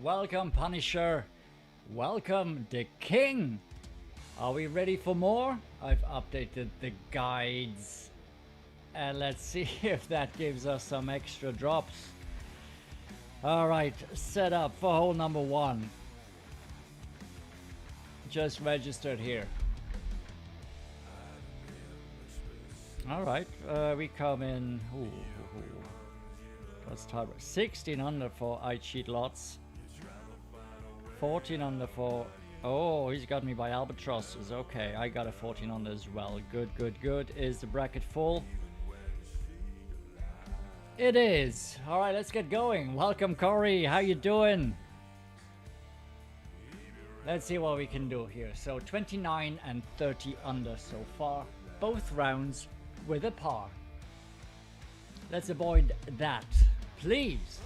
Welcome, Punisher. Welcome, the King. Are we ready for more? I've updated the guides. And let's see if that gives us some extra drops. Alright, set up for hole number 1. Just registered here. Alright, we come in. Let's start with 16 under for I cheat lots. 14 under for. Oh, he's got me by albatrosses. Okay, I got a 14 under as well. Good, good, good. Is the bracket full? It is. Alright, let's get going. Welcome, Corey. How you doing? Let's see what we can do here. So 29 and 30 under so far. Both rounds with a par. Let's avoid that, please.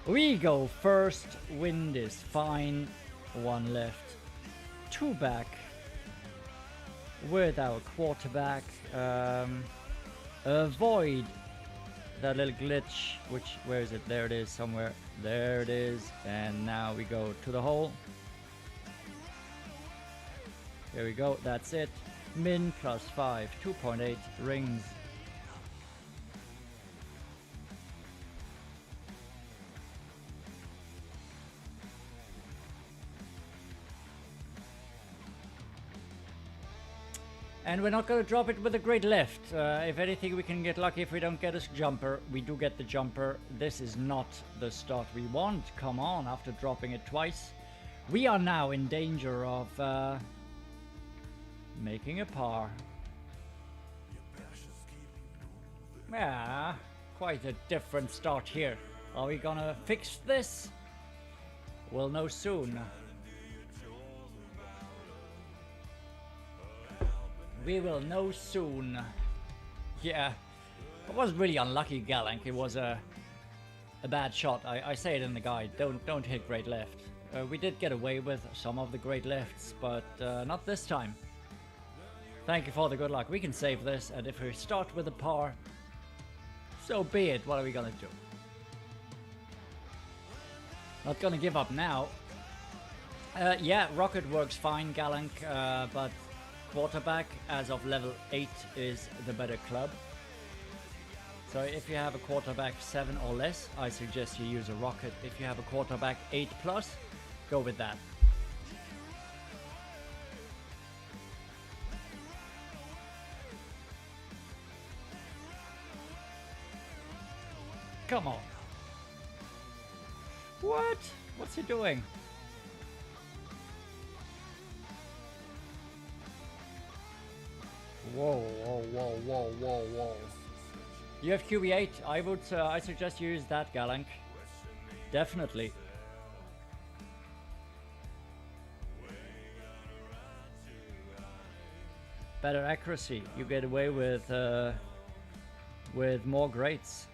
We go first. Wind is fine. 1 left. 2 back. With our quarterback. Avoid that little glitch. Where is it? There it is somewhere. There it is. And now we go to the hole. Here we go. That's it. Min +5. 2.8 rings. And we're not going to drop it with a great left. If anything, we can get lucky if we don't get a jumper. We do get the jumper. This is not the start we want. Come on, after dropping it twice. We are now in danger of making a par. Yeah, quite a different start here. Are we gonna fix this? We'll know soon. We will know soon. Yeah, it was really unlucky, Galank. It was a bad shot. I say it in the guide. Don't hit great left. We did get away with some of the great lefts, but not this time. Thank you for the good luck. We can save this, and if we start with a par, so be it. What are we gonna do? Not gonna give up now. Yeah, rocket works fine, Galank, but quarterback as of level 8 is the better club. So if you have a quarterback 7 or less, I suggest you use a rocket. If you have a quarterback 8+, go with that. Come on. What? What's he doing? Whoa, whoa, whoa, whoa, whoa, whoa. You have QB8. I suggest you use that, Galank. Definitely. Better accuracy. You get away with more greats.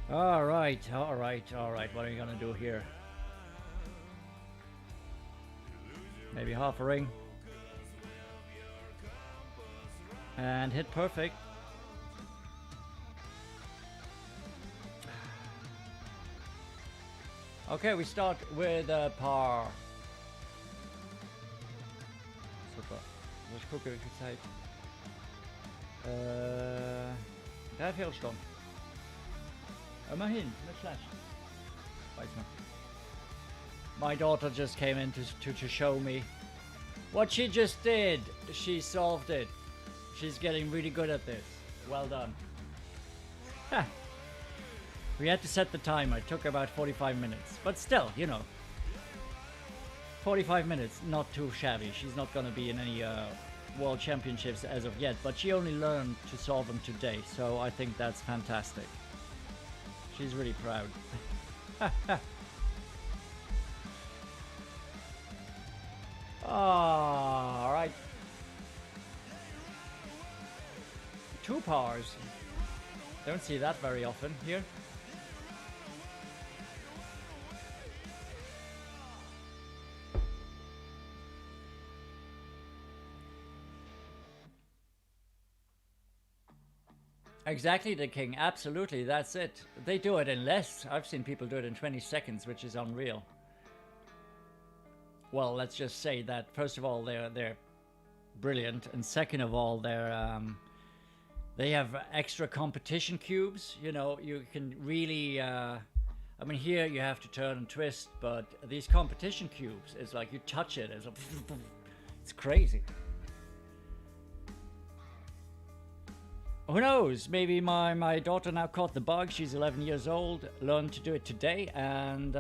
Alright, alright, alright. What are you gonna do here? Maybe half a ring. And hit perfect. Okay, we start with a par. Super. Eens gucken, wie viel Zeit. Der Fehlsturm. Immerhin, nicht schlecht. Weiß nicht. My daughter just came in to show me what she just did. She solved it. She's getting really good at this. Well done. Ha. We had to set the timer. It took about 45 minutes. But still, you know. 45 minutes, not too shabby. She's not going to be in any world championships as of yet. But she only learned to solve them today. So I think that's fantastic. She's really proud. All right. 2 pars. Don't see that very often here. Exactly, the king. Absolutely, that's it. They do it in less. I've seen people do it in 20 seconds, which is unreal. Well, let's just say that first of all, they're brilliant, and second of all, they have extra competition cubes. You know, you can really. I mean, here you have to turn and twist, but these competition cubes, it's like you touch it, it's crazy. Who knows? Maybe my daughter now caught the bug. She's 11 years old, learned to do it today, and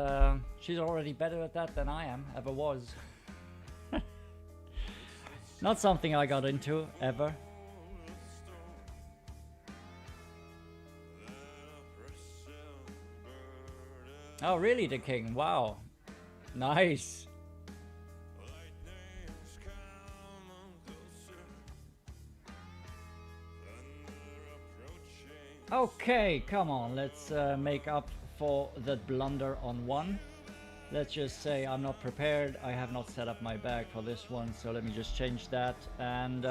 she's already better at that than I ever was. Not something I got into, ever. Oh, really, the king? Wow. Nice. Okay, come on, let's make up for that blunder on one. Let's just say I'm not prepared. I have not set up my bag for this one, so let me just change that and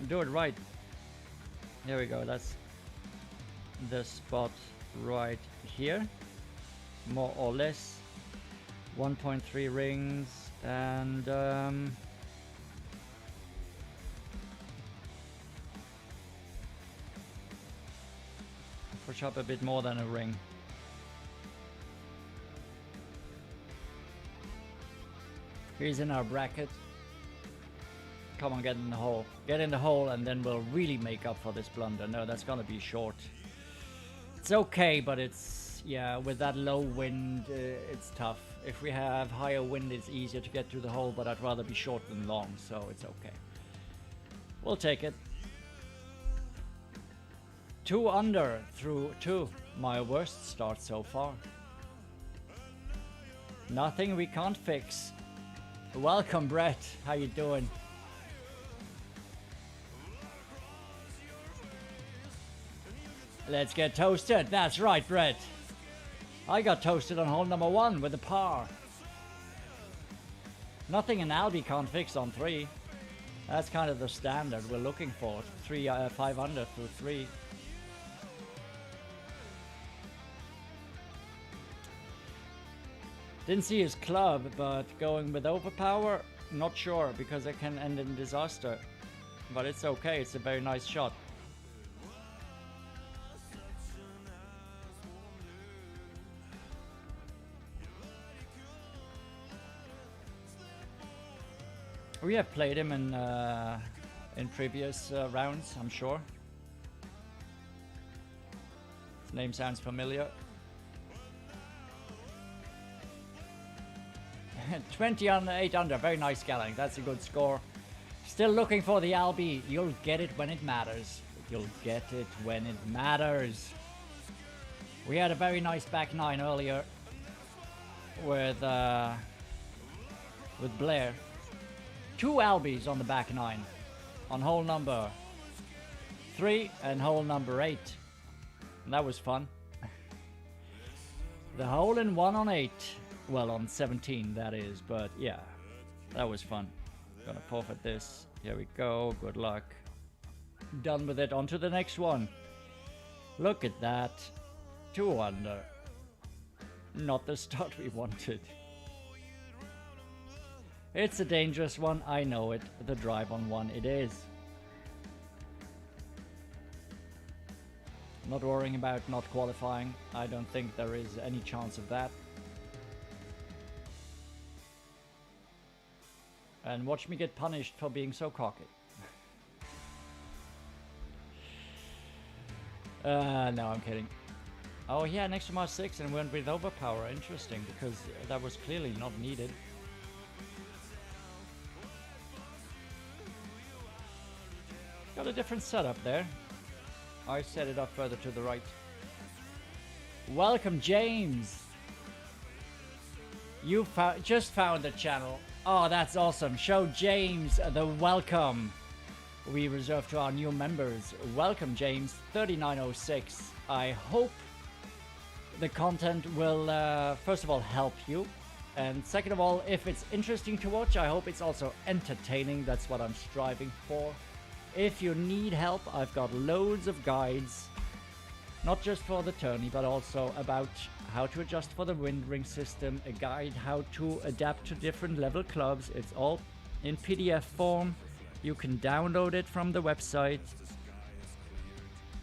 do it right. Here we go, that's the spot right here, more or less. 1.3 rings and push up a bit more than a ring. Here's in our bracket. Come on, get in the hole. Get in the hole and then we'll really make up for this blunder. No, that's gonna be short. It's okay, but it's, yeah, with that low wind, it's tough. If we have higher wind, it's easier to get to the hole, but I'd rather be short than long, so it's okay. We'll take it. 2 under through 2. My worst start so far. Nothing we can't fix. Welcome, Brett. How you doing? Let's get toasted. That's right, Brett. I got toasted on hole number 1 with a par. Nothing an Albie can't fix on 3. That's kind of the standard we're looking for. 5 under through 3. Didn't see his club, but going with overpower, not sure, because it can end in disaster. But it's okay, it's a very nice shot. We have played him in previous rounds, I'm sure. His name sounds familiar. 20 on 8 under, very nice Gallang. That's a good score. Still looking for the Albie. You'll get it when it matters. You'll get it when it matters. We had a very nice back 9 earlier with Blair. 2 Albies on the back 9 on hole number 3 and hole number 8. And that was fun. The hole in 1 on 8. Well, on 17 that is, but yeah, that was fun. Gonna forfeit this. Here we go, good luck. Done with it, on to the next one. Look at that. 2 under. Not the start we wanted. It's a dangerous one, I know it. The drive on 1, it is. Not worrying about not qualifying. I don't think there is any chance of that. And watch me get punished for being so cocky. No, I'm kidding. Oh yeah, next to my 6 and went with overpower. Interesting, because that was clearly not needed. Got a different setup there. I set it up further to the right. Welcome, James. You just found the channel. Oh, that's awesome. Show James the welcome we reserve to our new members. Welcome, James. 3906. I hope the content will, first of all, help you And second of all, if it's interesting to watch, I hope it's also entertaining. That's what I'm striving for. If you need help, I've got loads of guides, not just for the tourney, but also about how to adjust for the wind ring system, a guide how to adapt to different level clubs. It's all in PDF form. You can download it from the website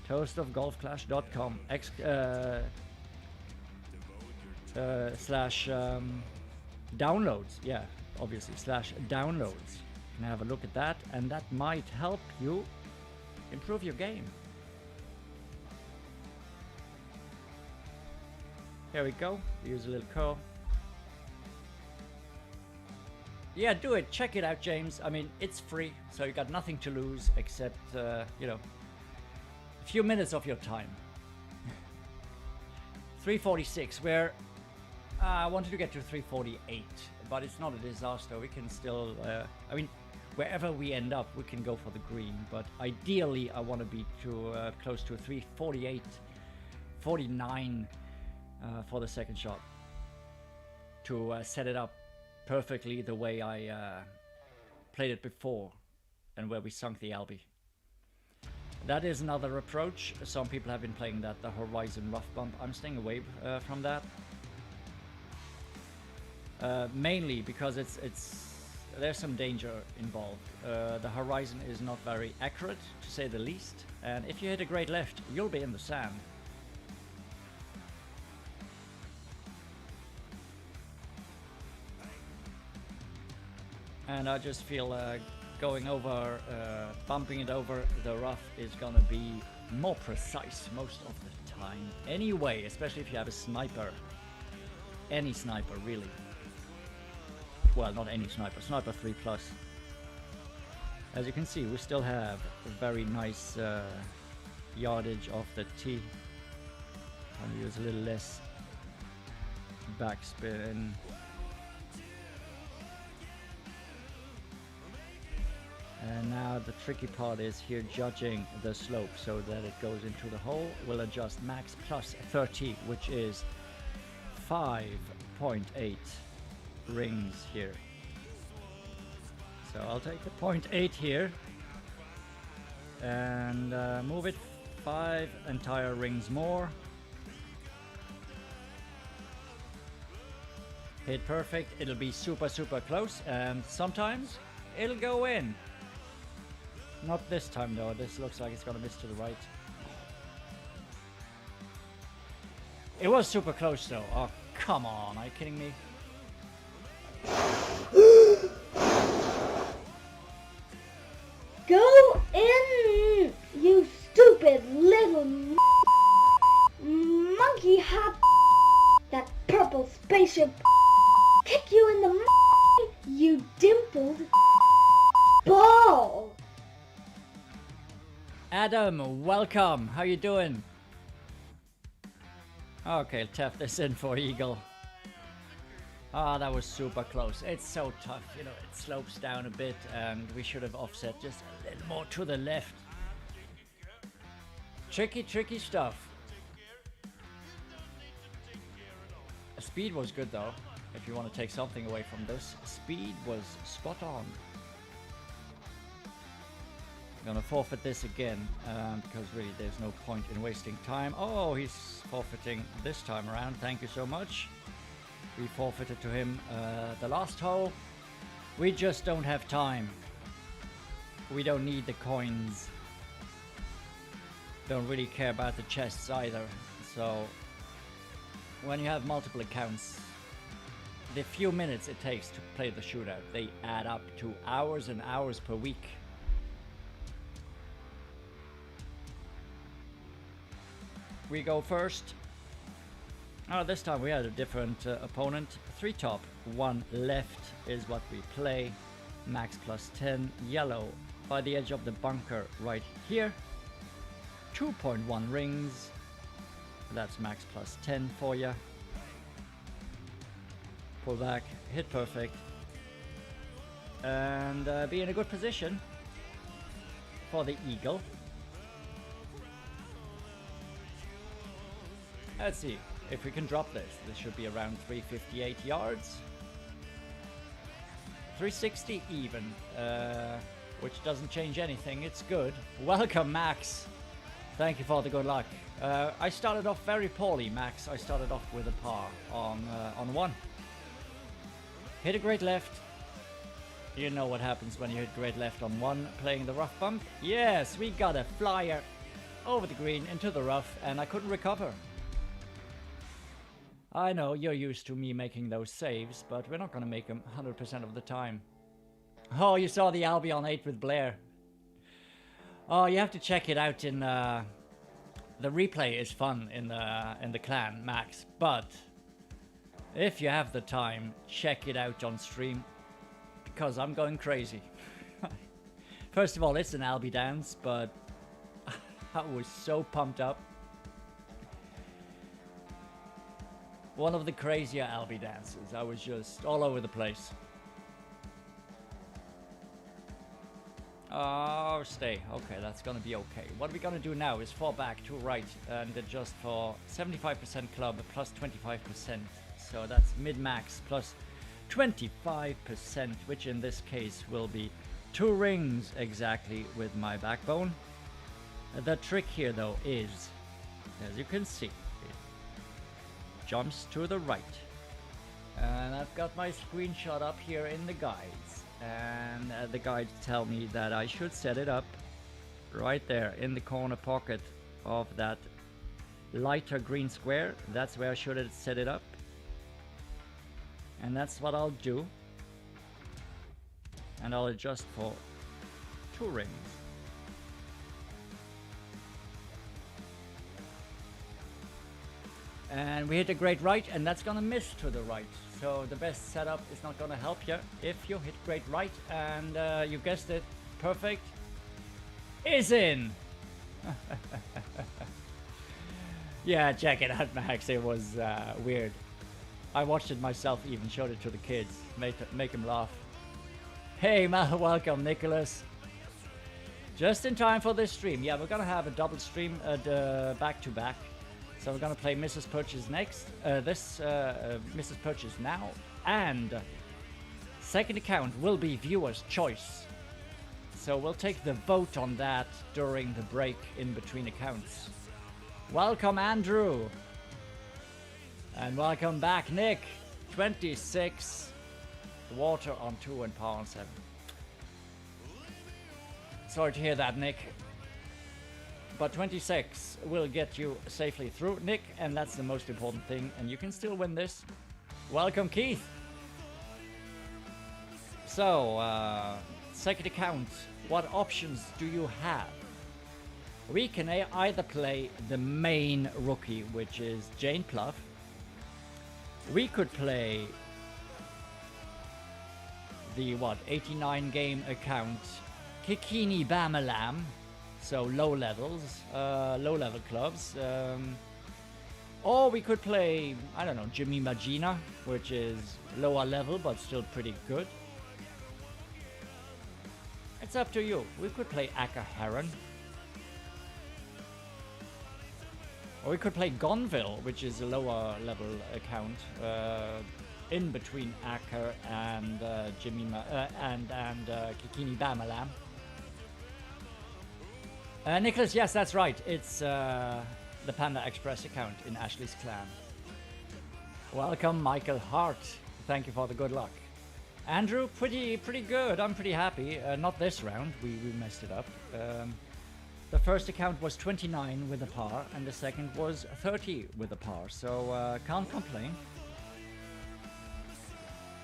toastofgolfclash.com slash downloads. Yeah, obviously slash downloads. You can have a look at that, and that might help you improve your game. Here we go. Use a little curl. Yeah, do it. Check it out, James. I mean, it's free, so you got nothing to lose except, you know, a few minutes of your time. 346, where I wanted to get to 348, but it's not a disaster. We can still, I mean, wherever we end up, we can go for the green, but ideally I want to be to close to 348, 49 for the second shot to set it up perfectly the way I played it before and where we sunk the Albie. That is another approach. Some people have been playing that, the Horizon rough bump. I'm staying away from that. Mainly because there's some danger involved. The Horizon is not very accurate, to say the least. And if you hit a great left, you'll be in the sand. And I just feel going over, bumping it over the rough is gonna be more precise most of the time. Anyway, especially if you have a sniper. Any sniper, really. Well, not any sniper, sniper 3+. As you can see, we still have a very nice yardage of the tee. I'll use a little less backspin. And now the tricky part is here judging the slope so that it goes into the hole. We'll adjust max plus 30, which is 5.8 rings here. So I'll take the 0.8 here and move it 5 entire rings more. Hit perfect. It'll be super close, and sometimes it'll go in. Not this time though. This looks like it's gonna miss to the right. It was super close though. Oh, come on. Are you kidding me? Go in, you stupid little monkey hat. That purple spaceship kick you in the you dimpled ball. Adam, welcome. How you doing? Okay, tap this in for Eagle. Ah, that was super close. It's so tough, you know, it slopes down a bit and we should have offset just a little more to the left. Tricky stuff. Speed was good though, if you want to take something away from this. Speed was spot on. I'm gonna forfeit this again, because really there's no point in wasting time. Oh, he's forfeiting this time around. Thank you so much. We forfeited to him the last hole. We just don't have time. We don't need the coins. Don't really care about the chests either. So when you have multiple accounts, the few minutes it takes to play the shootout, they add up to hours and hours per week. We go first. Oh, this time we had a different opponent. 3 top, 1 left is what we play. Max plus 10, yellow by the edge of the bunker right here. 2.1 rings. That's max plus 10 for you. Pull back, hit perfect. And be in a good position for the eagle. Let's see if we can drop this. This should be around 358 yards. 360 even, which doesn't change anything. It's good. Welcome, Max. Thank you for the good luck. I started off very poorly, Max. I started off with a par on 1. Hit a great left. You know what happens when you hit great left on 1 playing the rough bump. Yes, we got a flyer over the green into the rough, and I couldn't recover. I know you're used to me making those saves, but we're not going to make them 100% of the time. Oh, you saw the Albion 8 with Blair. Oh, you have to check it out in... the replay is fun in the clan, Max, but if you have the time, check it out on stream, because I'm going crazy. First of all, it's an Albi dance, but I was so pumped up. One of the crazier Albi dances. I was just all over the place. Oh, stay. Okay, that's gonna be okay. What we're gonna do now is fall back to right and adjust for 75% club plus 25%. So that's mid-max plus 25%, which in this case will be 2 rings exactly with my backbone. The trick here though is, as you can see, it jumps to the right. And I've got my screenshot up here in the guides. And the guides tell me that I should set it up right there in the corner pocket of that lighter green square. That's where I should set it up. And that's what I'll do. And I'll adjust for 2 rings. And we hit a great right, and that's gonna miss to the right. So the best setup is not gonna help you if you hit great right, and you guessed it, perfect is in. Yeah, check it out, Max. It was weird. I watched it myself, even showed it to the kids, make them laugh. Hey, welcome, Nicholas. Just in time for this stream. Yeah, we're gonna have a double stream back to back. So we're gonna play Mrs. Purchase next. Mrs. Purchase now, and second account will be viewer's choice. So we'll take the vote on that during the break in between accounts. Welcome, Andrew, and welcome back, Nick. 26 water on 2 and power on 7. Sorry to hear that, Nick. But 26 will get you safely through, Nick, and that's the most important thing, and you can still win this. Welcome, Keith. So, second account, what options do you have? We can either play the main rookie, which is Jane Plough. We could play the, 89 game account, Kikini Bamalam. So low levels, low level clubs. Or we could play, I don't know, Jimmy Magina, which is lower level but still pretty good. It's up to you. We could play Acker Heron. Or we could play Gonville, which is a lower level account, in between Acker and Jimmy and Kikini Bamalam. Nicholas, yes, that's right. It's the Panda Express account in Ashley's clan. Welcome, Michael Hart. Thank you for the good luck. Andrew, pretty good. I'm pretty happy. Not this round. We messed it up. The first account was 29 with a par, and the second was 30 with a par. So can't complain.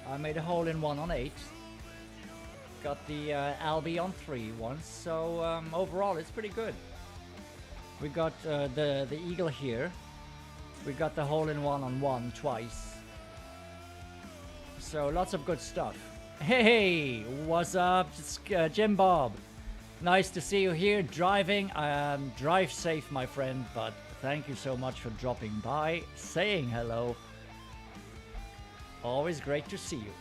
I made a hole in 1 on 8. Got the Albi on 3 once, so overall it's pretty good. We got the eagle here. We got the hole in 1 on 1 twice. So lots of good stuff. Hey, what's up, Jim Bob? Nice to see you here driving. Drive safe, my friend, but thank you so much for dropping by, saying hello. Always great to see you.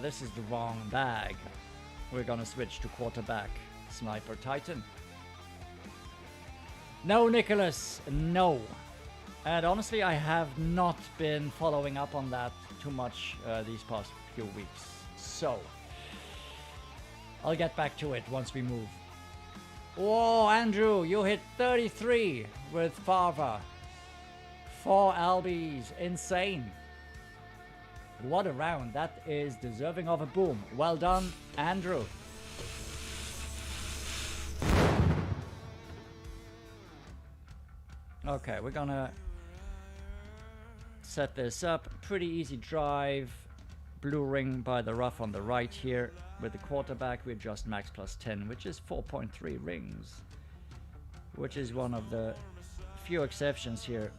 This is the wrong bag. We're gonna switch to quarterback, Sniper Titan. No, Nicholas, no. And honestly, I have not been following up on that too much these past few weeks. So, I'll get back to it once we move. Whoa, Andrew, you hit 33 with Farva. 4 Albies, insane. What a round, that is deserving of a boom. Well done, Andrew. Okay, we're gonna set this up. Pretty easy drive. Blue ring by the rough on the right here. With the quarterback, we adjust max plus 10, which is 4.3 rings. Which is one of the few exceptions here.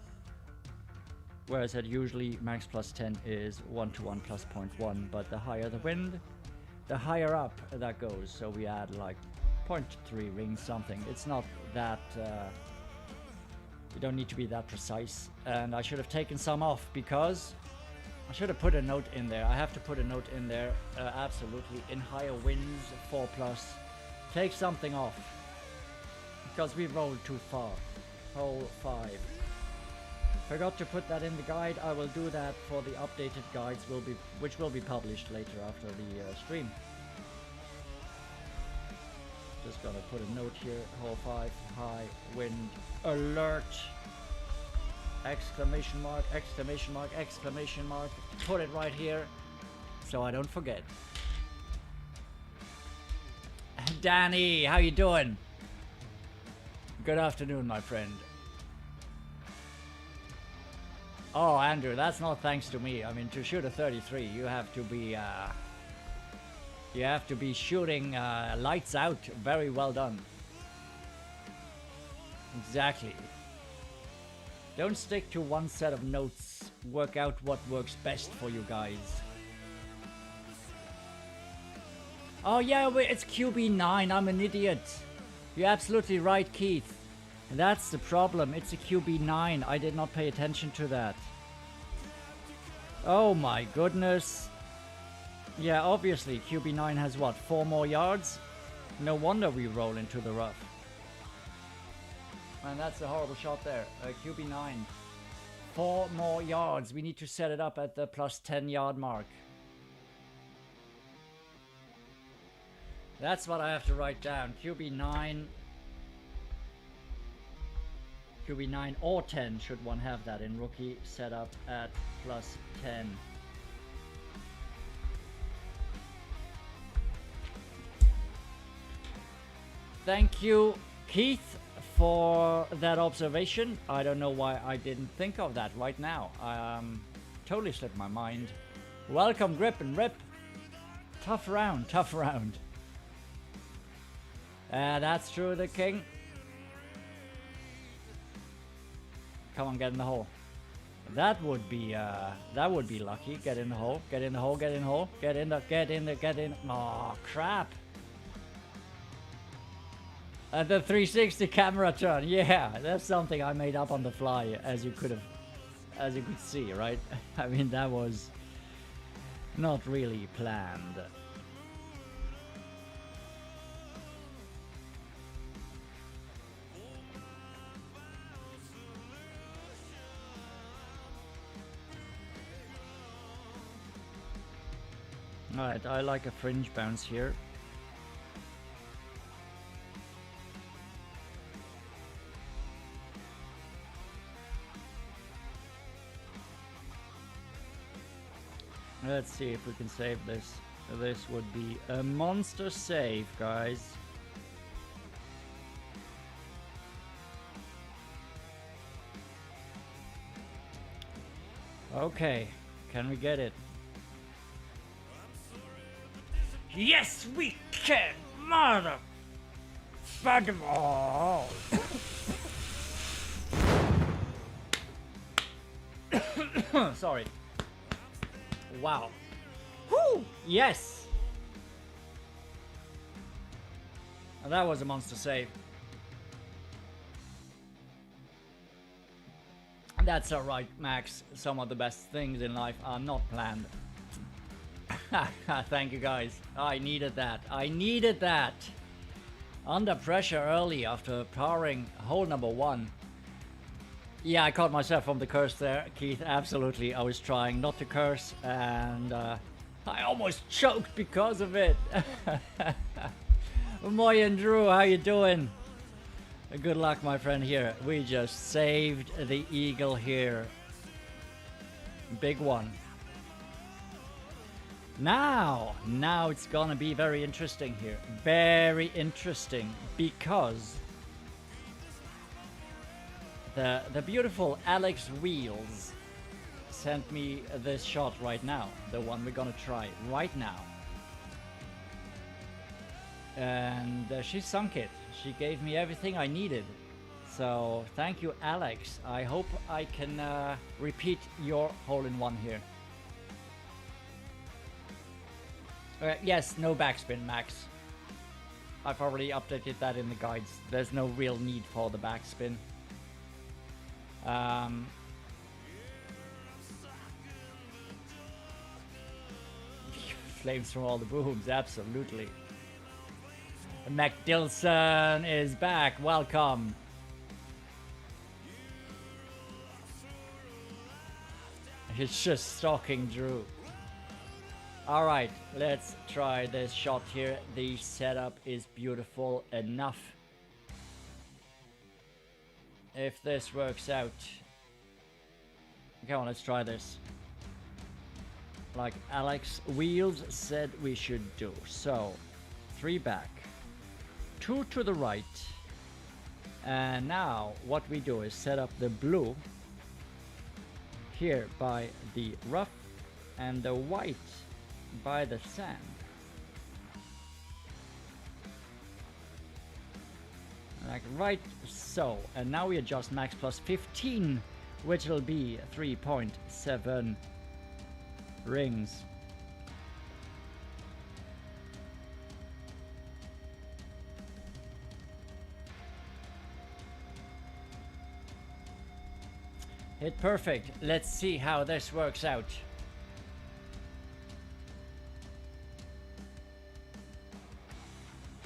Whereas that usually max plus 10 is 1-to-1 plus 0.1, but the higher the wind, the higher up that goes. So we add like 0.3 rings something. It's not that, you don't need to be that precise. And I should have taken some off because I should have put a note in there. I have to put a note in there, absolutely. In higher winds, 4+, take something off. Because we rolled too far. Hole 5. Forgot to put that in the guide. I will do that for the updated guides, which will be published later after the stream. Just gonna put a note here. Hole 5, high wind alert. Exclamation mark, exclamation mark, exclamation mark. Put it right here so I don't forget. Danny, how you doing? Good afternoon, my friend. Oh, Andrew, that's not thanks to me. I mean, to shoot a 33, you have to be shooting lights out. Very well done. Exactly. Don't stick to one set of notes. Work out what works best for you guys. Oh yeah, it's QB9. I'm an idiot. You're absolutely right, Keith. That's the problem. It's a QB9. I did not pay attention to that. Oh my goodness. Yeah, obviously QB9 has what? 4 more yards? No wonder we roll into the rough. And that's a horrible shot there. QB9. 4 more yards. We need to set it up at the plus 10 yard mark. That's what I have to write down. QB9. QB9 or 10 should one have that in rookie. Set up at plus 10. Thank you, Keith, for that observation. I don't know why I didn't think of that right now. Totally slipped my mind. Welcome, Grip and Rip. Tough round, tough round. That's true, the king. Come on, get in the hole. That would be lucky. Get in the hole. Get in the hole. Get in the hole. Get in. Oh crap! The 360 camera turn. Yeah, that's something I made up on the fly, as you could see, right? I mean, that was not really planned. Alright, I like a fringe bounce here. Let's see if we can save this. This would be a monster save, guys. Okay, can we get it? Yes, we can, mother. All. Sorry. Wow. Whoo! Yes. That was a monster save. That's alright, Max. Some of the best things in life are not planned. Thank you, guys. I needed that. I needed that. Under pressure early after powering hole number 1. Yeah, I caught myself from the curse there, Keith. Absolutely. I was trying not to curse and I almost choked because of it. Moy and Drew, how you doing? Good luck, my friend. Here, we just saved the eagle here. Big one. Now it's gonna be very interesting here. Very interesting, because the beautiful Alex Wheels sent me this shot right now. The one we're gonna try right now. And she sunk it. She gave me everything I needed. So thank you, Alex. I hope I can repeat your hole-in-one here. Yes, no backspin, Max. I've already updated that in the guides. There's no real need for the backspin. Flames from all the booms, absolutely. MacDilson is back. Welcome. He's just stalking Drew. Alright, let's try this shot here. The setup is beautiful enough. If this works out. Come on, let's try this. Like Alex Wheels said we should do. So, 3 back. 2 to the right. And now what we do is set up the blue here by the rough and the white by the sand. Like right so. And now we adjust max plus 15, which will be 3.7 rings. Hit perfect. Let's see how this works out.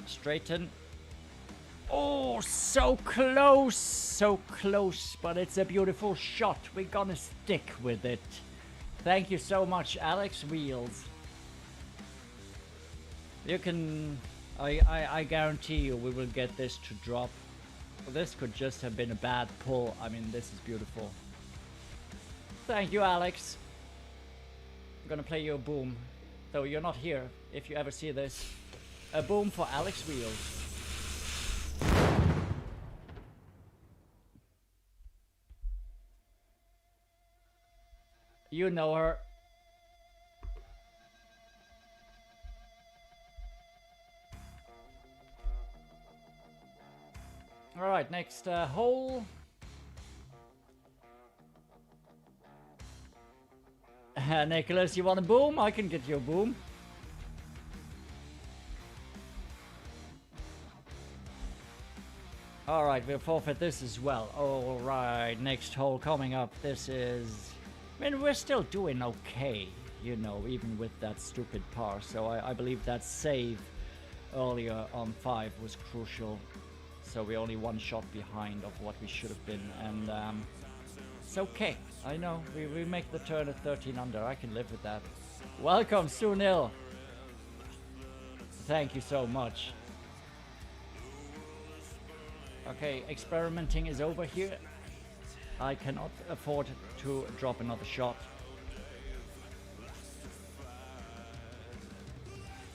Straighten. Oh, so close, but it's a beautiful shot. We're gonna stick with it. Thank you so much, Alex Wheels. You can, I guarantee you we will get this to drop. This could just have been a bad pull. I mean, this is beautiful. Thank you, Alex. I'm gonna play you a boom, though you're not here if you ever see this. A boom for Alex Wheels. You know her. Alright, next hole. Nicholas, you want a boom? I can get you a boom. Alright, we'll forfeit this as well. Alright, next hole coming up. This is... I mean, we're still doing okay, you know, even with that stupid par. So I believe that save earlier on 5 was crucial. So we're only 1 shot behind of what we should have been. And it's okay. I know, we make the turn at 13 under. I can live with that. Welcome, Sunil. Thank you so much. Okay, experimenting is over here. I cannot afford to drop another shot.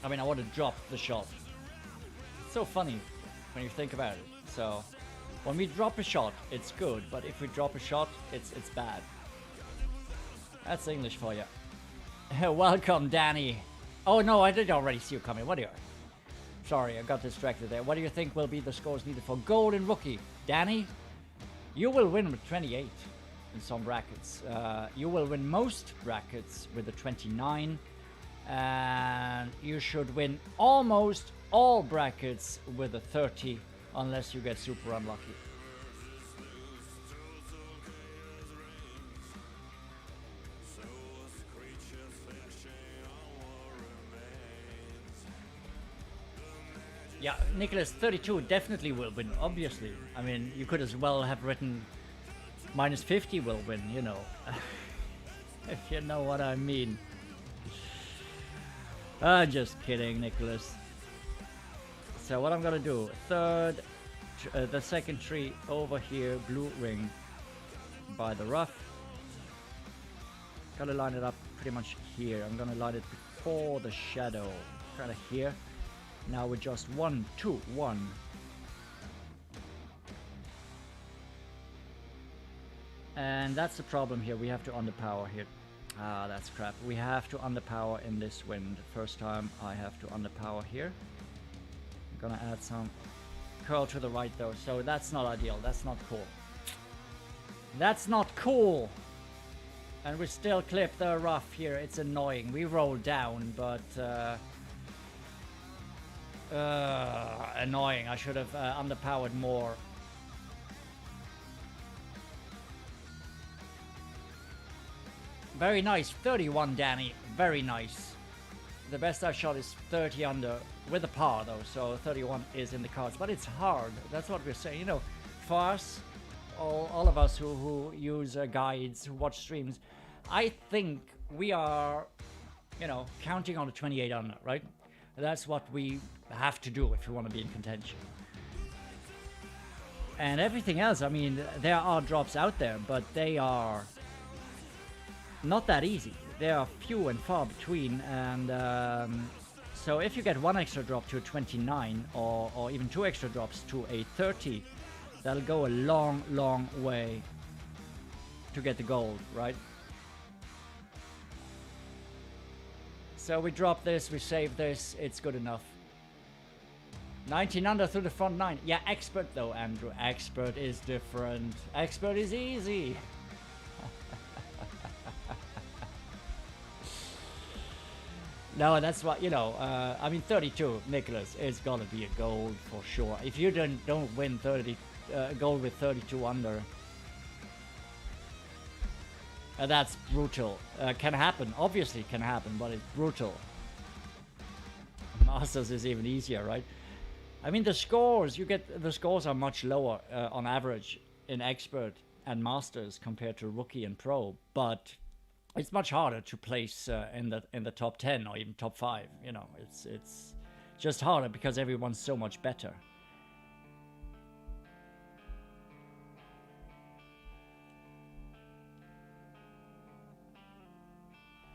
I mean, I want to drop the shot. It's so funny when you think about it. So, when we drop a shot, it's good, but if we drop a shot, it's bad. That's English for you. Welcome, Danny. Oh no, I did already see you coming. What are you? Sorry, I got distracted there. What do you think will be the scores needed for golden rookie? Danny, you will win with 28 in some brackets. You will win most brackets with a 29. And you should win almost all brackets with a 30, unless you get super unlucky. Yeah, Nicholas, 32 definitely will win, obviously. I mean, you could as well have written minus 50 will win, you know. If you know what I mean. Just kidding, Nicholas. So what I'm gonna do, the second tree over here, blue ring by the rough. Gotta line it up pretty much here. I'm gonna line it before the shadow, kind of here. Now we're just 1, 2, 1. And that's the problem here. We have to underpower here. Ah, that's crap. We have to underpower in this wind. First time I have to underpower here. I'm gonna add some curl to the right though, so that's not ideal. That's not cool. That's not cool! And we still clip the rough here. It's annoying. We roll down, but annoying. I should have underpowered more. Very nice. 31, Danny. Very nice. The best I've shot is 30 under with a par though, so 31 is in the cards. But it's hard. That's what we're saying. You know, for us, all of us who use guides, who watch streams, I think we are, you know, counting on the 28 under, right? That's what we have to do if we want to be in contention. And everything else, I mean, there are drops out there, but they are not that easy. They are few and far between, and so if you get one extra drop to a 29 or even two extra drops to a 30, that'll go a long way to get the gold, right? So we drop this, we save this, it's good enough. 19 under through the front 9. Yeah, expert though, Andrew. Expert is different. Expert is easy. No, that's what, you know, I mean 32, Nicholas, it's gonna be a gold for sure. If you don't win 30 gold with 32 under, that's brutal. Can happen, obviously can happen, but it's brutal. Masters is even easier, right? I mean the scores, the scores are much lower on average in expert and masters compared to rookie and pro, but it's much harder to place in the top 10 or even top 5. You know, it's just harder because everyone's so much better.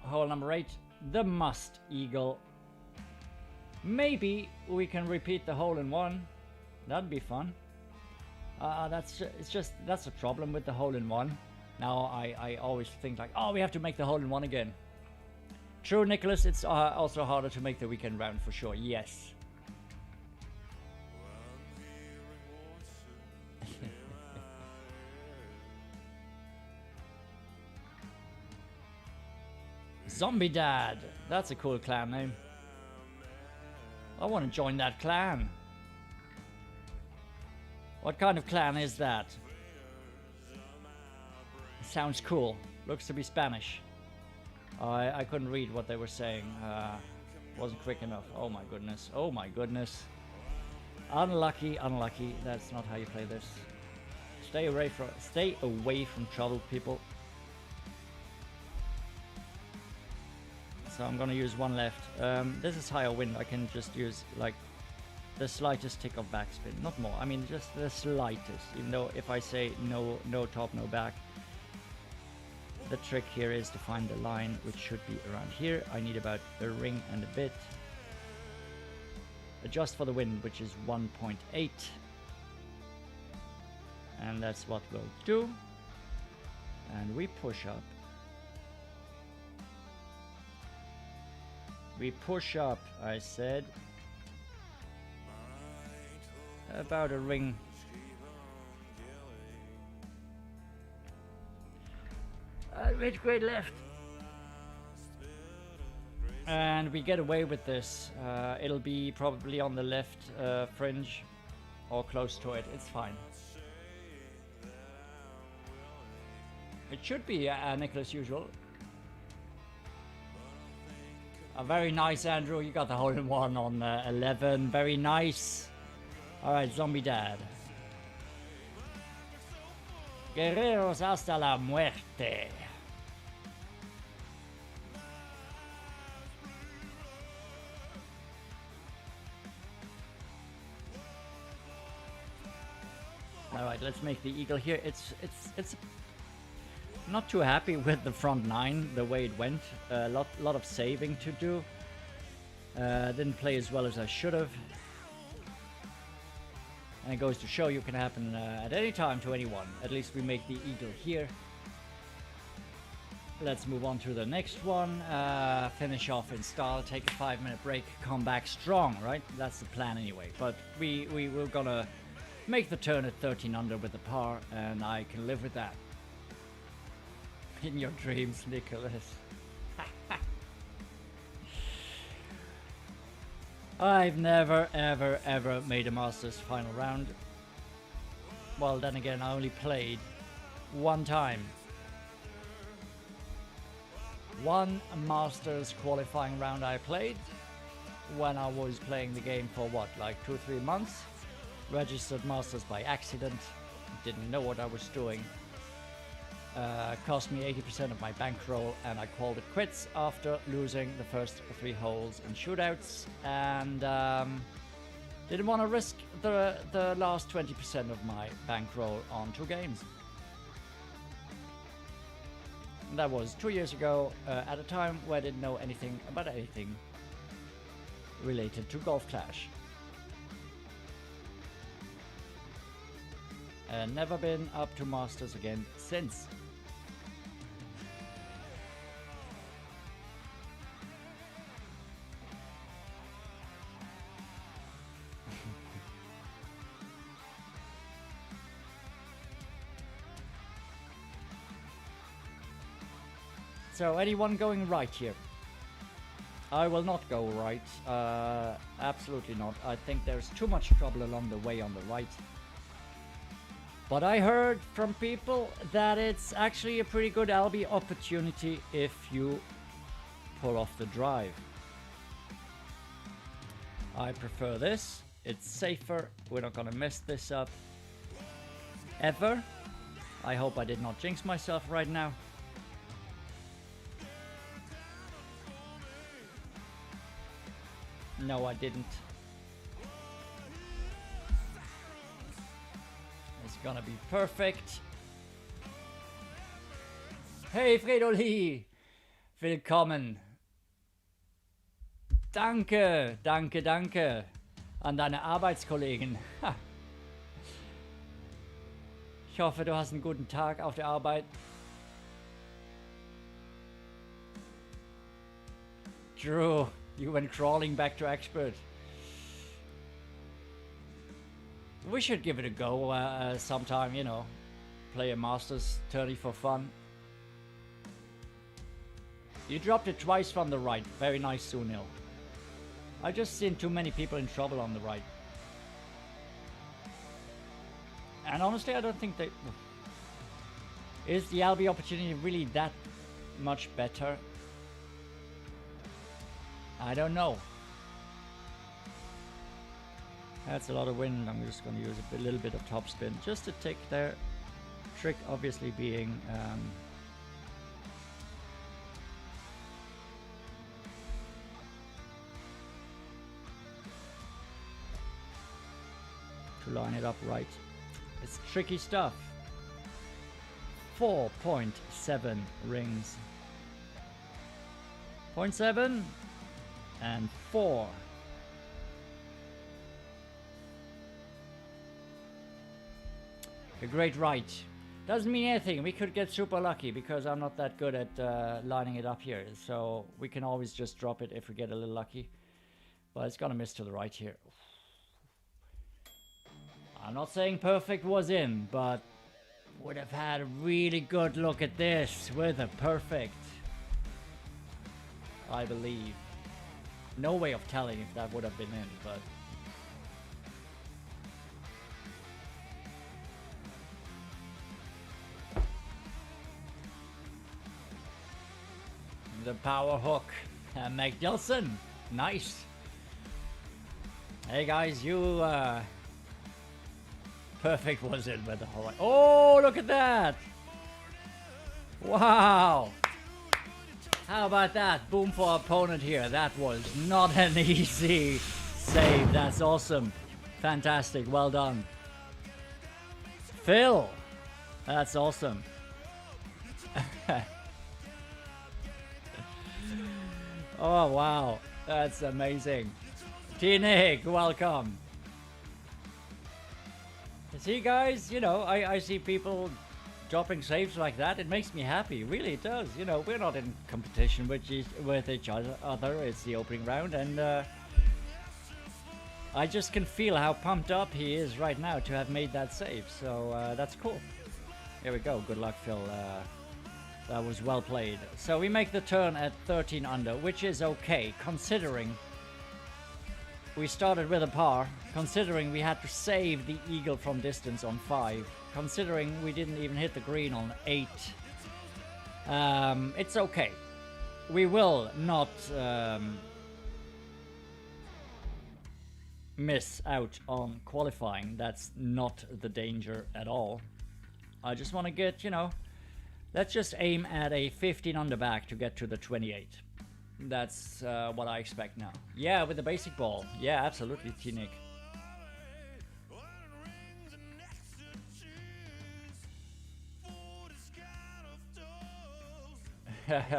Hole number 8, the Must Eagle. Maybe we can repeat the hole in one. That'd be fun. That's a problem with the hole in one. Now I always think like, oh, we have to make the hole in one again. True, Nicholas. It's also harder to make the weekend round for sure. Yes. Zombie Dad. That's a cool clan name. I want to join that clan. What kind of clan is that? Sounds cool. Looks to be Spanish. I couldn't read what they were saying. Wasn't quick enough. Oh my goodness. Oh my goodness. Unlucky, unlucky. That's not how you play this. Stay away from trouble, people. So I'm gonna use one left. This is higher wind. I can just use like the slightest tick of backspin, not more. I mean just the slightest. Even though if I say no top, no back, the trick here is to find the line, which should be around here. I need about a ring and a bit. Adjust for the wind, which is 1.8, and that's what we'll do. And we push up. We push up, I said, about a ring. Which grade left? And we get away with this. It'll be probably on the left fringe or close to it. It's fine. It should be Nicholas usual. Very nice, Andrew. You got the hole in one on 11. Very nice. Alright, Zombie Dad. Guerreros hasta la muerte. Right, let's make the eagle here. It's not too happy with the front 9, the way it went. A lot of saving to do. Didn't play as well as I should have. And it goes to show you can happen at any time to anyone. At least we make the eagle here. Let's move on to the next one. Finish off in style, take a 5-minute break, come back strong, right? That's the plan anyway. But we're gonna make the turn at 13 under with the par, and I can live with that. In your dreams, Nicholas. I've never, ever made a Masters final round. Well, then again, I only played one time. One Masters qualifying round I played when I was playing the game for what, like 2 or 3 months. Registered Masters by accident. Didn't know what I was doing. Cost me 80% of my bankroll, and I called it quits after losing the first 3 holes in shootouts, and didn't want to risk the last 20% of my bankroll on 2 games. And that was 2 years ago, at a time where I didn't know anything about anything related to Golf Clash. And never been up to Masters again since. So, anyone going right here? I will not go right. Absolutely not. I think there's too much trouble along the way on the right. But I heard from people that it's actually a pretty good LB opportunity if you pull off the drive. I prefer this. It's safer. We're not gonna mess this up ever. I hope I did not jinx myself right now. No, I didn't. It's gonna be perfect. Hey Fredoli! Willkommen! Danke, danke, danke an deine Arbeitskollegen. Ha. Ich hoffe, du hast einen guten Tag auf der Arbeit. Drew, you went crawling back to expert. We should give it a go sometime, you know. Play a Masters 30 for fun. You dropped it twice from the right. Very nice, Sunil. I just seen too many people in trouble on the right. And honestly, I don't think they... Is the LB opportunity really that much better? I don't know. That's a lot of wind. I'm just going to use a little bit of topspin just to tick there. Trick obviously being to line it up right. It's tricky stuff. 4.7 rings. 0.7 and 4. A great right. Doesn't mean anything. We could get super lucky because I'm not that good at lining it up here. So we can always just drop it if we get a little lucky. But it's gonna miss to the right here. I'm not saying perfect was in, but would have had a really good look at this with a perfect. I believe. No way of telling if that would have been in, but... The power hook. Meg Dilson. Nice. Hey guys, you... Perfect was in with the whole... Oh, look at that! Wow! How about that? Boom for opponent here. That was not an easy save. That's awesome. Fantastic. Well done. Phil! That's awesome. Oh, wow. That's amazing. T-Nick, welcome. See, guys, you know, I see people dropping saves like that. It makes me happy. Really, it does. You know, we're not in competition with each other. It's the opening round, and I just can feel how pumped up he is right now to have made that save. So that's cool. Here we go. Good luck, Phil. That was well played. So we make the turn at 13 under, which is okay, considering we started with a par, considering we had to save the eagle from distance on 5, considering we didn't even hit the green on 8. It's okay. We will not miss out on qualifying. That's not the danger at all. I just want to get, you know, let's just aim at a 15 under back to get to the 28. That's what I expect now. Yeah, with the basic ball. Yeah, absolutely, T-Nick.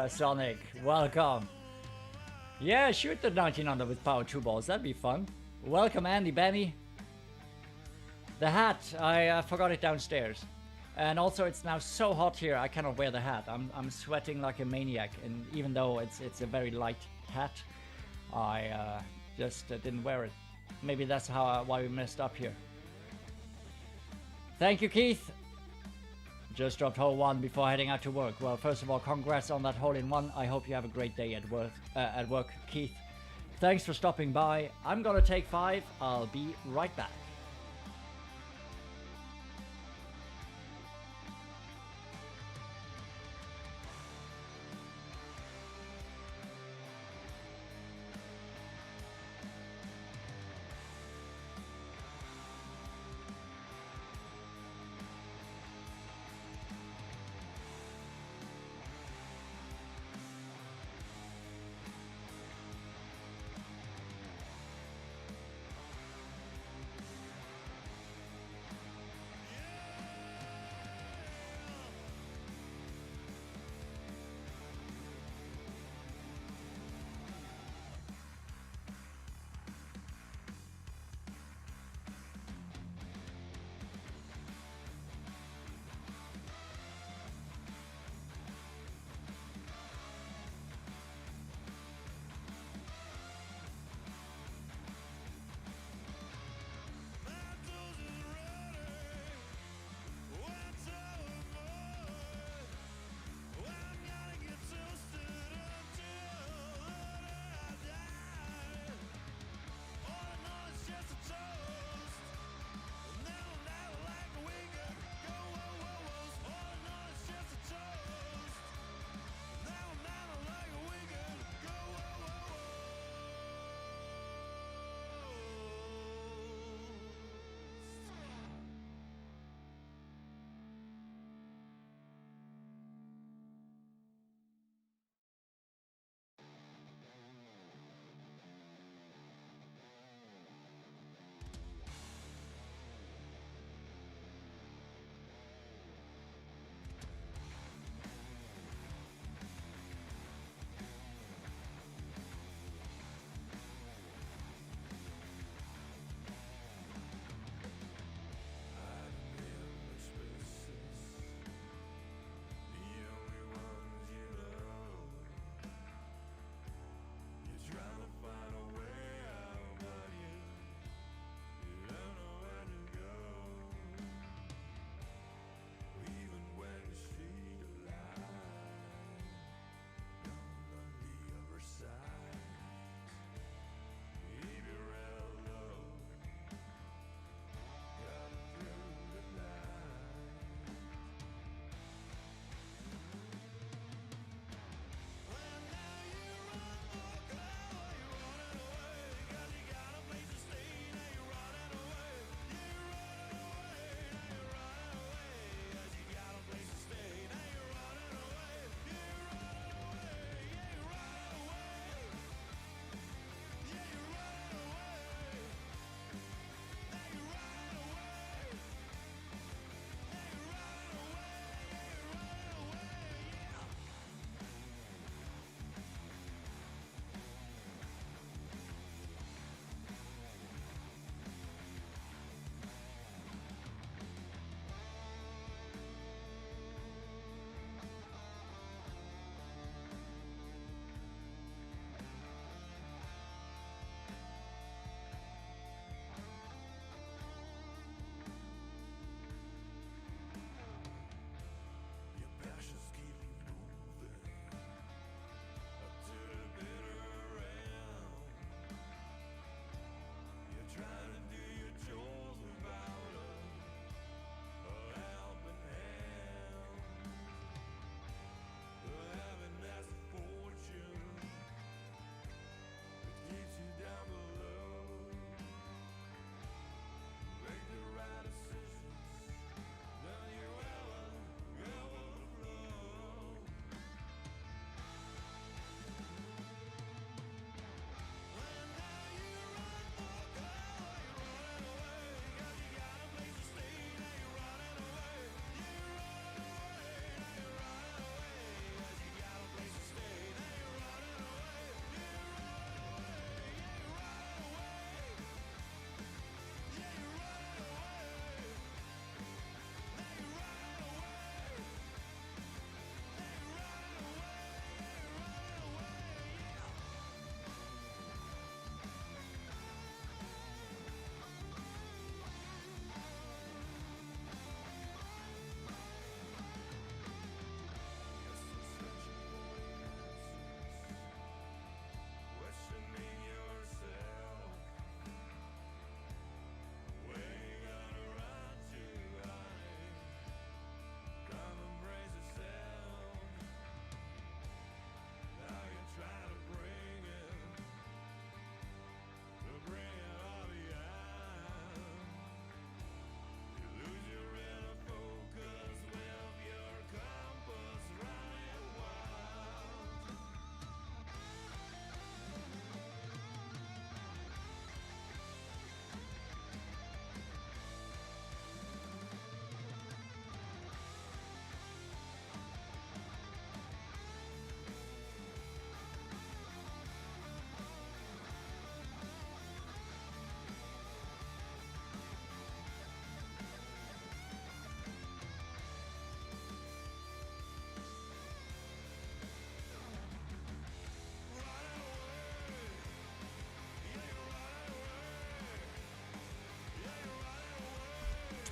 Sonic, welcome. Yeah, shoot the 19 under with power 2 balls. That'd be fun. Welcome, Andy Benny. The hat, I forgot it downstairs. And also, it's now so hot here, I cannot wear the hat. I'm sweating like a maniac, and even though it's a very light hat, I just didn't wear it. Maybe that's why we messed up here. Thank you, Keith. Just dropped hole 1 before heading out to work. Well, first of all, congrats on that hole-in-one. I hope you have a great day at work, Keith. Thanks for stopping by. I'm gonna take 5. I'll be right back.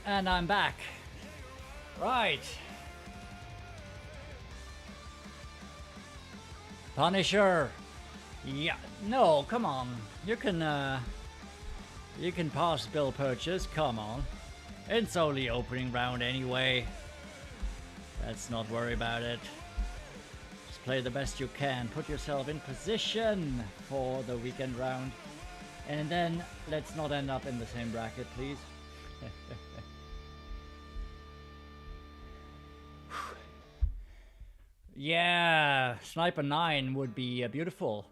And I'm back. Right. Punisher. Yeah. No, come on. You can pass bill purchase. Come on. It's only opening round anyway. Let's not worry about it. Just play the best you can. Put yourself in position for the weekend round. And then let's not end up in the same bracket, please. Yeah, Sniper 9 would be beautiful.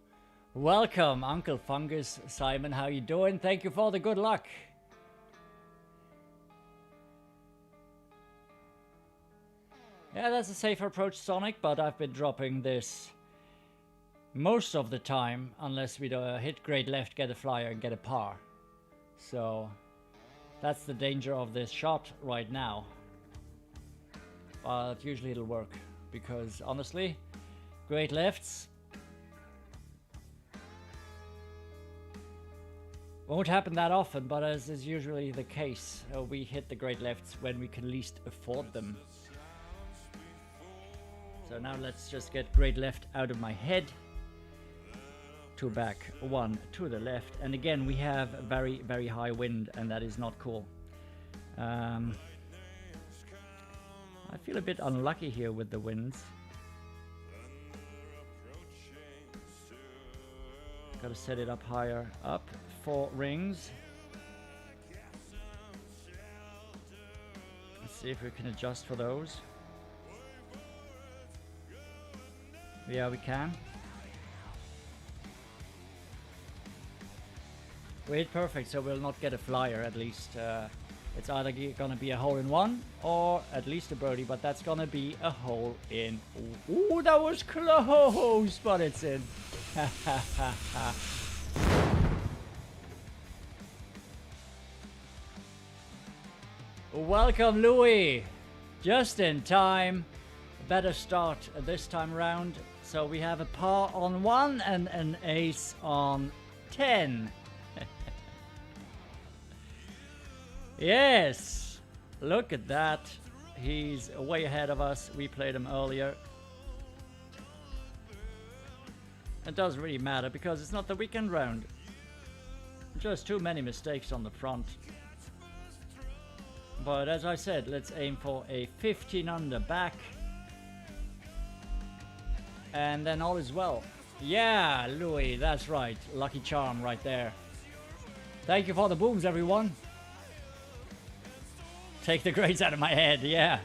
Welcome, Uncle Fungus. Simon, how you doing? Thank you for the good luck. Yeah, that's a safer approach, Sonic, but I've been dropping this most of the time, unless we hit great left, get a flyer, and get a par. So, that's the danger of this shot right now. But usually it'll work. Because honestly, great lefts won't happen that often, but as is usually the case, we hit the great lefts when we can least afford them. So now let's just get great left out of my head. 2 back, 1 to the left, and again we have very, very high wind, and that is not cool. I feel a bit unlucky here with the winds. Gotta set it up higher. Up 4 rings. Let's see if we can adjust for those. Yeah, we can. Wait, perfect, so we'll not get a flyer at least. It's either gonna be a hole-in-one or at least a birdie, but that's gonna be a hole-in. Ooh, that was close, but it's in. Welcome, Louis. Just in time. Better start this time around. So we have a par on 1 and an ace on 10. Yes, look at that. He's way ahead of us. We played him earlier. It doesn't really matter because it's not the weekend round. Just too many mistakes on the front. But as I said, let's aim for a 15 under back. And then all is well. Yeah, Louis, that's right. Lucky charm right there. Thank you for the booms, everyone. Take the grades out of my head, yeah.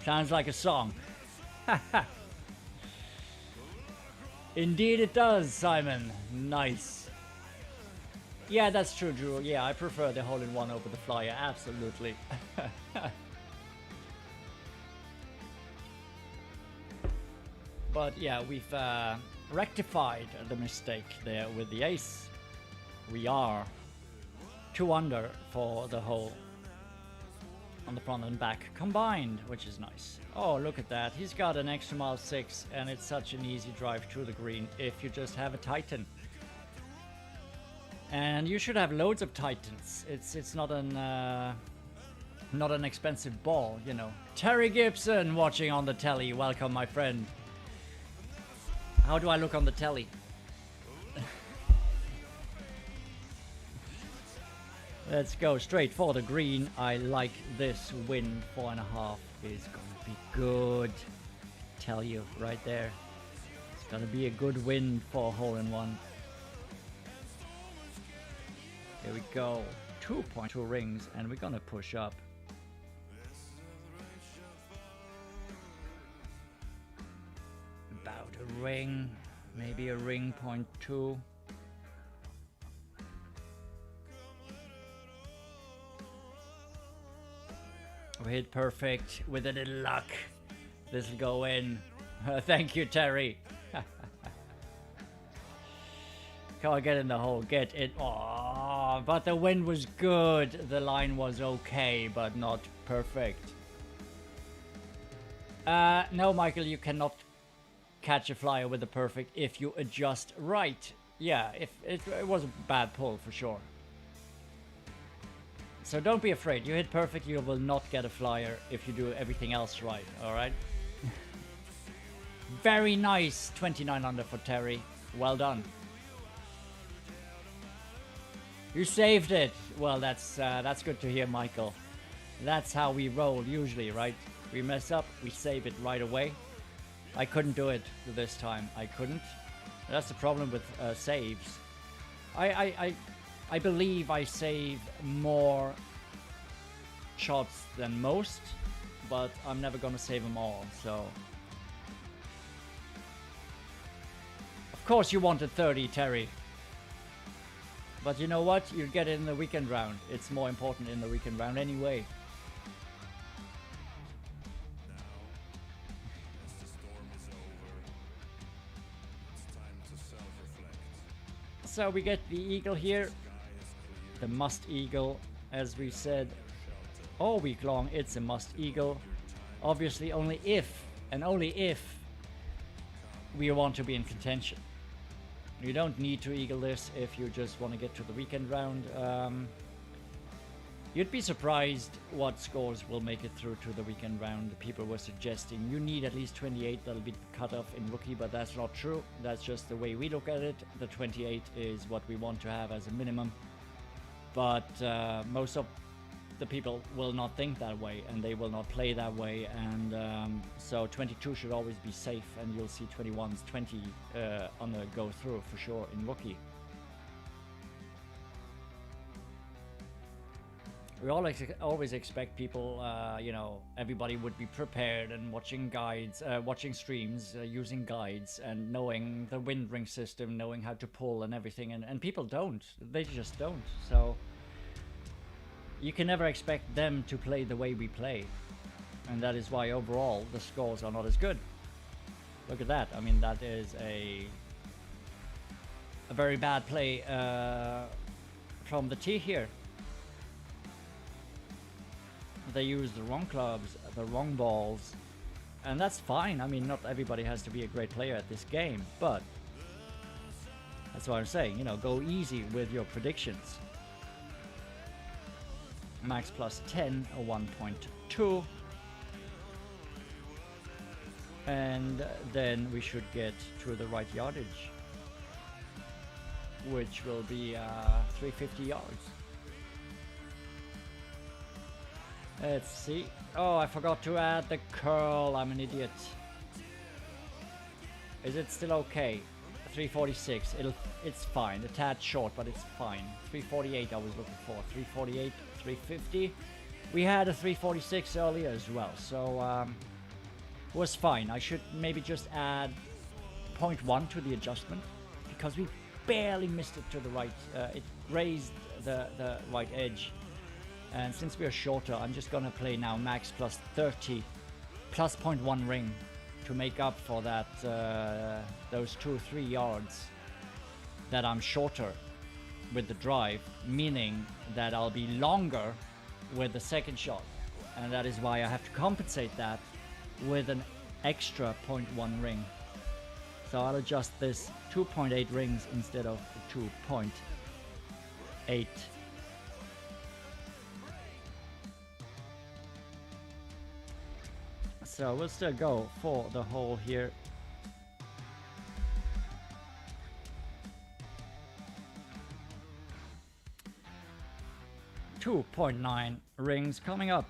Sounds like a song. Indeed it does, Simon. Nice. Yeah, that's true, Drew. Yeah, I prefer the hole-in-one over the flyer, absolutely. But yeah, we've rectified the mistake there with the ace. We are 2 under for the hole. On the front and back combined, which is nice. Oh, look at that. He's got an extra mile 6, and it's such an easy drive to the green if you just have a Titan. And you should have loads of Titans. It's not an expensive ball, you know. Terry Gibson watching on the telly. Welcome, my friend. How do I look on the telly? Let's go straight for the green. I like this wind. 4.5 is gonna be good. Tell you right there. It's gonna be a good wind for hole-in-one. Here we go. 2.2 rings, and we're gonna push up. About a ring, maybe a ring 0.2. We hit perfect with a little luck. This will go in. Thank you, Terry. Come on, get in the hole. Get it. Oh, but the wind was good. The line was okay, but not perfect. No, Michael, you cannot catch a flyer with a perfect if you adjust right. Yeah, if it was a bad pull for sure. So don't be afraid. You hit perfect, you will not get a flyer if you do everything else right, alright? Very nice, 29 under for Terry. Well done. You saved it. Well, that's good to hear, Michael. That's how we roll usually, right? We mess up, we save it right away. I couldn't do it this time. I couldn't. That's the problem with saves. I believe I save more shots than most, but I'm never gonna save them all, so. Of course you wanted 30, Terry. But you know what? You get it in the weekend round. It's more important in the weekend round anyway. So we get the eagle here. The must eagle, as we said all week long, it's a must eagle. Obviously only if, and only if, we want to be in contention. You don't need to eagle this if you just want to get to the weekend round. You'd be surprised what scores will make it through to the weekend round. People were suggesting you need at least 28, that'll be cut off in rookie, but that's not true. That's just the way we look at it. The 28 is what we want to have as a minimum. But most of the people will not think that way, and they will not play that way, and so 22 should always be safe, and you'll see 21s, 20 on the go through for sure in rookie. We always expect people, you know, everybody would be prepared and watching guides, watching streams, using guides, and knowing the wind ring system, knowing how to pull and everything, and people don't. They just don't. So you can never expect them to play the way we play, and that is why overall the scores are not as good. Look at that. I mean, that is a very bad play from the tee here. They use the wrong clubs, the wrong balls, and that's fine. I mean, not everybody has to be a great player at this game, but that's what I'm saying, you know, go easy with your predictions. Max plus 10 or 1.2, and then we should get to the right yardage, which will be 350 yards. Let's see. Oh, I forgot to add the curl. I'm an idiot. Is it still okay? 346. It's fine. A tad short, but it's fine. 348 I was looking for. 348, 350. We had a 346 earlier as well, so it was fine. I should maybe just add 0.1 to the adjustment, because we barely missed it to the right. It raised the right edge. And since we are shorter, I'm just gonna play now max plus 30 plus 0.1 ring to make up for that those 2 or 3 yards that I'm shorter with the drive, meaning that I'll be longer with the second shot, and that is why I have to compensate that with an extra 0.1 ring. So I'll adjust this 2.8 rings instead of 2.8. So we'll still go for the hole here. .9 rings coming up.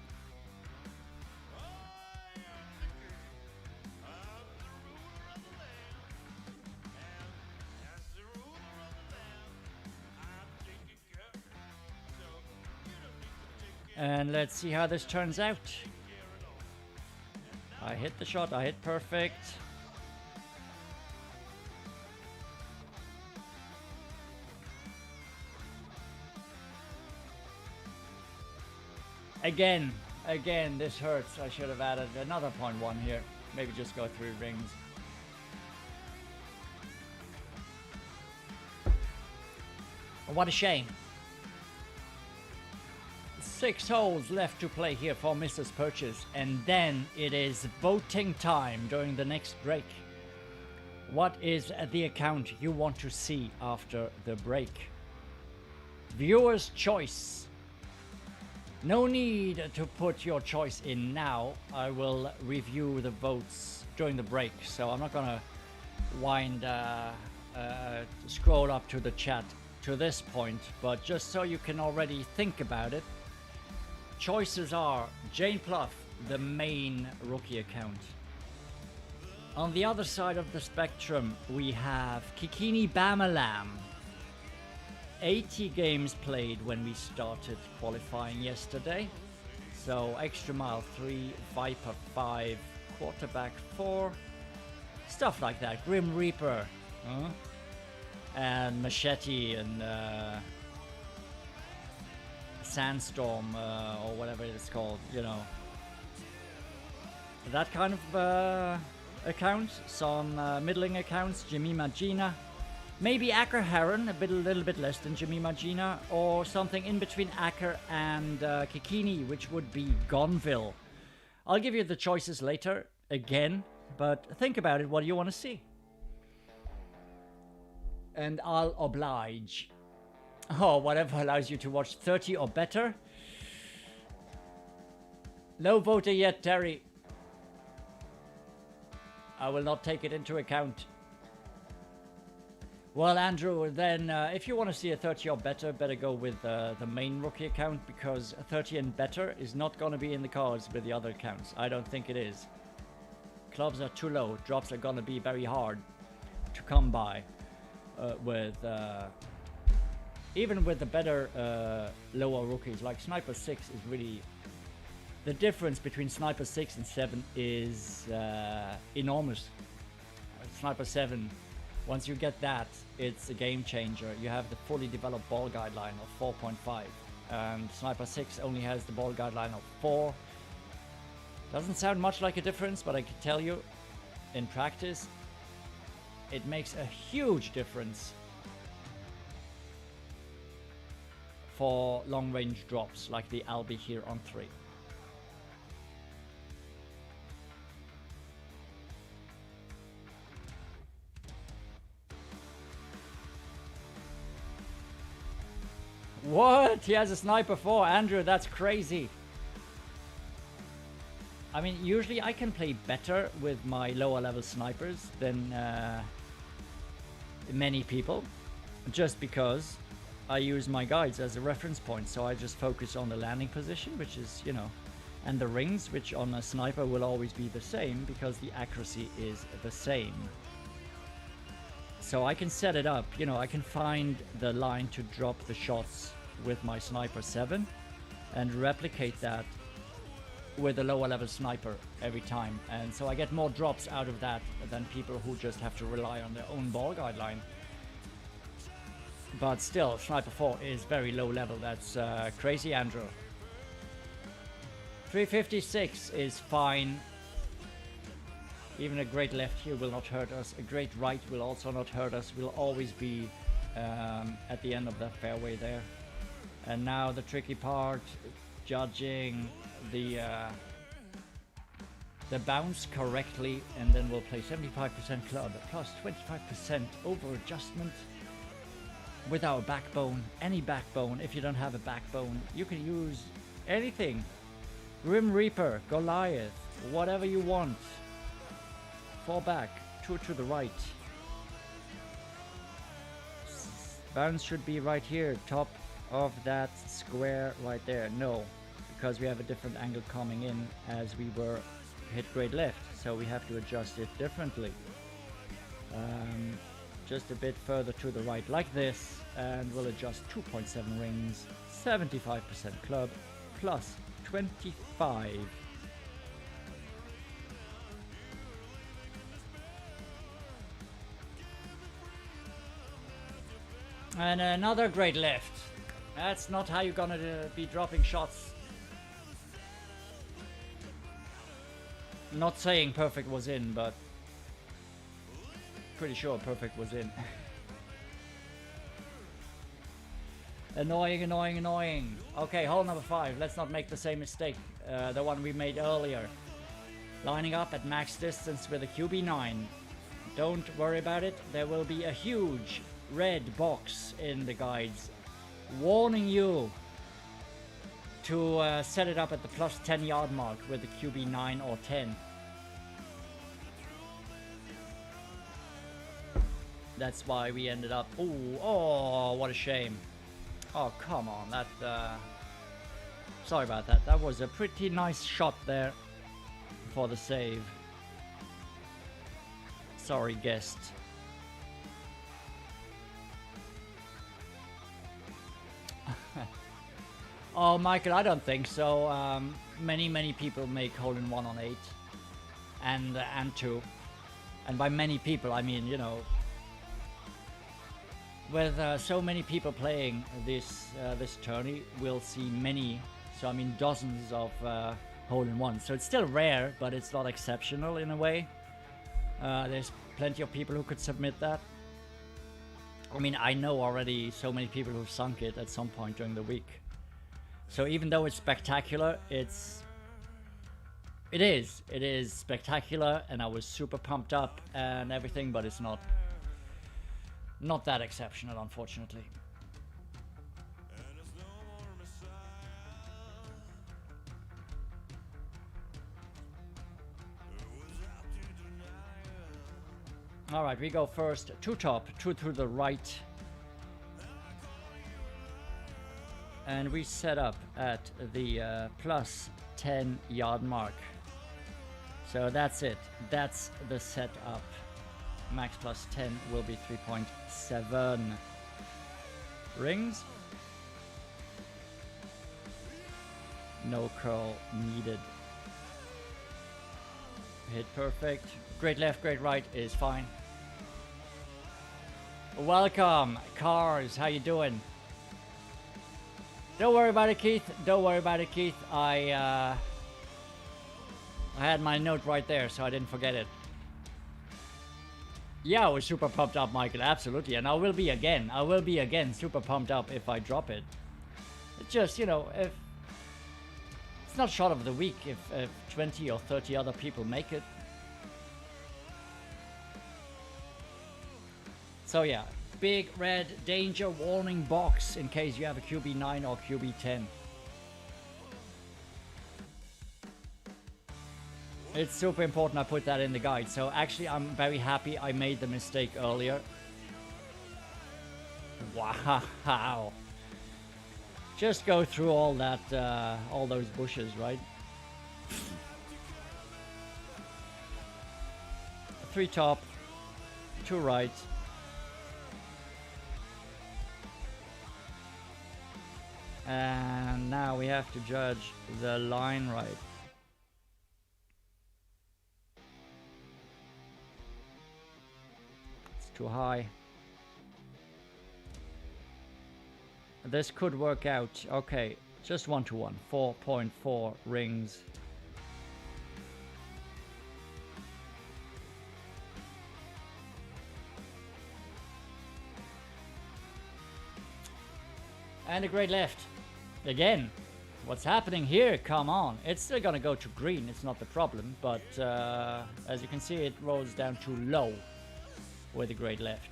And let's see how this turns out. I hit the shot, I hit perfect. Again, this hurts. I should have added another 0.1 here. Maybe just go 3 rings. What a shame. 6 holes left to play here for Mrs. Purchase, and then it is voting time during the next break. What is the account you want to see after the break? Viewer's choice. No need to put your choice in now. I will review the votes during the break, so I'm not gonna scroll up to the chat to this point, but just so you can already think about it. Choices are Jane Plough, the main rookie account. On the other side of the spectrum, we have Kikini Bamalam. 80 games played when we started qualifying yesterday. So Extra Mile 3, Viper 5, Quarterback 4, stuff like that. Grim Reaper, and Machete and Sandstorm, or whatever it's called, you know. That kind of account. Some middling accounts, Jemima Gina. Maybe Acker Heron, a little bit less than Jemima Gina, or something in between Acker and Kikini, which would be Gonville. I'll give you the choices later, again, but think about it, what do you want to see? And I'll oblige. Oh, whatever allows you to watch 30 or better. No voter yet, Terry. I will not take it into account. Well, Andrew, then if you want to see a 30 or better go with the main rookie account, because a 30 and better is not going to be in the cards with the other accounts. I don't think it is. Clubs are too low. Drops are going to be very hard to come by even with the better lower rookies. Like Sniper 6 is really... The difference between Sniper 6 and 7 is enormous. Sniper 7... Once you get that, it's a game changer. You have the fully developed ball guideline of 4.5. And Sniper 6 only has the ball guideline of 4. Doesn't sound much like a difference, but I can tell you, in practice, it makes a huge difference for long-range drops, like the Albi here on 3. What? He has a Sniper 4, Andrew, that's crazy. I mean, usually I can play better with my lower level snipers than many people, just because I use my guides as a reference point. So I just focus on the landing position, which is, you know, and the rings, which on a sniper will always be the same because the accuracy is the same. So I can set it up, you know, I can find the line to drop the shots with my Sniper 7 and replicate that with a lower level sniper every time. And so I get more drops out of that than people who just have to rely on their own ball guideline. But still, Sniper 4 is very low level. That's crazy, Andrew. 356 is fine. Even a great left here will not hurt us. A great right will also not hurt us. We'll always be at the end of that fairway there. And now the tricky part, judging the bounce correctly, and then we'll play 75% club plus 25% over adjustment with our backbone. Any backbone. If you don't have a backbone, you can use anything. Grim Reaper, Goliath, whatever you want. 4 back, 2 to the right. Bounce should be right here, top of that square right there. No, because we have a different angle coming in as we were hit grade left, so we have to adjust it differently. Just a bit further to the right like this, and we'll adjust 2.7 rings, 75% club, plus 25. And another great left. That's not how you're gonna be dropping shots. Not saying perfect was in, but pretty sure perfect was in. Annoying, annoying, annoying. Okay, hole number 5. Let's not make the same mistake. The one we made earlier. Lining up at max distance with a QB9. Don't worry about it. There will be a huge red box in the guides warning you to set it up at the plus 10 yard mark with the QB 9 or 10. That's why we ended up... Ooh, oh, what a shame. Oh, come on. That... Sorry about that. That was a pretty nice shot there for the save. Sorry, guest. Oh, Michael, I don't think so. Many people make hole-in-one on 8 and 2. And by many people, I mean, you know, with so many people playing this tourney, we'll see many, so I mean dozens of hole-in-ones. So it's still rare, but it's not exceptional in a way. There's plenty of people who could submit that. I mean, I know already so many people who've sunk it at some point during the week. So even though it's spectacular, it is spectacular, and I was super pumped up and everything, but it's not that exceptional, unfortunately. All right, we go first. 2 top, 2 to the right. And we set up at the plus 10 yard mark. So that's it. That's the setup. Max plus 10 will be 3.7 rings. No curl needed. Hit perfect. Great left, great right is fine. Welcome, Cars. How you doing? Don't worry about it, Keith. Don't worry about it, Keith. I had my note right there, so I didn't forget it. Yeah, I was super pumped up, Michael. Absolutely, and I will be again. I will be again super pumped up if I drop it. It's just, you know, if it's not shot of the week, if 20 or 30 other people make it. So yeah, big red danger warning box in case you have a QB9 or QB10. It's super important I put that in the guide. So actually I'm very happy I made the mistake earlier. Wow. Just go through all that, all those bushes, right? 3 top, 2 right. And now we have to judge the line right. It's too high. This could work out. Okay, just 1-to-1. 4.4 rings. And a great left. Again, what's happening here? Come on. It's still gonna go to green. It's not the problem. But as you can see, it rolls down too low with a great left.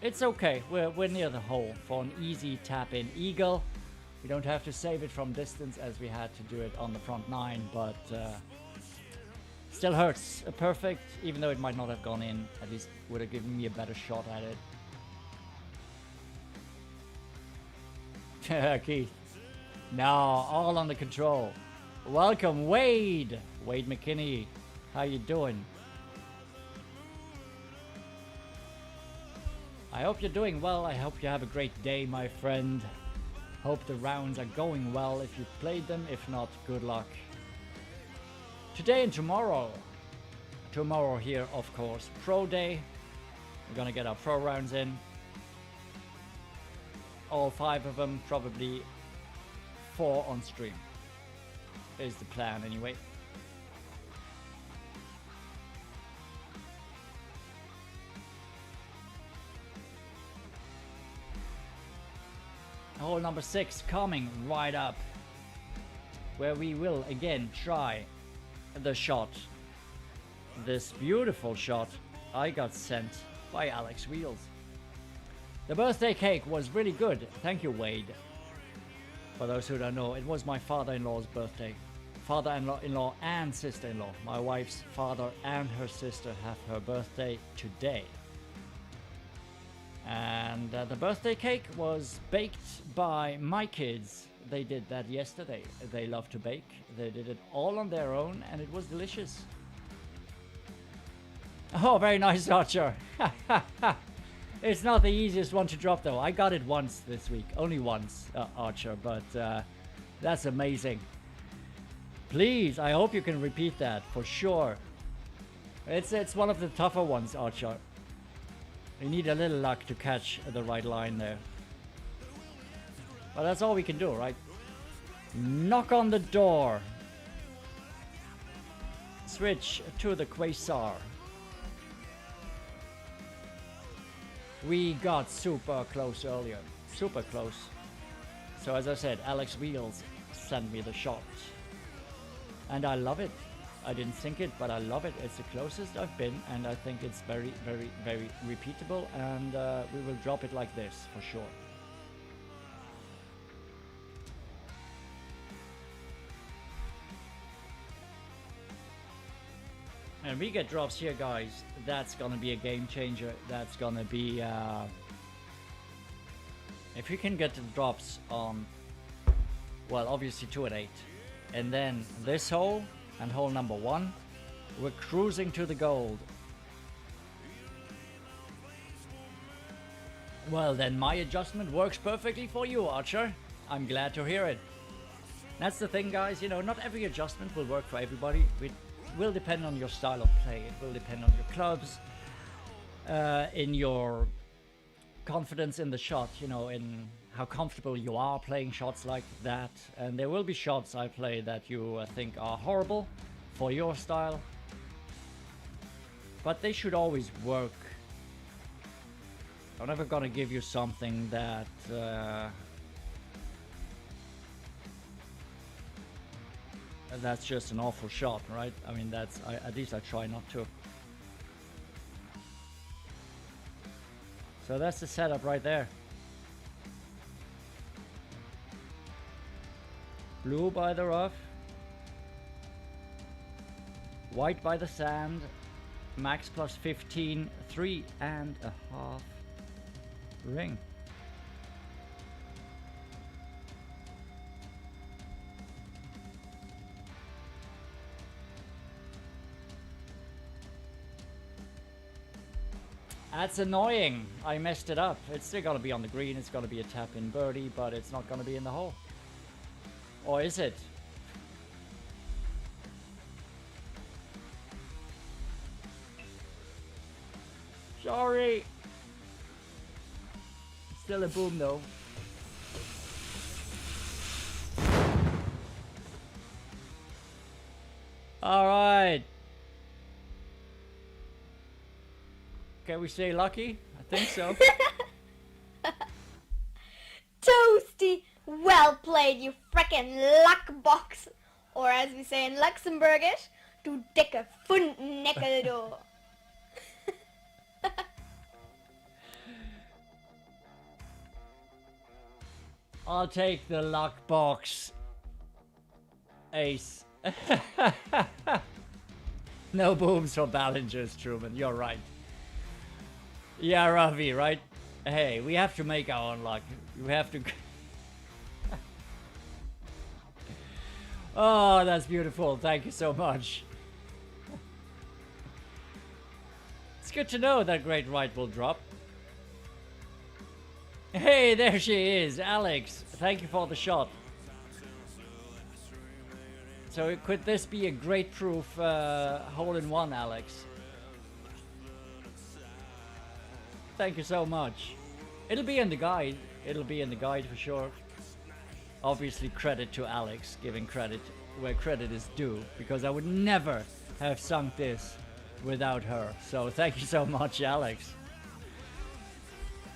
It's okay. We're near the hole for an easy tap in eagle. We don't have to save it from distance as we had to do it on the front 9, but still hurts. Perfect, even though it might not have gone in. At least would have given me a better shot at it. Keith. No, all under control. Welcome, Wade. Wade McKinney. How you doing? I hope you're doing well. I hope you have a great day, my friend. Hope the rounds are going well if you've played them. If not, good luck. Today and tomorrow. Tomorrow here, of course, Pro Day. We're gonna get our pro rounds in. All 5 of them, probably 4 on stream. Is the plan anyway. Hole number 6 coming right up, where we will again try the shot. This beautiful shot I got sent by Alex Wheels. The birthday cake was really good. Thank you, Wade. For those who don't know, it was my father-in-law's birthday. Father-in-law and sister-in-law. My wife's father and her sister have her birthday today. And the birthday cake was baked by my kids. They did that yesterday. They love to bake. They did it all on their own and it was delicious. Oh, very nice, Archer. It's not the easiest one to drop though. I got it once this week. Only once, Archer, but that's amazing. Please, I hope you can repeat that for sure. It's one of the tougher ones, Archer. You need a little luck to catch the right line there. But that's all we can do, right? Knock on the door. Switch to the Quasar. We got super close earlier. Super close. So as I said, Alex Wheels sent me the shot. And I love it. I didn't think it, but I love it. It's the closest I've been, and I think it's very, very, very repeatable, and we will drop it like this for sure. And we get drops here, guys. That's gonna be a game changer. That's gonna be if you can get the drops on, well, obviously 2 and 8, and then this hole and hole number 1, we're cruising to the gold. Well, then my adjustment works perfectly for you, Archer. I'm glad to hear it. That's the thing, guys. You know, not every adjustment will work for everybody. It will depend on your style of play. It will depend on your clubs, in your confidence in the shot, you know, in how comfortable you are playing shots like that. And there will be shots I play that you think are horrible for your style, but they should always work. I'm never gonna give you something that that's just an awful shot, right? I mean, that's at least I try not to. So that's the setup right there. Blue by the rough, white by the sand, max plus 15, 3.5 ring. That's annoying. I messed it up. It's still gonna be on the green. It's gonna be a tap in birdie, but it's not gonna be in the hole. Or is it? Sorry. Still a boom though. All right. Can we say lucky? I think so. Toasty, well played, you frickin' luck box. Or as we say in Luxembourgish, du dicke Fundneckel, du. I'll take the luck box. Ace. No booms for Ballingers, Truman. You're right. Yeah, Ravi, right? Hey, we have to make our own luck. We have to... Oh, that's beautiful. Thank you so much. It's good to know that Great Right will drop. Hey, there she is, Alex. Thank you for the shot. So could this be a great proof hole-in-one, Alex? Thank you so much. It'll be in the guide. It'll be in the guide for sure. Obviously, credit to Alex, giving credit where credit is due, because I would never have sunk this without her. So thank you so much, Alex.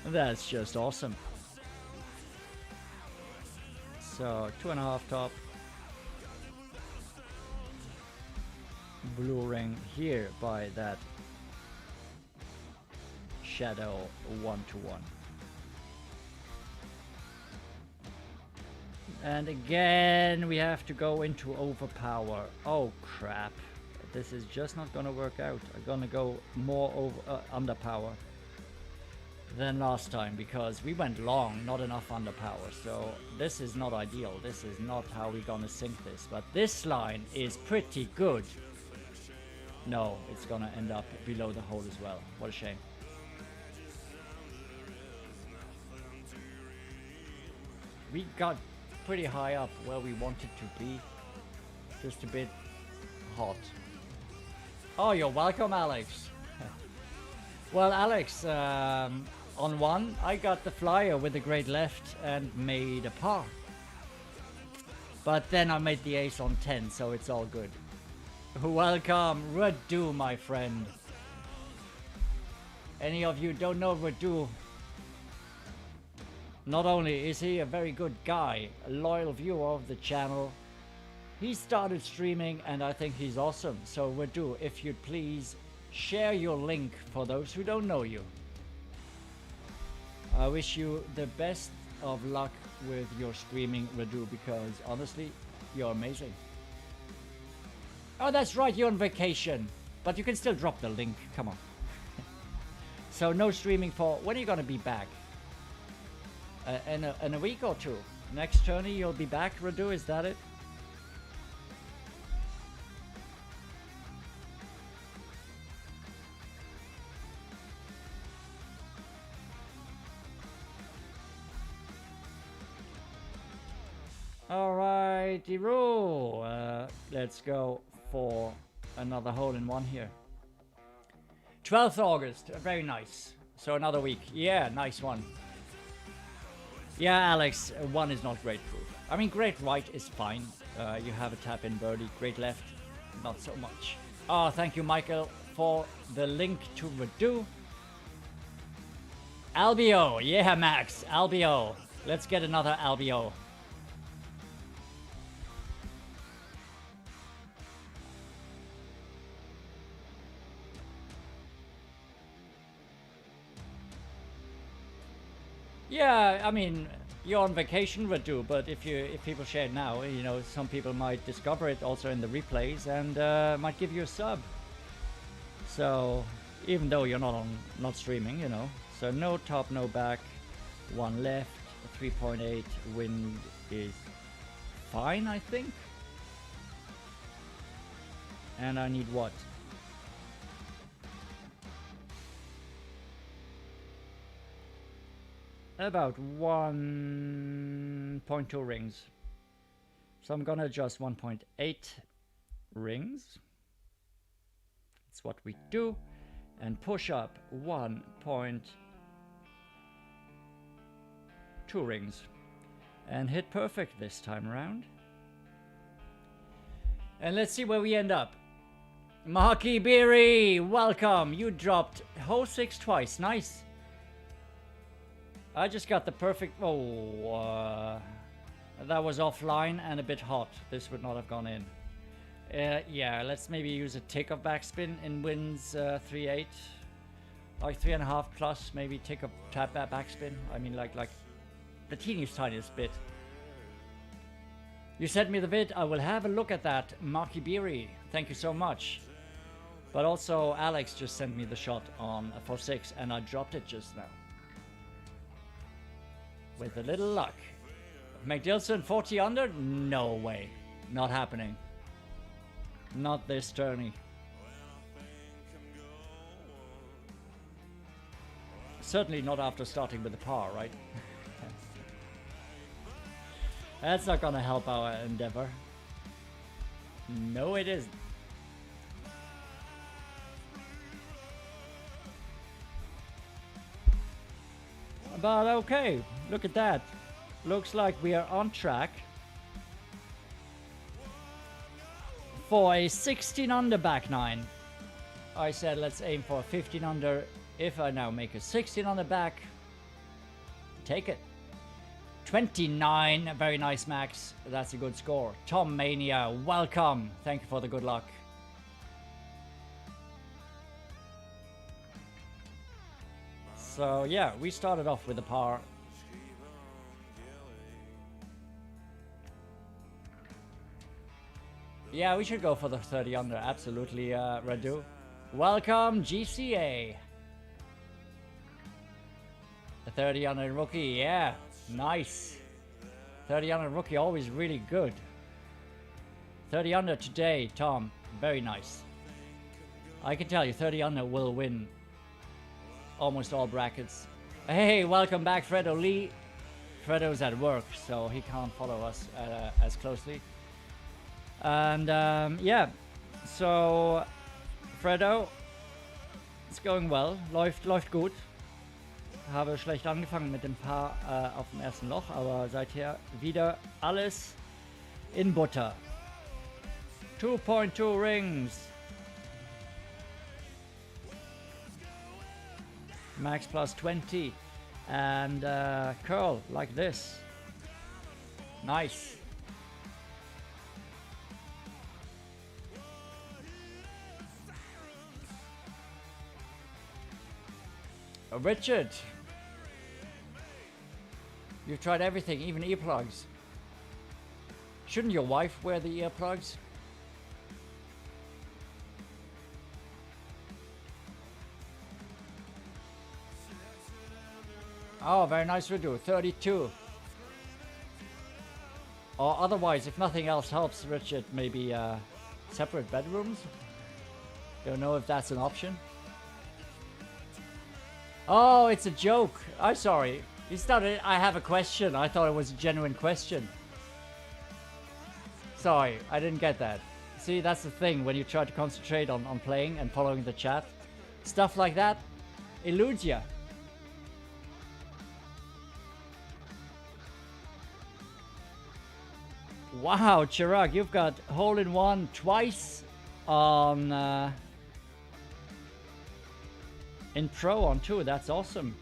That's just awesome. So 2.5 top. Blue ring here by that shadow 1-to-1. And again, we have to go into overpower. Oh crap. This is just not gonna work out. I'm gonna go more underpower than last time because we went long, not enough underpower. So this is not ideal. This is not how we're gonna sink this. But this line is pretty good. No, it's gonna end up below the hole as well. What a shame. We got pretty high up where we wanted to be. Just a bit hot. Oh, you're welcome, Alex. Well, Alex, on one, I got the flyer with the great left and made a par. But then I made the ace on 10, so it's all good. Welcome, Radu, my friend. Any of you don't know Radu? Not only is he a very good guy, a loyal viewer of the channel, he started streaming and I think he's awesome. So Radu, if you'd please share your link for those who don't know you. I wish you the best of luck with your streaming, Radu, because honestly, you're amazing. Oh, that's right, you're on vacation, but you can still drop the link, come on. So no streaming for, when are you gonna be back? In a week or two. Next tourney you'll be back, Radu, is that it? Alrighty, let's go for another hole in one here. 12th August, very nice. So another week. Yeah, nice one. Yeah, Alex, one is not great proof. I mean, great right is fine. You have a tap in birdie. Great left, not so much. Oh, thank you, Michael, for the link to Radu. Albio, yeah, Max, Albio. Let's get another Albio. Yeah, I mean, you're on vacation, Radu, but if people share it now, you know, some people might discover it also in the replays and might give you a sub. So even though you're not streaming, you know. So no top, no back, one left, 3.8 wind is fine, I think. And I need what? About 1.2 rings. So I'm gonna adjust 1.8 rings. That's what we do. And push up 1.2 rings. And hit perfect this time around. And let's see where we end up. Maki Beery, welcome. You dropped hole 6 twice. Nice. I just got the perfect... Oh, that was offline and a bit hot. This would not have gone in. Yeah, let's maybe use a tick of backspin in winds 3.8. Like 3.5 plus, maybe tick of tap backspin. I mean, like the teeniest tiniest bit. You sent me the vid. I will have a look at that. Maki Beery, thank you so much. But also, Alex just sent me the shot on a 4-6 and I dropped it just now. With a little luck. McDilson 40 under? No way. Not happening. Not this tourney. Certainly not after starting with the par, right? That's not gonna help our endeavor. No, it isn't. But okay, look at that. Looks like we are on track for a 16 under back nine. I said let's aim for a 15 under. If I now make a 16 on the back, take it. 29, very nice, Max. That's a good score. Tom Mania, welcome. Thank you for the good luck. So yeah, we started off with a par. Yeah, we should go for the 30 under. Absolutely, Radu. Welcome, GCA. The 30 under rookie, yeah, nice. 30 under rookie, always really good. 30 under today, Tom, very nice. I can tell you, 30 under will win almost all brackets. Hey, welcome back, Fredo Lee. Fredo's at work, so he can't follow us as closely. And yeah, so Fredo, it's going well, läuft gut. Habe schlecht angefangen mit dem Paar auf dem ersten Loch, aber seither wieder alles in Butter. 2.2 rings. Max plus 20 and curl like this. Nice. Richard, you've tried everything, even earplugs. Shouldn't your wife wear the earplugs? Oh, very nice Ridu, 32. Or otherwise, if nothing else helps, Richard, maybe separate bedrooms? Don't know if that's an option. Oh, it's a joke. I'm sorry. You started, I have a question. I thought it was a genuine question. Sorry, I didn't get that. See, that's the thing when you try to concentrate on playing and following the chat. Stuff like that eludes you. Wow, Chirag, you've got hole-in-one twice on in Pro on 2. That's awesome.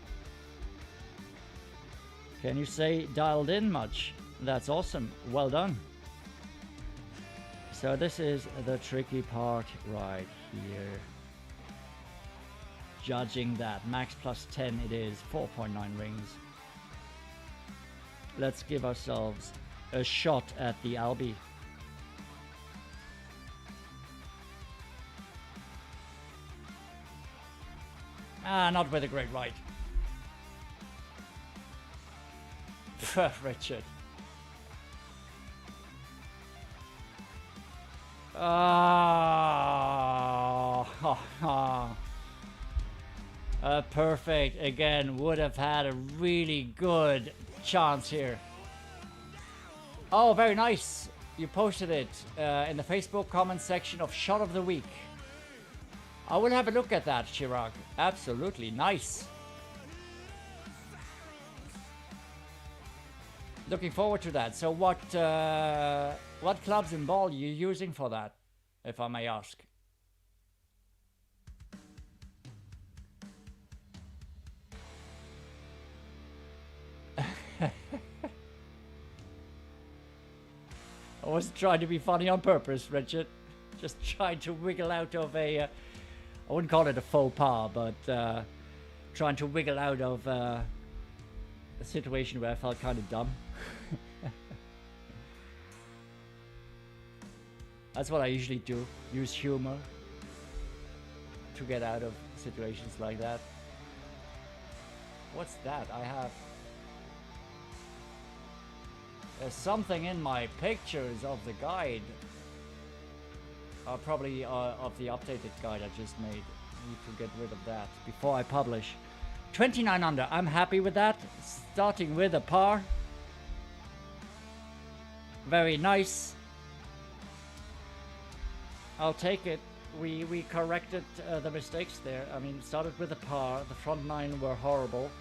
Can you say dialed in much? That's awesome. Well done. So this is the tricky part right here. Judging that. Max plus 10 it is. 4.9 rings. Let's give ourselves a shot at the Albi. Ah, not with a great right. Richard. Perfect. Again, would have had a really good chance here. Oh, very nice. You posted it in the Facebook comment section of Shot of the Week. I will have a look at that, Chirag. Absolutely nice. Looking forward to that. So what clubs and ball are you using for that, if I may ask? I wasn't trying to be funny on purpose, Richard. Just trying to wiggle out of a... I wouldn't call it a faux pas, but trying to wiggle out of a situation where I felt kind of dumb. That's what I usually do. Use humor to get out of situations like that. What's that? I have... There's something in my pictures of the guide. Probably of the updated guide I just made. Need to get rid of that before I publish. 29 under. I'm happy with that. Starting with a par. Very nice. I'll take it. We corrected the mistakes there. I mean, started with a par. The front nine were horrible.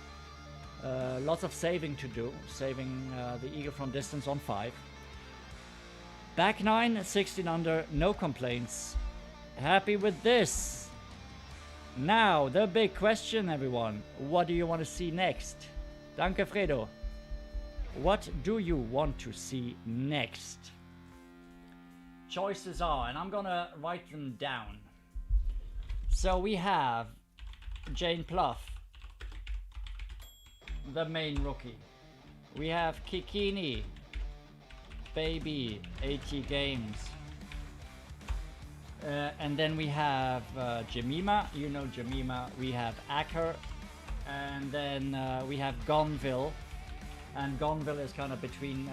Lots of saving to do. Saving the eagle from distance on 5. Back 9, 16 under, no complaints. Happy with this. Now, the big question, everyone. What do you want to see next? Danke, Fredo. What do you want to see next? Choices are, and I'm gonna write them down. So we have Jane Plough, the main rookie. We have Kikini, baby, 80 games. And then we have Jemima, you know Jemima. We have Acker, and then we have Gonville, and Gonville is kind of between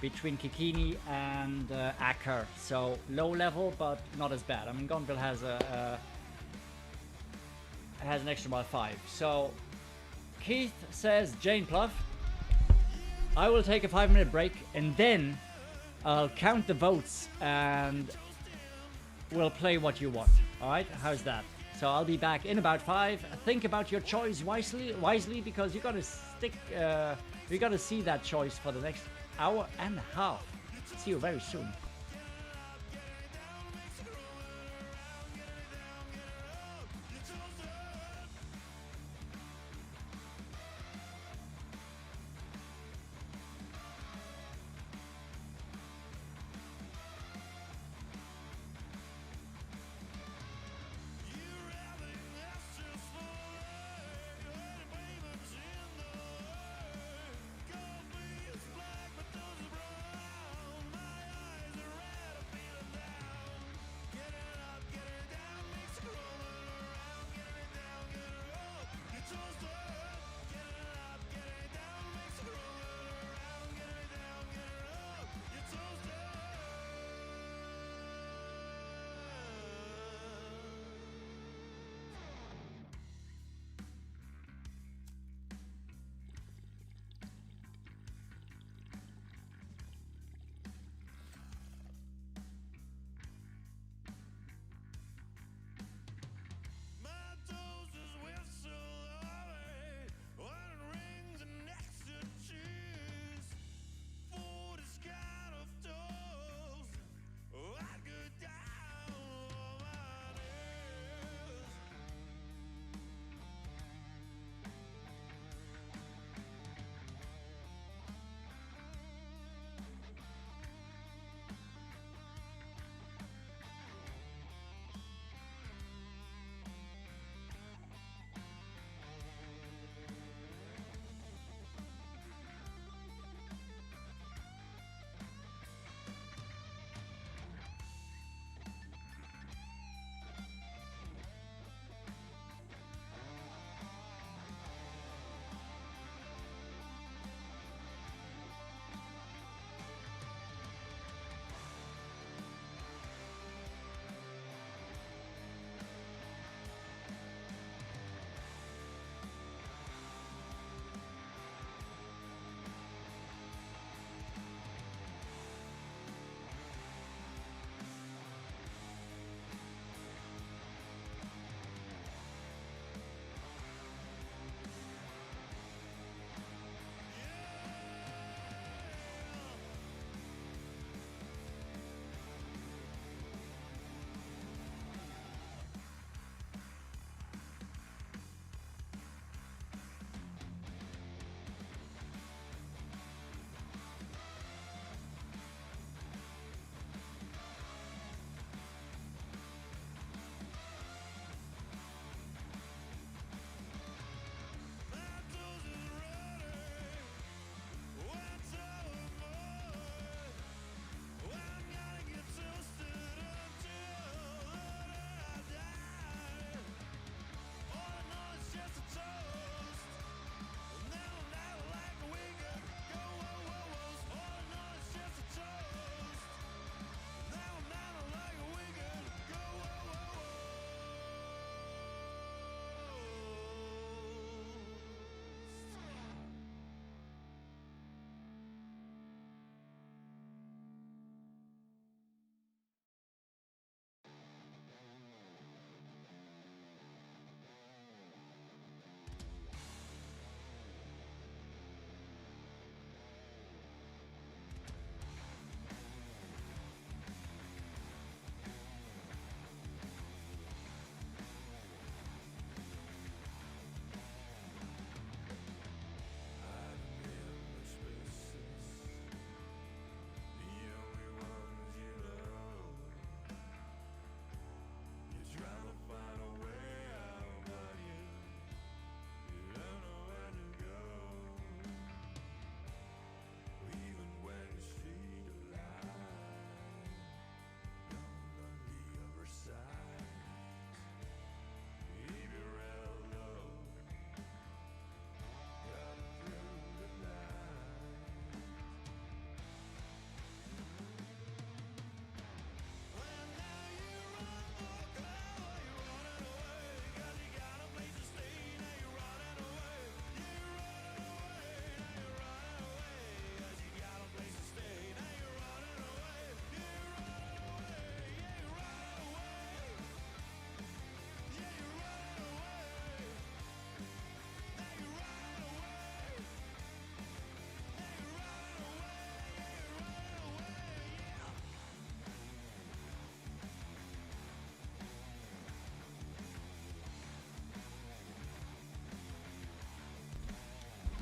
Kikini and Acker, so low level but not as bad. I mean, Gonville has an extra about 5. So Keith says, Jane Plough, I will take a 5-minute break and then I'll count the votes and we'll play what you want. Alright, how's that? So I'll be back in about 5. Think about your choice wisely, because you're gonna you're gonna see that choice for the next hour and a half. See you very soon.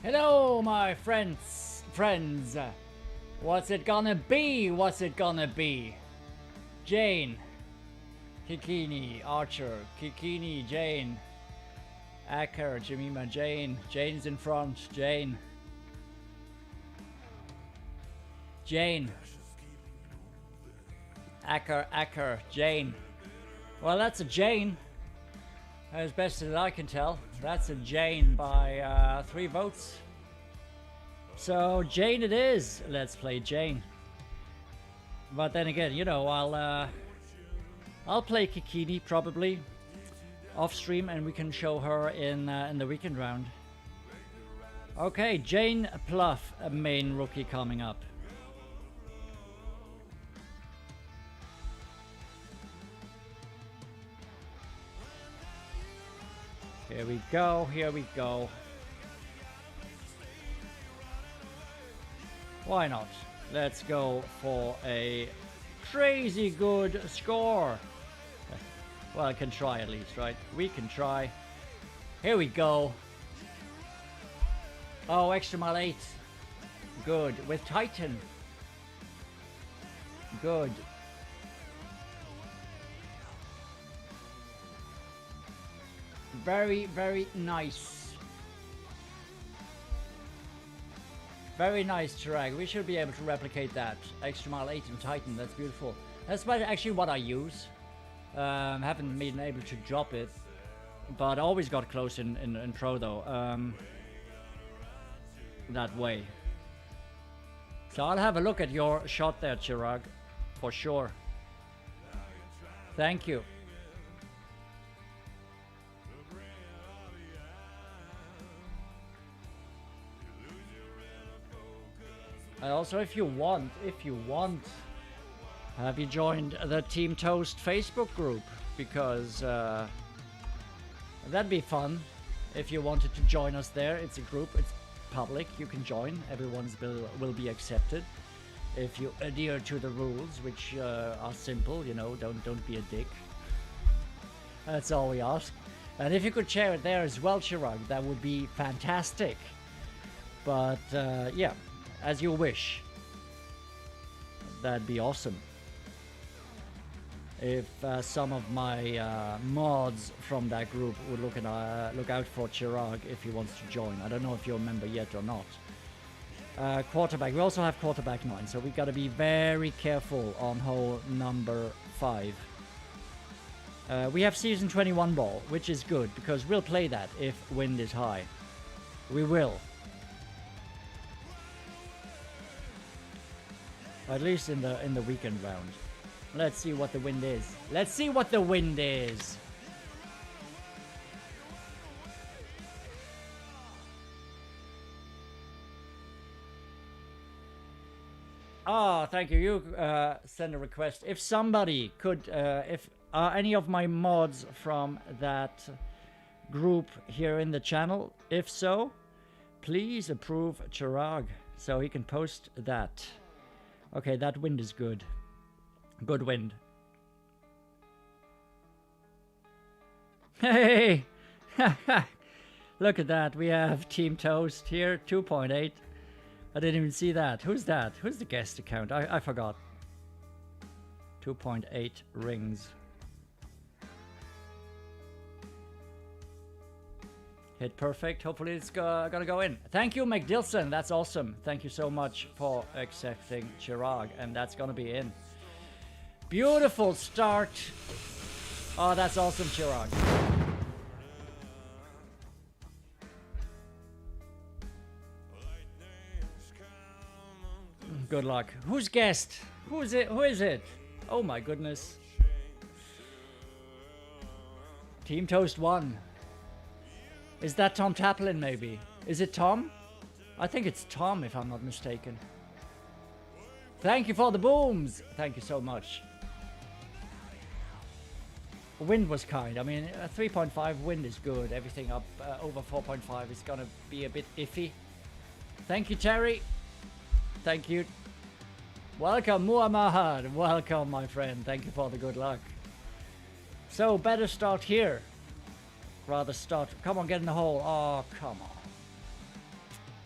Hello, my friends. What's it gonna be? What's it gonna be? Jane. Kikini, Archer. Kikini, Jane. Acker, Jemima, Jane. Jane's in front. Jane. Jane. Acker, Jane. Well, that's a Jane. As best as I can tell. That's a Jane by 3 votes. So Jane it is. Let's play Jane. But then again, you know, I'll play Kikini probably off stream, and we can show her in the weekend round. Okay, Jane Plough, a main rookie coming up. Here we go, here we go. Why not? Let's go for a crazy good score. Well, I can try at least, right? We can try. Here we go. Oh, extra mile 8. Good. With Titan. Good. Very, very nice. Very nice, Chirag. We should be able to replicate that. Extra mile 8 in Titan. That's beautiful. That's actually what I use. Haven't been able to drop it, but I always got close in Pro though. That way. So I'll have a look at your shot there, Chirag, for sure. Thank you. And also, if you want, have you joined the Team Toast Facebook group? Because that'd be fun if you wanted to join us there. It's a group, it's public, you can join. Everyone's will be accepted if you adhere to the rules, which are simple, you know, don't be a dick. That's all we ask. And if you could share it there as well, Chirag, that would be fantastic. But yeah, as you wish. That'd be awesome. If some of my mods from that group would look out for Chirag if he wants to join. I don't know if you're a member yet or not. Quarterback. We also have quarterback 9, so we got to be very careful on hole number 5. We have season 21 ball, which is good because we'll play that if wind is high. We will. At least in the weekend round. Let's see what the wind is. Let's see what the wind is. Ah, thank you. You send a request. If somebody could, if any of my mods from that group here in the channel, if so, please approve Chirag so he can post that. Okay, that wind is good. Good wind. Hey! Look at that. We have Team Toast here, 2.8. I didn't even see that. Who's that? Who's the guest account? I forgot. 2.8 rings. Hit perfect. Hopefully it's gonna go in. Thank you, McDilson. That's awesome. Thank you so much for accepting Chirag. And that's gonna be in. Beautiful start. Oh, that's awesome, Chirag. Good luck. Who's guest? Who is it? Who is it? Oh my goodness. Team Toast 1. Is that Tom Taplin maybe? Is it Tom? I think it's Tom if I'm not mistaken. Thank you for the booms. Thank you so much. Wind was kind. I mean, a 3.5 wind is good. Everything up over 4.5 is gonna be a bit iffy. Thank you, Terry. Thank you. Welcome, Muhammad. Welcome, my friend. Thank you for the good luck. So, better start here. Rather start. Come on, get in the hole. Oh, come on.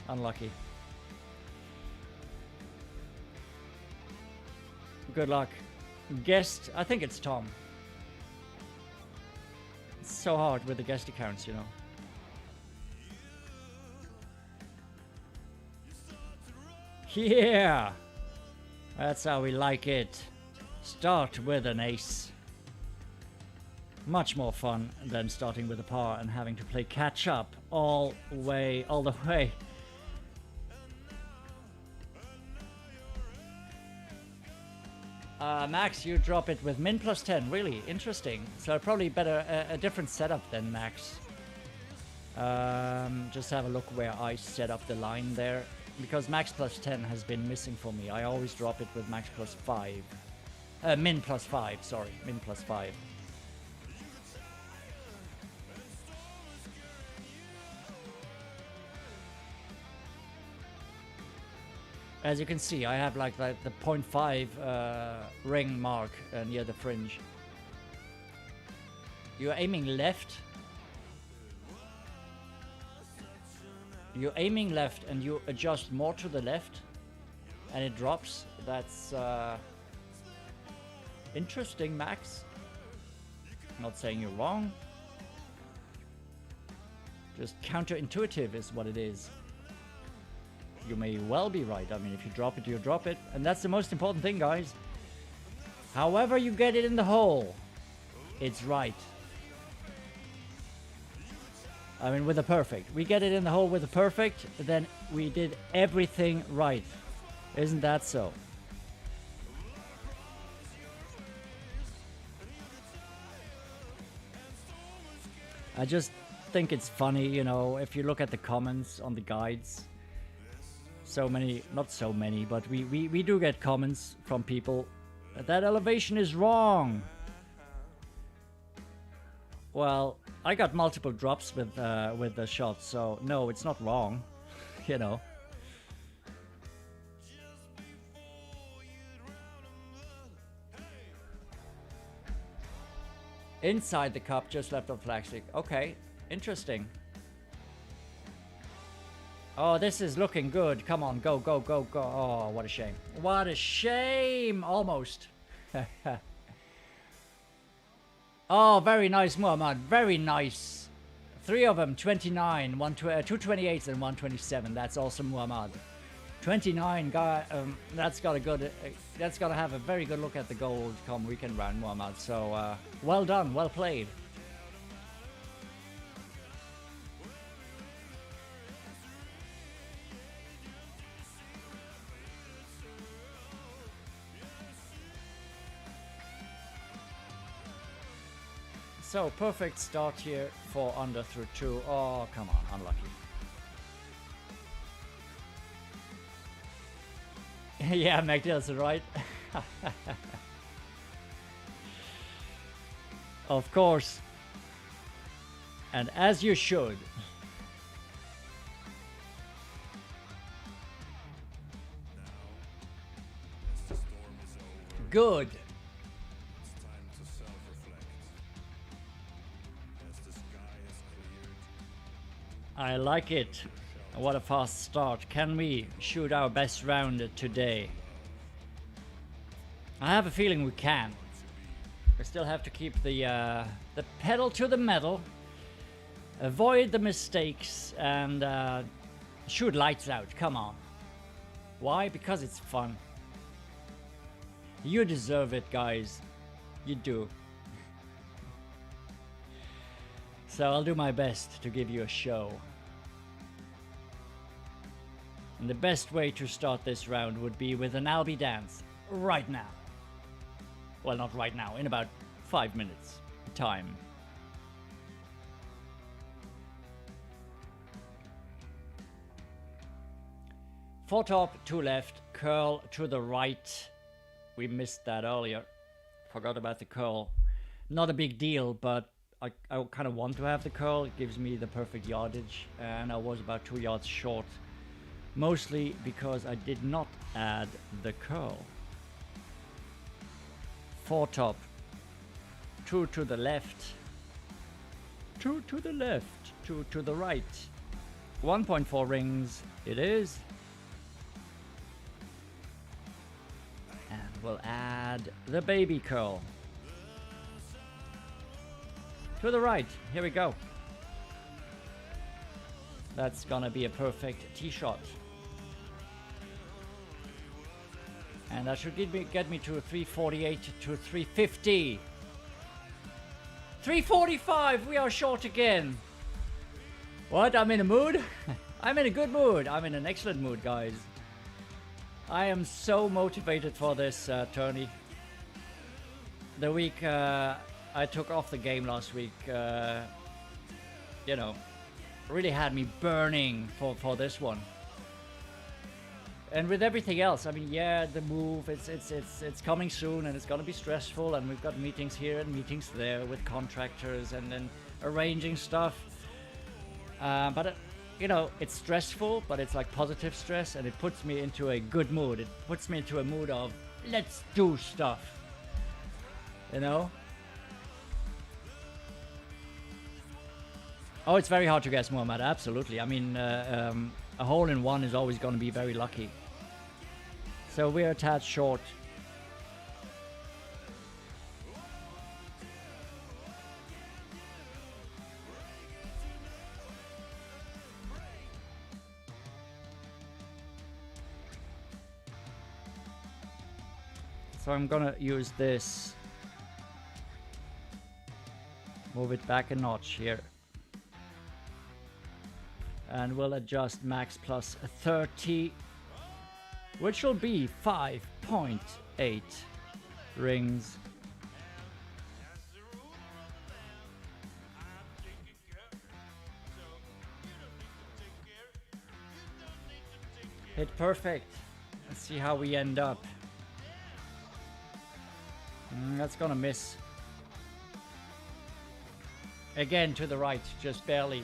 Unlucky. Good luck. Guest, I think it's Tom. It's so hard with the guest accounts, you know. Yeah! That's how we like it. Start with an ace. Much more fun than starting with a par and having to play catch up all the way. Max, you drop it with min plus 10. Really interesting. So probably better a different setup than Max. Just have a look where I set up the line there. Because max plus 10 has been missing for me. I always drop it with max plus 5. Min plus 5, sorry. Min plus 5. As you can see, I have like the 0.5 ring mark near the fringe. You're aiming left. You're aiming left and you adjust more to the left and it drops. That's interesting, Max. Not saying you're wrong. Just counterintuitive is what it is. You may well be right. I mean, if you drop it, you drop it. And that's the most important thing, guys. However you get it in the hole, it's right. I mean, with a perfect. We get it in the hole with a perfect, then we did everything right. Isn't that so? I just think it's funny, you know, if you look at the comments on the guides. So many, not so many, but we do get comments from people. That elevation is wrong. Well, I got multiple drops with the shot, so no, it's not wrong, you know. Inside the cup, just left on flagstick. Okay, interesting. Oh, this is looking good. Come on, go, go, go, go. Oh, what a shame. What a shame! Almost. Oh, very nice, Muhammad. Very nice. 3 of them, 29, 228s and 127. That's awesome, Muhammad. 29, guy. That's got a good. That's got to have a very good look at the gold come weekend round, Muhammad. So, well done, well played. So, perfect start here, 4 under through 2. Oh, come on, unlucky. Yeah, McDill's right. Of course. And as you should. Good. I like it. What a fast start. Can we shoot our best round today? I have a feeling we can. We still have to keep the pedal to the metal, avoid the mistakes, and shoot lights out. Come on. Why? Because it's fun. You deserve it, guys. You do. So I'll do my best to give you a show. And the best way to start this round would be with an Albi dance right now. Well, not right now, in about 5 minutes time. Four top, 2 left, curl to the right. We missed that earlier. Forgot about the curl. Not a big deal, but I kind of want to have the curl. It gives me the perfect yardage, and I was about 2 yards short. Mostly because I did not add the curl. 4 top, 2 to the left, 2 to the left, 2 to the right. 1.4 rings it is. And we'll add the baby curl. To the right, here we go. That's gonna be a perfect tee shot. And that should get me to a 348 to 350. 345, we are short again. What? I'm in a mood? I'm in a good mood. I'm in an excellent mood, guys. I am so motivated for this tourney. The week I took off the game last week, you know, really had me burning for this one. And with everything else, I mean, yeah, the move, it's coming soon, and it's gonna be stressful, and we've got meetings here and meetings there with contractors and then arranging stuff. But you know, it's stressful, but it's like positive stress, and it puts me into a good mood. It puts me into a mood of let's do stuff. You know? Oh, it's very hard to guess, Muhammad. Absolutely. I mean, a hole-in-one is always going to be very lucky. So we're a tad short. So I'm going to use this. Move it back a notch here. And we'll adjust max plus 30, which will be 5.8 rings. Hit perfect. Let's see how we end up. That's gonna miss. Again to the right, just barely.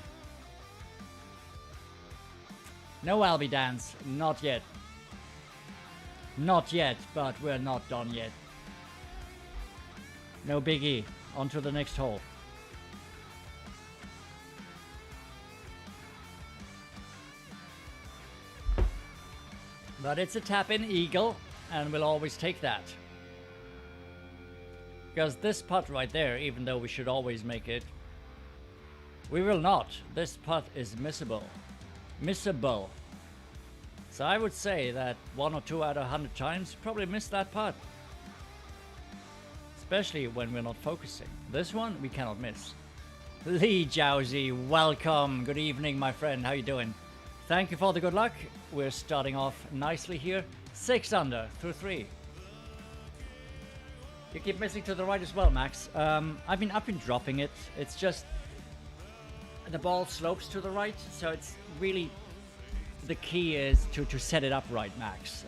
No Albie dance, not yet. Not yet, but we're not done yet. No biggie, on to the next hole. But it's a tap-in eagle, and we'll always take that. Because this putt right there, even though we should always make it, we will not. This putt is missable. Missable. So I would say that 1 or 2 out of 100 times probably miss that putt. Especially when we're not focusing. This one we cannot miss. Lee Jowsey, welcome. Good evening, my friend. How you doing? Thank you for the good luck. We're starting off nicely here. 6 under through 3. You keep missing to the right as well, Max. I've been dropping it. It's just the ball slopes to the right, so it's really the key is to set it up right, Max.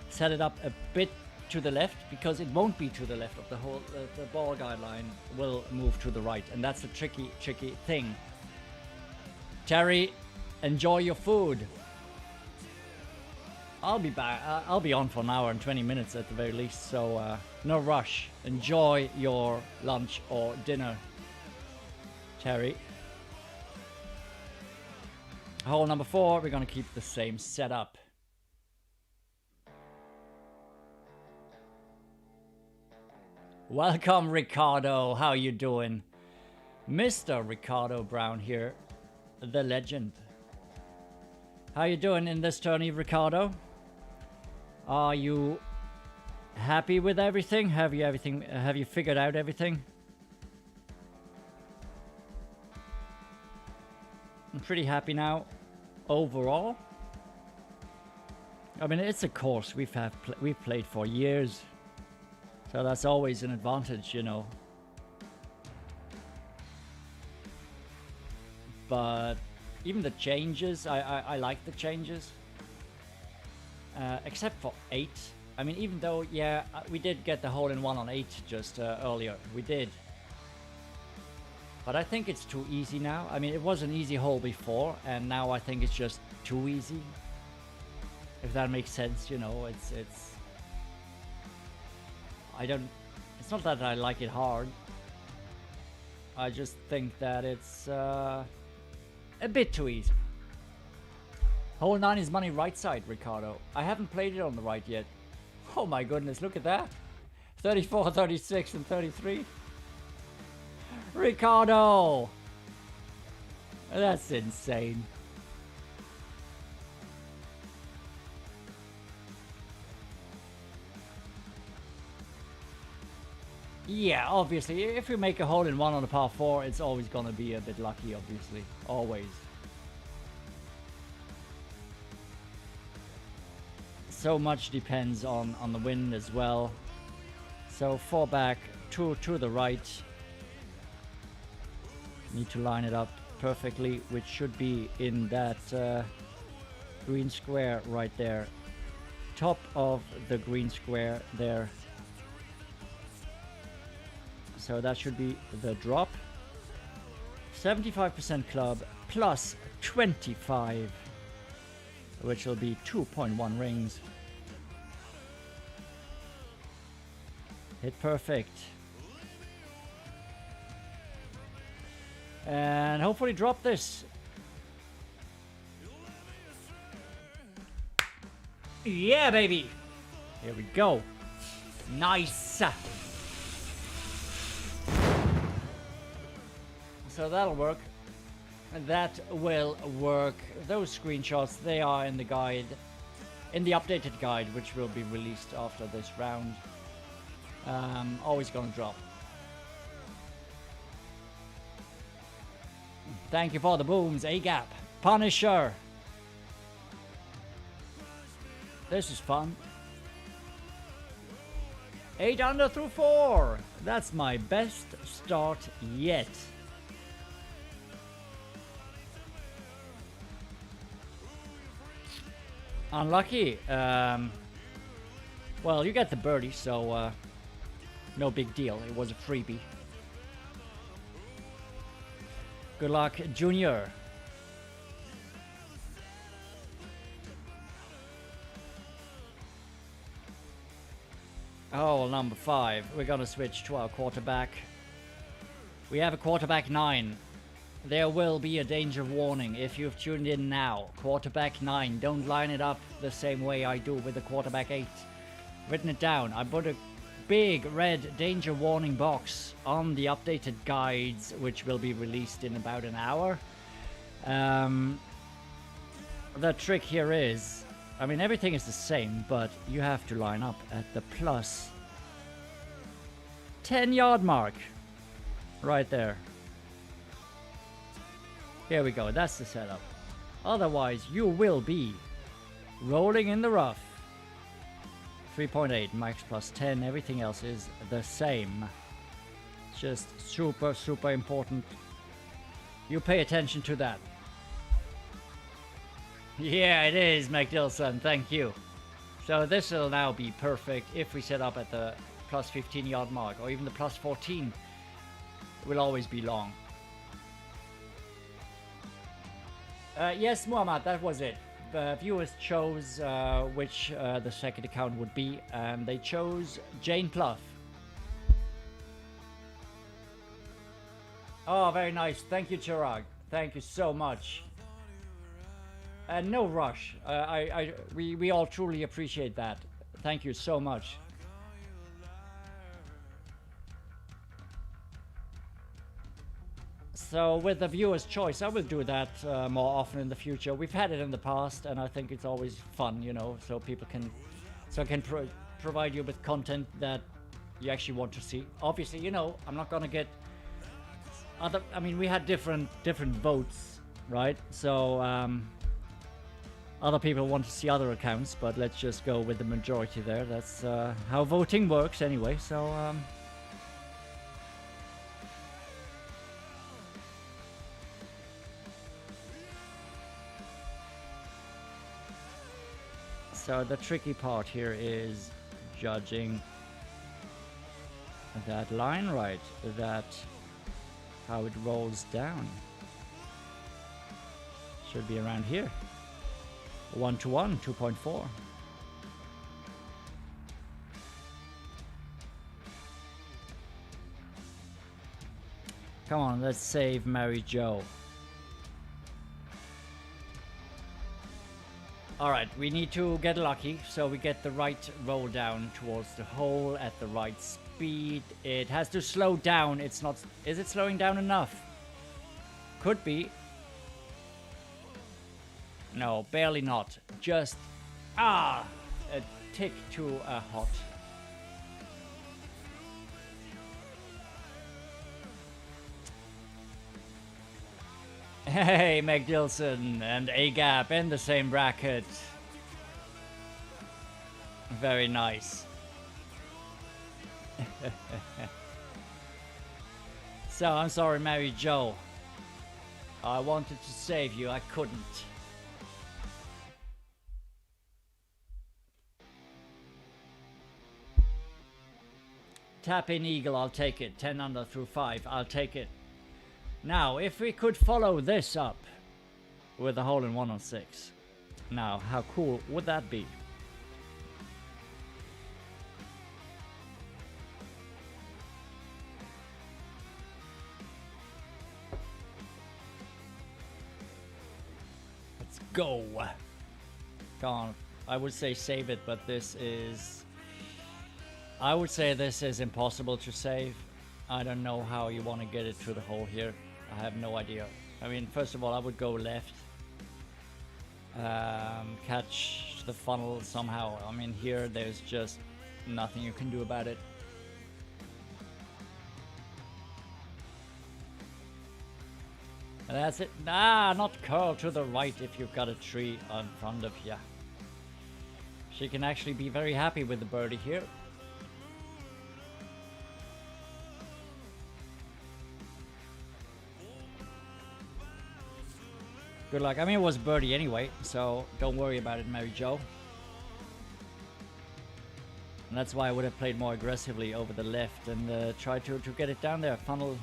Set it up a bit to the left, because it won't be to the left of the whole. The ball guideline will move to the right, and that's the tricky thing. Terry, enjoy your food. I'll be back. I'll be on for an hour and 20 minutes at the very least, so no rush. Enjoy your lunch or dinner, Terry. Hole number 4, we're going to keep the same setup. Welcome, Ricardo. How you doing? Mr. Ricardo Brown here, the legend. How you doing in this tourney, Ricardo? Are you happy with everything? Have you figured out everything? I'm pretty happy now, overall. I mean, it's a course we've played for years, so that's always an advantage, you know. But even the changes, I like the changes, except for 8. I mean, even though, yeah, we did get the hole-in-one on 8 just earlier, we did. But I think it's too easy now. I mean, it was an easy hole before, and now I think it's just too easy. If that makes sense, you know, it's not that I like it hard. I just think that it's a a bit too easy. Hole 9 is money right side, Ricardo. I haven't played it on the right yet. Oh my goodness, look at that. 34, 36, and 33. Ricardo! That's insane. Yeah, obviously, if you make a hole in one on a par 4, it's always gonna be a bit lucky, obviously. Always. So much depends on the wind as well. So 4 back, 2 to the right. Need to line it up perfectly, which should be in that green square right there. Top of the green square there. So that should be the drop. 75% club plus 25, which will be 2.1 rings. Hit perfect. And hopefully drop this. Yeah, baby. Here we go. Nice. So that'll work. That will work. Those screenshots, they are in the guide, in the updated guide, which will be released after this round. Always gonna drop. Thank you for the booms, A-Gap. Punisher. This is fun. 8 under through 4. That's my best start yet. Unlucky. Well, you get the birdie, so no big deal. It was a freebie. Good luck, Junior. Oh, number 5. We're gonna switch to our quarterback. We have a quarterback 9. There will be a danger warning if you've tuned in now. Quarterback 9. Don't line it up the same way I do with the quarterback 8. Written it down. I put a big red danger warning box on the updated guides, which will be released in about an hour. The trick here is, I mean, everything is the same, but you have to line up at the plus 10-yard mark. Right there. Here we go, that's the setup. Otherwise, you will be rolling in the rough. 3.8, max plus 10, everything else is the same. Just super, super important. You pay attention to that. Yeah, it is, McDilson, thank you. So this will now be perfect if we set up at the plus 15-yard mark, or even the plus 14. It will always be long. Yes, Muhammad, that was it. The viewers chose which the second account would be, and they chose Jane Plough. Oh, very nice. Thank you, Chirag. Thank you so much. No rush. We all truly appreciate that. Thank you so much. So with the viewer's choice, I will do that more often in the future. We've had it in the past, and I think it's always fun, you know, so people can, provide you with content that you actually want to see. Obviously, you know, I'm not gonna get other. I mean, we had different votes, right? So other people want to see other accounts, but let's just go with the majority there. That's how voting works, anyway. So. So the tricky part here is judging that line right, that how it rolls down. Should be around here. 1-to-1, 2.4. Come on, let's save Mary Jo. Alright, we need to get lucky, so we get the right roll down towards the hole at the right speed. It has to slow down. It's not... Is it slowing down enough? Could be. No, barely not. Just... a tick too hot. Hey, Meg Dilson and A-Gap in the same bracket. Very nice. So, I'm sorry, Mary Jo. I wanted to save you, I couldn't. Tap in Eagle, I'll take it. 10 under through 5, I'll take it. Now, if we could follow this up with a hole in 1 on 6. Now, how cool would that be? Let's go. Go on. I would say save it, but this is... I would say this is impossible to save. I don't know how you want to get it through the hole here. I have no idea. I mean, first of all, I would go left. Catch the funnel somehow. I mean, here, there's just nothing you can do about it. And that's it. Ah, not curl to the right if you've got a tree in front of you. She can actually be very happy with the birdie here. Good luck. I mean, it was birdie anyway, so don't worry about it, Mary Jo. And that's why I would have played more aggressively over the left and try to get it down there. Funnel,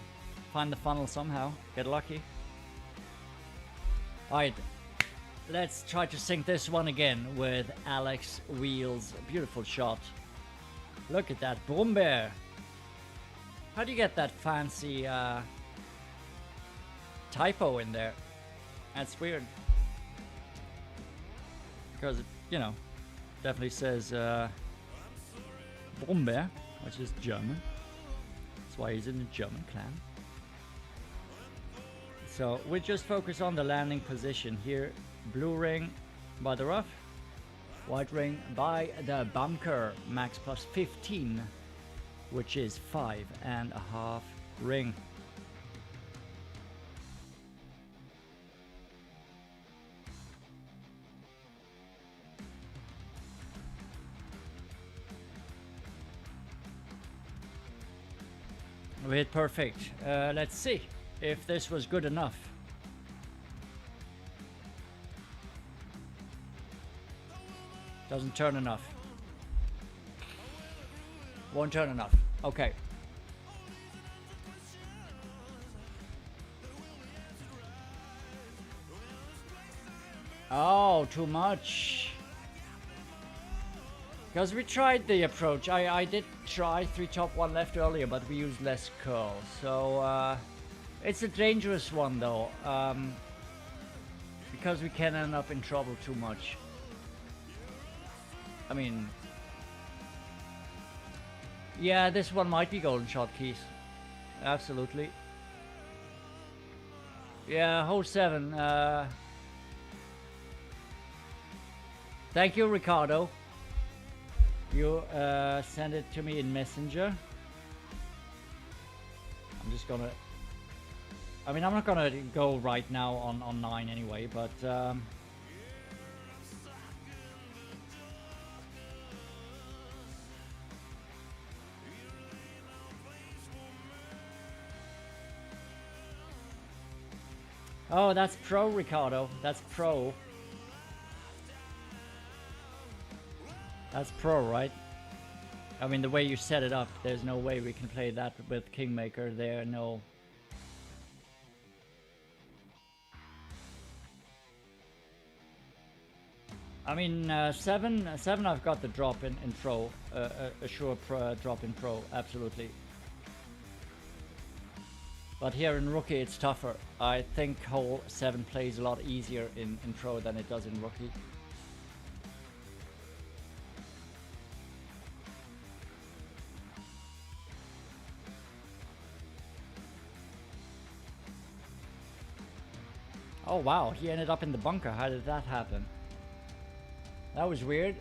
find the funnel somehow. Get lucky. Alright, let's try to sink this one again with Alex Wheels. Beautiful shot. Look at that Brumbeer. How do you get that fancy typo in there? That's weird. Because, you know, definitely says Brumbeer, which is German. That's why he's in the German clan. So we just focus on the landing position here. Blue ring by the rough. White ring by the bunker. Max plus 15, which is 5.5 ring. We hit perfect. Let's see if this was good enough. Doesn't turn enough. Won't turn enough. Okay. Oh, too much. Because we tried the approach. I did try 3 top 1 left earlier, but we used less curl. So it's a dangerous one though. Because we can end up in trouble too much. I mean, yeah, this one might be golden shot keys. Absolutely. Yeah, hole 7. Thank you, Ricardo. You send it to me in Messenger. I'm just gonna... I mean, I'm not gonna go right now on 9 anyway, but... Oh, that's pro, Ricardo. That's pro. That's pro, right? I mean, the way you set it up, there's no way we can play that with Kingmaker there, no. I mean, 7 I've got the drop in pro, a sure drop in pro, absolutely. But here in Rookie it's tougher. I think hole 7 plays a lot easier in pro than it does in Rookie. Oh wow, he ended up in the bunker. How did that happen? That was weird.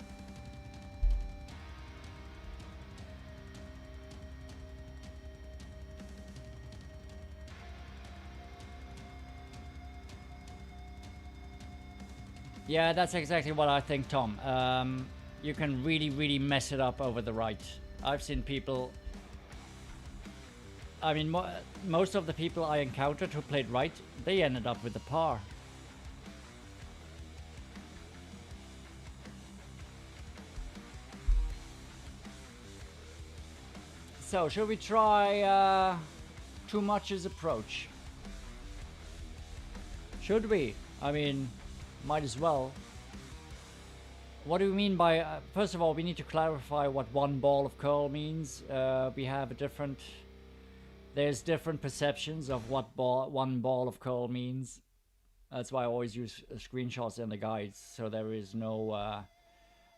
Yeah, that's exactly what I think, Tom. You can really mess it up over the right. I've seen people... I mean, most of the people I encountered who played right, they ended up with the par. So, should we try too much's approach? Should we? I mean, might as well. What do we mean by... first of all, we need to clarify what one ball of curl means. We have a different... There's different perceptions of what one ball of curl means. That's why I always use screenshots in the guides, so there is no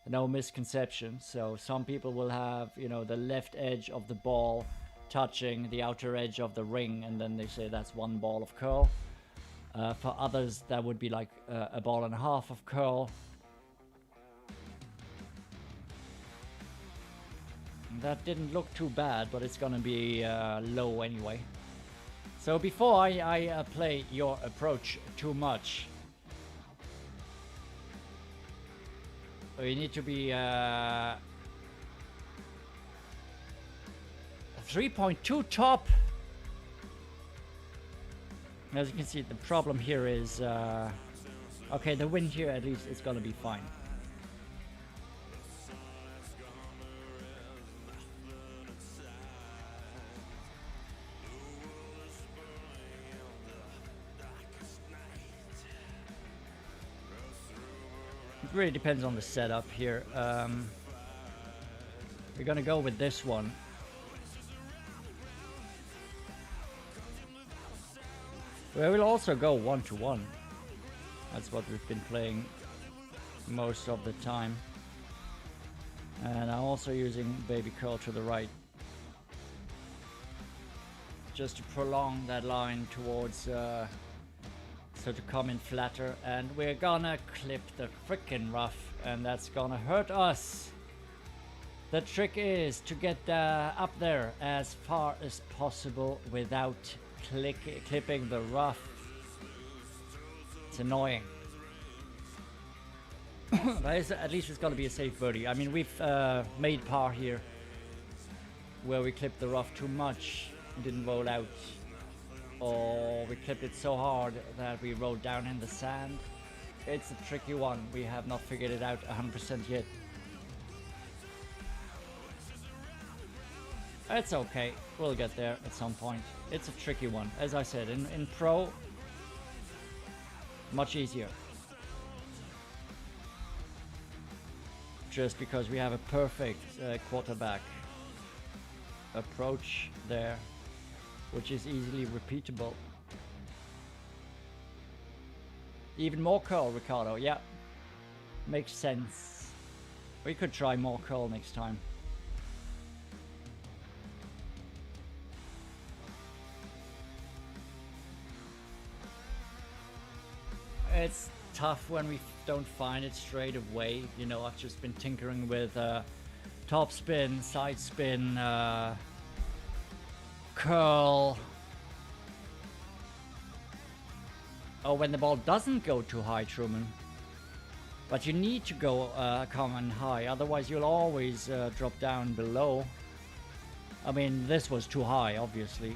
misconception. So some people will have, you know, the left edge of the ball touching the outer edge of the ring, and then they say that's one ball of curl. For others, that would be like a ball and a half of curl. That didn't look too bad, but it's gonna be low anyway. So before I play your approach too much, you need to be 3.2 top. As you can see, the problem here is okay, the wind here at least is gonna be fine. It really depends on the setup here. We're gonna go with this one. We will also go 1-to-1. That's what we've been playing most of the time. And I'm also using baby curl to the right, just to prolong that line towards so to come in flatter, and we're gonna clip the frickin' rough, and that's gonna hurt us. The trick is to get up there as far as possible without clipping the rough. It's annoying. But at least it's gonna be a safe birdie. I mean, we've made par here where we clipped the rough too much and didn't roll out, or we clipped it so hard that we rolled down in the sand. It's a tricky one. We have not figured it out 100% yet. It's okay. We'll get there at some point. It's a tricky one. As I said, in pro, much easier. Just because we have a perfect quarterback approach there, which is easily repeatable. Even more curl, Ricardo. Yeah, makes sense. We could try more curl next time. It's tough when we don't find it straight away. You know, I've just been tinkering with top spin, side spin, curl. Oh, when the ball doesn't go too high, Truman. But you need to go come on high, otherwise you'll always drop down below. I mean, this was too high, obviously.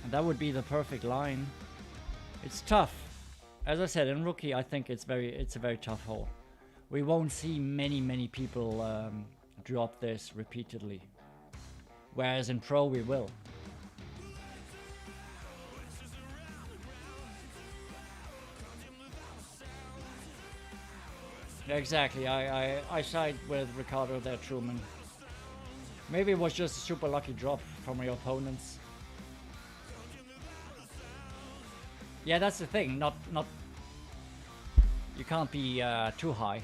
And that would be the perfect line. It's tough. As I said, in rookie, I think it's a very tough hole. We won't see many people drop this repeatedly. Whereas in pro, we will. Exactly, I side with Ricardo there, Truman. Maybe it was just a super lucky drop from your opponents. Yeah, that's the thing. Not. You can't be too high.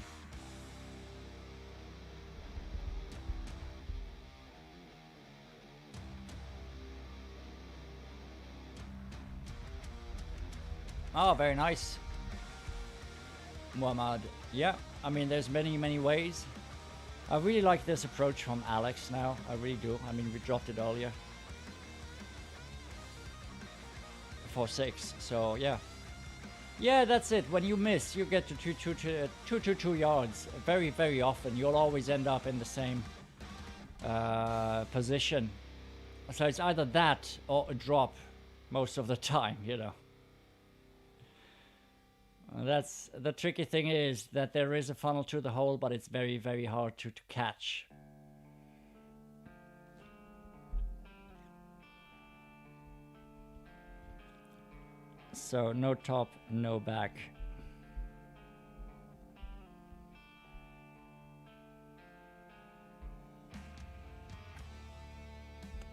Oh, very nice. Muhammad. Yeah, I mean, there's many ways. I really like this approach from Alex now. I really do. I mean, we dropped it earlier. 4-6. So, yeah. Yeah, that's it. When you miss, you get to 2 yards. Very often. You'll always end up in the same position. So it's either that or a drop most of the time, you know. That's the tricky thing, is that there is a funnel to the hole, but it's very hard to catch. So no top, no back.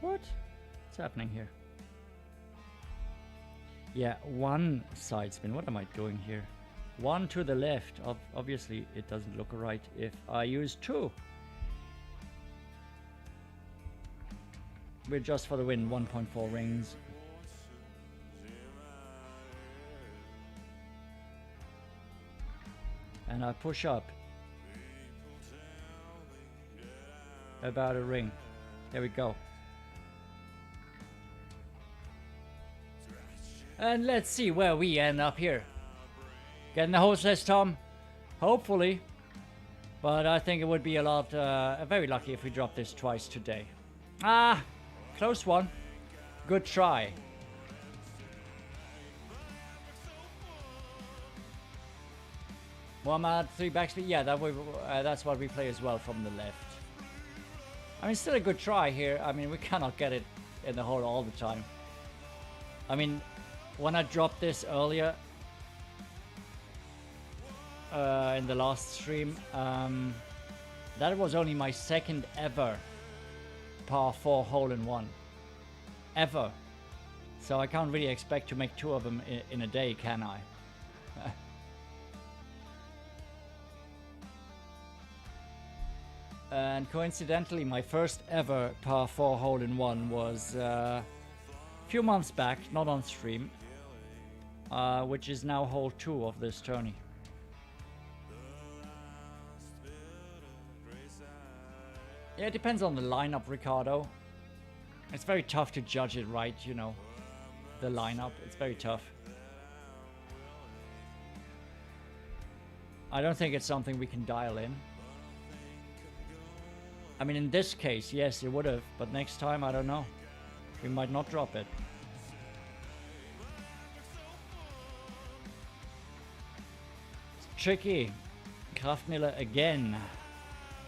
What? What's happening here? Yeah, one side spin. What am I doing here? One to the left. Obviously, it doesn't look right if I use two. We're just for the win. 1.4 rings. And I push up about a ring. There we go. And let's see where we end up here. Getting the hole, says Tom. Hopefully. But I think it would be a lot, very lucky if we drop this twice today. Ah, close one. Good try. Muhammad, 3 backspin. Yeah, that's what we play as well from the left. I mean, still a good try here. I mean, we cannot get it in the hole all the time. I mean, when I dropped this earlier in the last stream, that was only my second ever par 4 hole-in-one. Ever. So I can't really expect to make 2 of them in a day, can I? And coincidentally, my first ever par 4 hole-in-one was a few months back, not on stream, which is now hole 2 of this tourney. Yeah, it depends on the lineup, Ricardo. It's very tough to judge it right, you know, the lineup. It's very tough. I don't think it's something we can dial in. I mean, in this case, yes, it would have, but next time, I don't know. We might not drop it. It's tricky. Kraftmiller again.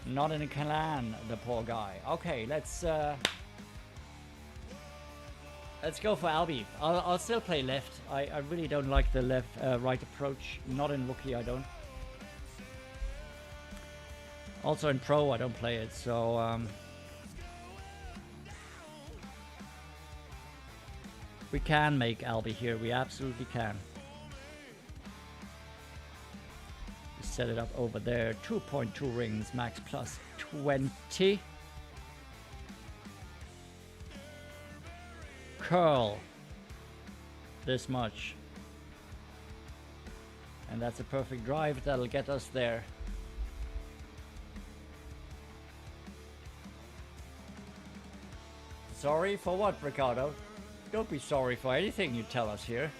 Not in a clan, the poor guy. Okay, let's go for Albie. I'll still play left. I really don't like the left right approach. Not in rookie, I don't. Also in pro, I don't play it, so we can make Albie here. We absolutely can. Set it up over there. 2.2 rings, max plus 20. Curl this much. And that's a perfect drive. That'll get us there. Sorry for what, Ricardo? Don't be sorry for anything you tell us here.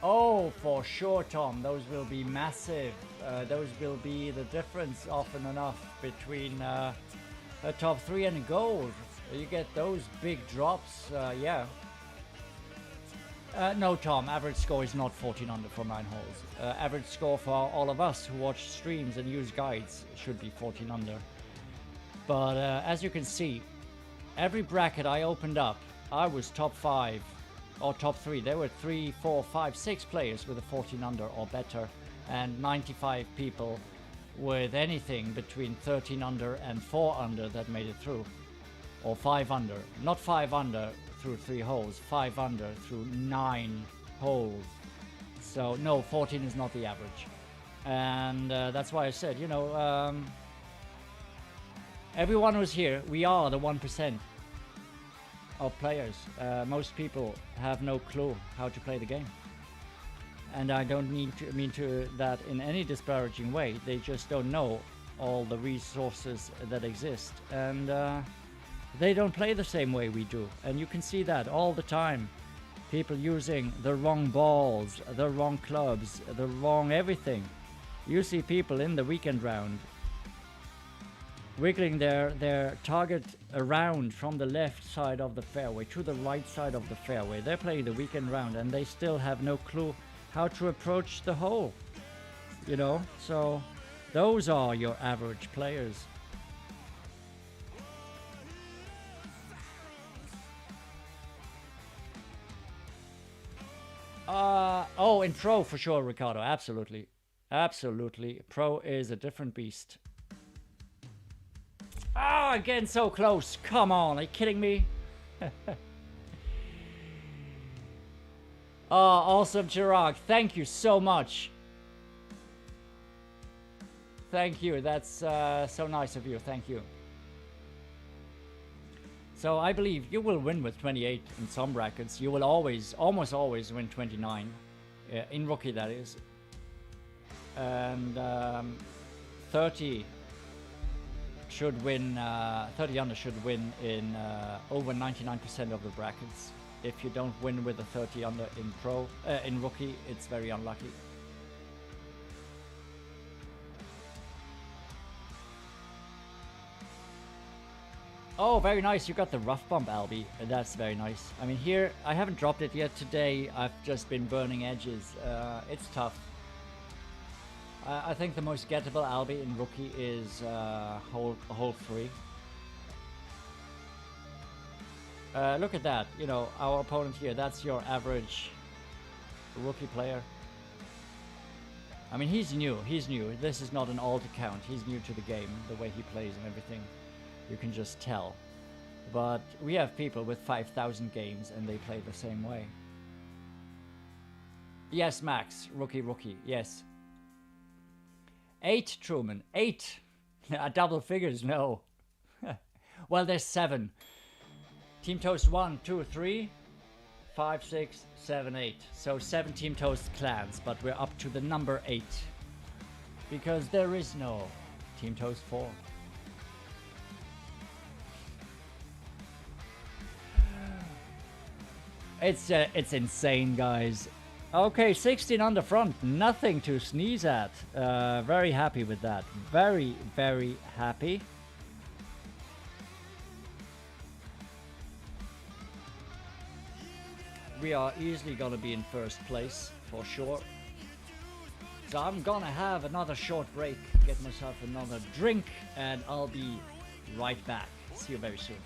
Oh, for sure, Tom. Those will be massive. Those will be the difference often enough between a top 3 and a gold. You get those big drops, yeah. No, Tom, average score is not 14 under for 9 holes. Average score for all of us who watch streams and use guides should be 14 under. But as you can see, every bracket I opened up, I was top 5 or top 3. There were 3, 4, 5, 6 players with a 14 under or better, and 95 people with anything between 13 under and 4 under that made it through. Or 5 under. Not 5 under through 3 holes, 5 under through 9 holes. So no, 14 is not the average. And that's why I said, you know, everyone who's here, we are the 1%. of players. Most people have no clue how to play the game. And I don't mean to that in any disparaging way. They just don't know all the resources that exist. And they don't play the same way we do. And you can see that all the time. People using the wrong balls, the wrong clubs, the wrong everything. You see people in the weekend round wiggling their target around from the left side of the fairway to the right side of the fairway. They're playing the weekend round and they still have no clue how to approach the hole. You know, so those are your average players. Oh, in Pro for sure, Ricardo. Absolutely. Absolutely. Pro is a different beast. Ah, again, so close. Come on, are you kidding me? Oh, awesome, Chirag. Thank you so much. Thank you. That's so nice of you. Thank you. So I believe you will win with 28 in some brackets. You will almost always win 29. In rookie, that is. And 30 should win, 30 under should win in over 99% of the brackets. If you don't win with a 30 under in pro, in rookie, it's very unlucky. Oh, very nice. You got the rough bump, Albie. That's very nice. I mean, here, I haven't dropped it yet today. I've just been burning edges. It's tough. I think the most gettable Albie in rookie is hole 3. Look at that. You know, our opponent here, that's your average rookie player. I mean, he's new. He's new. This is not an alt account. He's new to the game, the way he plays and everything. You can just tell. But we have people with 5,000 games and they play the same way. Yes, Max. Rookie. Yes. 8, Truman. 8. Double figures, no. Well, there's 7. Team Toast 1, 2, 3, 5, 6, 7, 8. So 7 Team Toast clans, but we're up to the number 8. Because there is no Team Toast 4. It's insane, guys. Okay, 16 on the front, nothing to sneeze at. Very happy with that. Very, very happy. We are easily gonna be in first place, for sure. So I'm gonna have another short break, get myself another drink, and I'll be right back. See you very soon.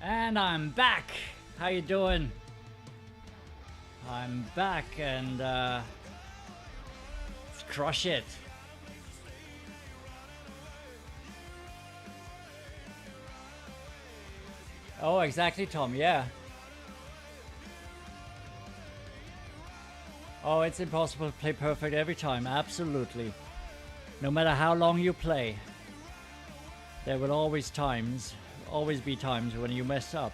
And I'm back. How you doing? I'm back and let's crush it. Oh, exactly, Tom. Yeah. Oh, it's impossible to play perfect every time. Absolutely. No matter how long you play, there will always be times when you mess up.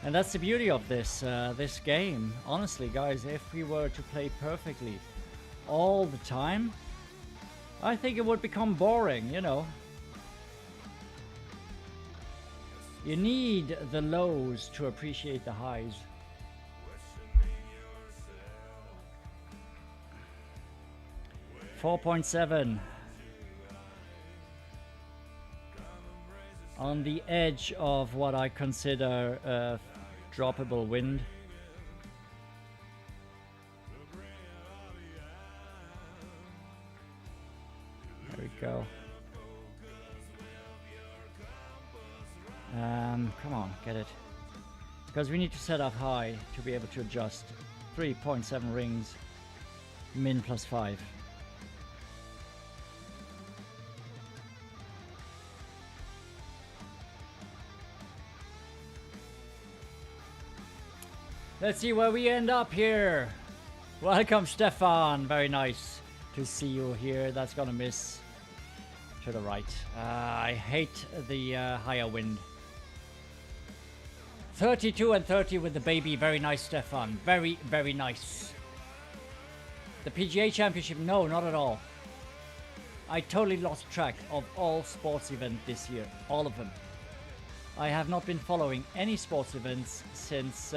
And that's the beauty of this this game. Honestly, guys, if we were to play perfectly all the time, I think it would become boring, you know. You need the lows to appreciate the highs. .7 on the edge of what I consider a droppable wind. There we go. Come on, get it. Because we need to set up high to be able to adjust. 3.7 rings, min +5. Let's see where we end up here. Welcome, Stefan. Very nice to see you here. That's gonna miss to the right. I hate the higher wind. 32 and 30 with the baby. Very nice, Stefan. Very, very nice. The PGA Championship? No, not at all. I totally lost track of all sports events this year. All of them. I have not been following any sports events since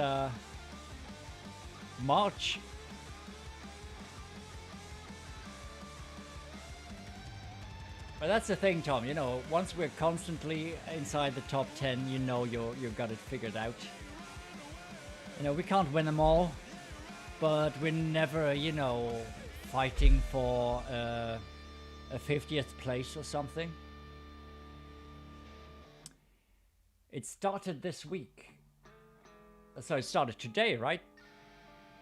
March. But that's the thing, Tom, you know, once we're constantly inside the top 10, you know you've got it figured out. You know, we can't win them all, but we're never, you know, fighting for a 50th place or something. It started this week. So it started today, right?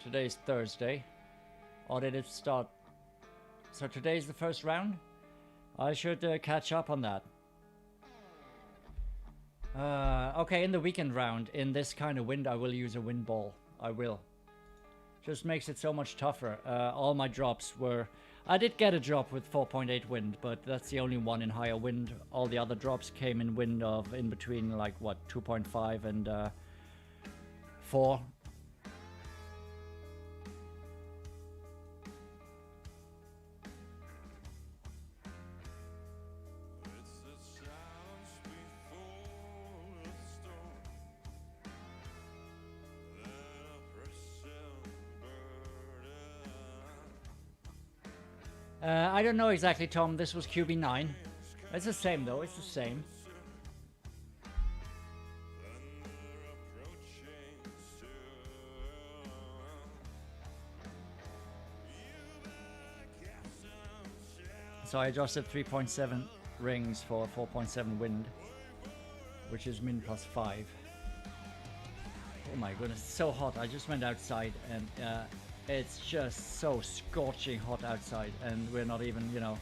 Today's Thursday. Or did it start? So today's the first round? I should catch up on that. Okay, in the weekend round, in this kind of wind, I will use a wind ball. I will. Just makes it so much tougher. All my drops were... I did get a drop with 4.8 wind, but that's the only one in higher wind. All the other drops came in wind of in between, like, what, 2.5 and 4. I don't know exactly, Tom. This was QB9. It's the same, though. It's the same. So I adjusted 3.7 rings for 4.7 wind, which is min +5. Oh my goodness, it's so hot. I just went outside and it's just so scorching hot outside, and we're not even, you know,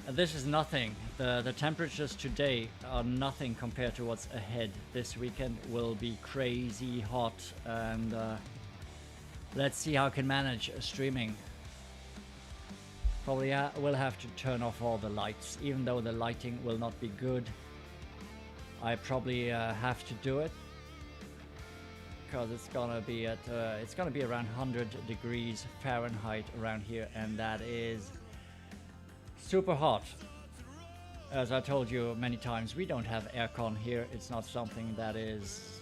this is nothing. The temperatures today are nothing compared to what's ahead. This weekend will be crazy hot, and let's see how I can manage streaming. Probably will have to turn off all the lights, even though the lighting will not be good. I probably have to do it. Because it's gonna be at around 100 degrees Fahrenheit around here, and that is super hot. As I told you many times, we don't have aircon here. It's not something that is,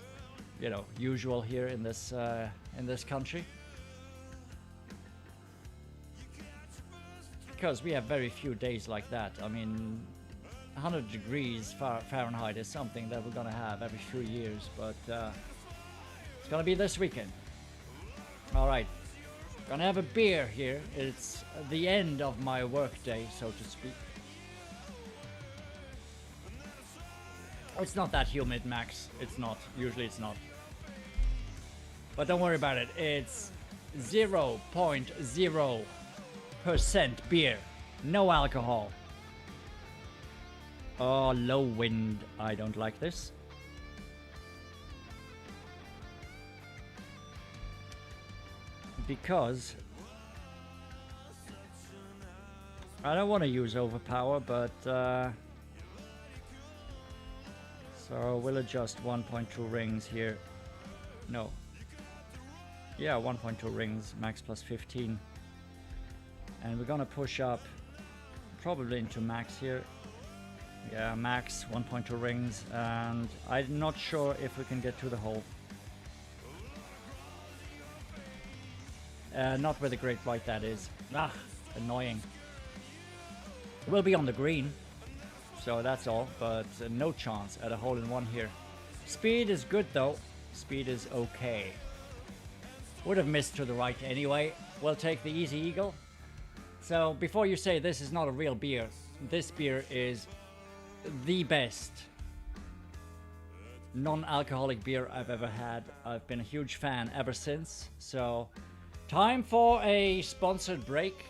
you know, usual here in this country. Because we have very few days like that. I mean, 100 degrees Fahrenheit is something that we're gonna have every few years, but it's gonna be this weekend. All right, gonna have a beer here. It's the end of my work day, so to speak. It's not that humid, Max. It's not. Usually it's not. But don't worry about it. It's 0.0% beer. No alcohol. Oh, low wind. I don't like this. Because I don't want to use overpower, but so we'll adjust 1.2 rings here. No. Yeah, 1.2 rings, max plus 15. And we're gonna push up probably into max here. Yeah, max 1.2 rings, and I'm not sure if we can get to the hole. Not with the great white, that is. Ah, annoying. We'll be on the green, so that's all, but no chance at a hole in one here. Speed is good though. Speed is okay. Would have missed to the right anyway. We'll take the Easy Eagle. So before you say this is not a real beer, this beer is the best non-alcoholic beer I've ever had. I've been a huge fan ever since. So time for a sponsored break.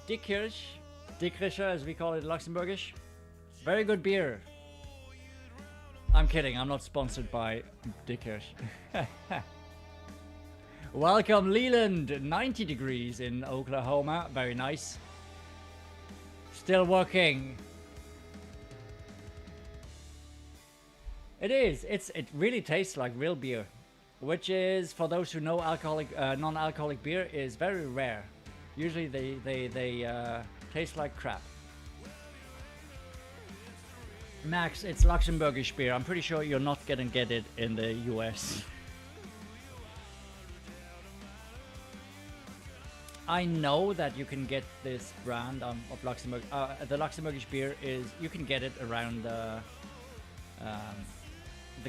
Dickkirche, as we call it Luxembourgish. Very good beer. I'm kidding, I'm not sponsored by Dickkirche. Welcome Leland, 90 degrees in Oklahoma, very nice. Still working. It is, it really tastes like real beer, which is, for those who know alcoholic, non-alcoholic beer, is very rare. Usually they taste like crap. Max, it's Luxembourgish beer. I'm pretty sure you're not gonna get it in the US. I know that you can get this brand of Luxembourg. The Luxembourgish beer is, you can get it around the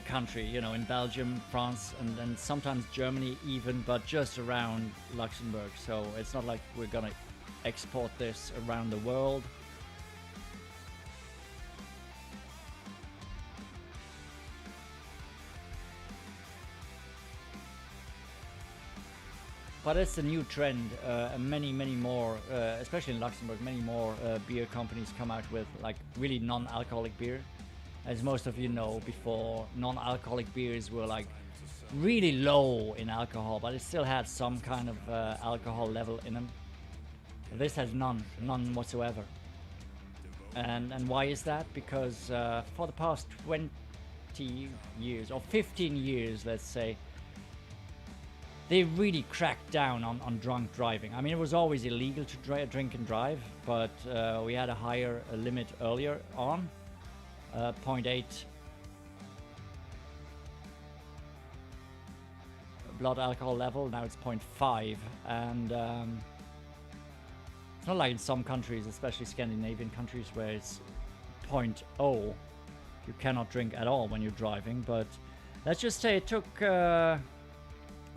country, you know, in Belgium, France, and sometimes Germany even, but just around Luxembourg. So it's not like we're gonna export this around the world. But it's a new trend. Many more, especially in Luxembourg, many more beer companies come out with like really non-alcoholic beer. As most of you know, before, non-alcoholic beers were like really low in alcohol, but it still had some kind of alcohol level in them. This has none whatsoever. And why is that? Because for the past 20 years, or 15 years, let's say, they really cracked down on drunk driving. I mean, it was always illegal to drink and drive, but we had a higher limit earlier on, 0.8 blood alcohol level. Now it's 0.5, and it's not like in some countries, especially Scandinavian countries, where it's 0.0. You cannot drink at all when you're driving. But let's just say it took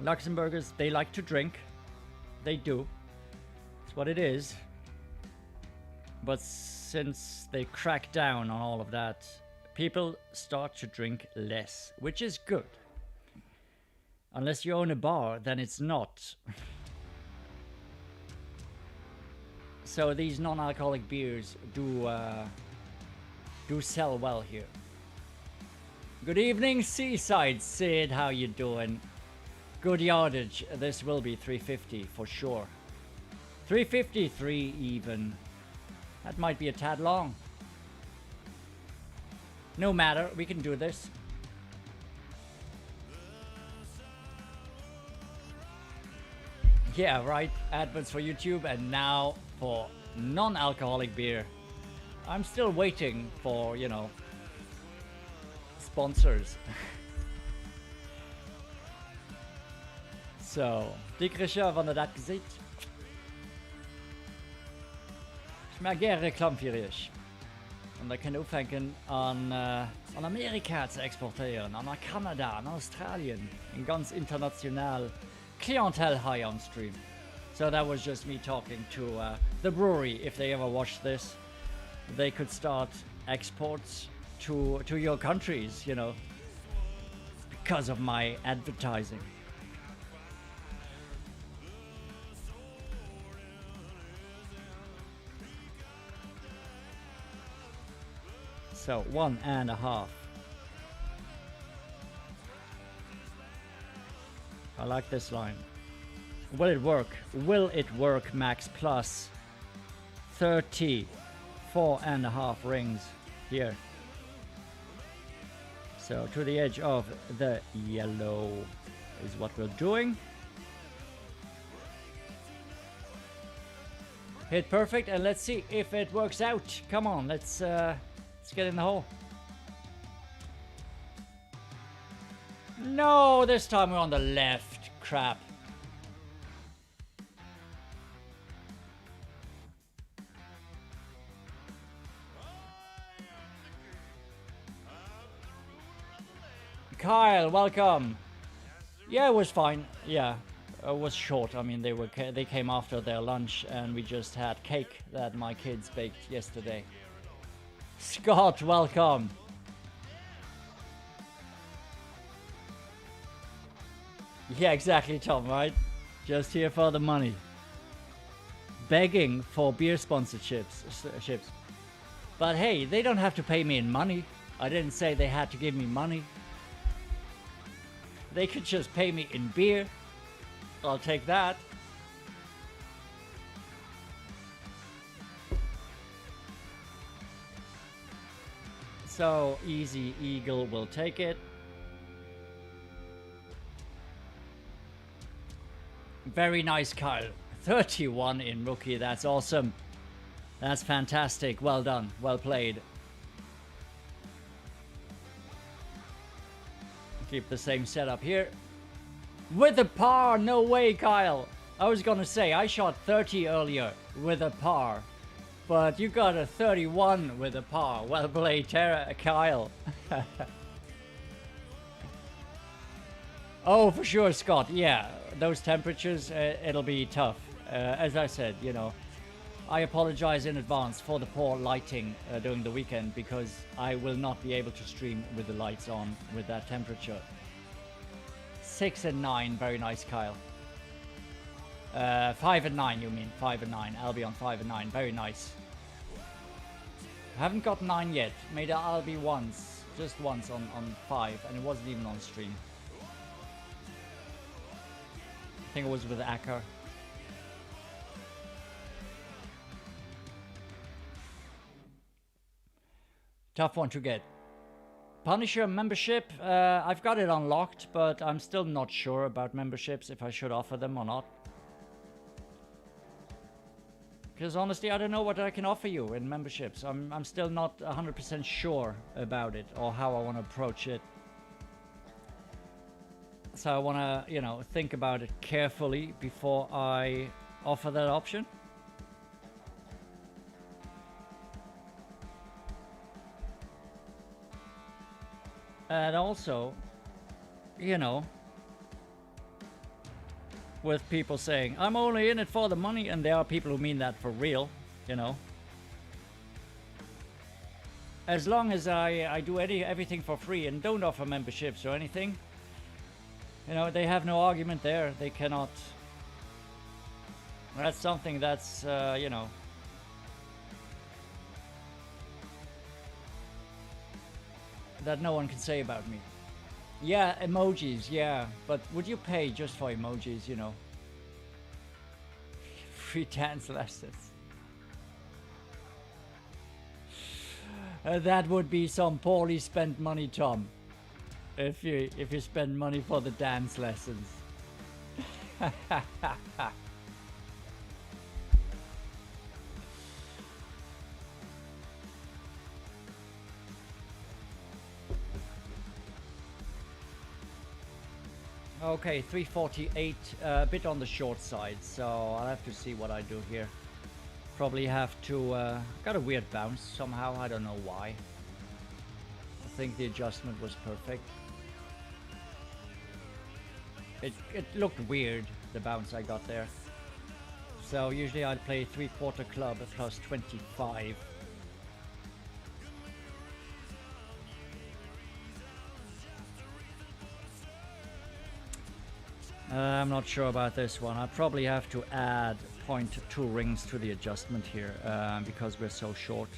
Luxembourgers, they like to drink. They do. It's what it is. But since they crack down on all of that, people start to drink less, which is good. Unless you own a bar, then it's not. So these non-alcoholic beers do sell well here. Good evening, Seaside Sid. How you doing? Good yardage. This will be 350 for sure. 353 even. That might be a tad long. No matter, we can do this. Yeah, right. Adverts for YouTube, and now for non-alcoholic beer. I'm still waiting for, you know, sponsors. So, Dickkirche, wenn ihr das seht. Ich mache gerne Reklam für euch. Und da könnt ihr aufhängen an Amerika zu exportieren, an Kanada, an Australien, in ganz international clientele high on stream. So that was just me talking to the brewery. If they ever watch this, they could start exports to your countries, you know, because of my advertising. So 1.5. I like this line. Will it work? Will it work, Max? Plus 34.5 rings here. So to the edge of the yellow is what we're doing. Hit perfect, and let's see if it works out. Come on, let's get in the hole. No, this time we're on the left. Crap. Kyle, welcome. Yeah, it was fine. Yeah, it was short. I mean, they came after their lunch, and we just had cake that my kids baked yesterday. Scott, welcome. Yeah, exactly, Tom, right? Just here for the money. Begging for beer sponsorships. But hey, they don't have to pay me in money. I didn't say they had to give me money. They could just pay me in beer. I'll take that. So, Easy Eagle will take it. Very nice, Kyle. 31 in rookie. That's awesome. That's fantastic. Well done. Well played. Keep the same setup here. With a par. No way, Kyle. I was gonna say, I shot 30 earlier with a par. But you got a 31 with a par. Well played, Kyle. Oh, for sure, Scott. Yeah, those temperatures, it'll be tough. As I said, you know, I apologize in advance for the poor lighting during the weekend, because I will not be able to stream with the lights on with that temperature. 6 and 9, very nice, Kyle. 5 and 9, you mean? 5 and 9. I'll be on 5 and 9. Very nice. I haven't got 9 yet. Made I'll be once, just once on 5, and it wasn't even on stream. I think it was with Acker. Tough one to get. Punisher membership, I've got it unlocked, but I'm still not sure about memberships, if I should offer them or not. Because honestly, I don't know what I can offer you in memberships. I'm still not 100% sure about it, or how I want to approach it. So I want to, you know, think about it carefully before I offer that option. And also, you know, with people saying, I'm only in it for the money, and there are people who mean that for real, you know. As long as I do everything for free and don't offer memberships or anything, you know, they have no argument there. They cannot. That's something that's, you know, that no one can say about me. Yeah, emojis, yeah. But would you pay just for emojis, you know? Free dance lessons. That would be some poorly spent money, Tom. If you spend money for the dance lessons. Okay, 348, a bit on the short side, so I'll have to see what I do here. Probably have to, got a weird bounce somehow, I don't know why. I think the adjustment was perfect. It looked weird, the bounce I got there. So usually I'd play 3/4 club plus 25. I'm not sure about this one. I probably have to add 0.2 rings to the adjustment here because we're so short.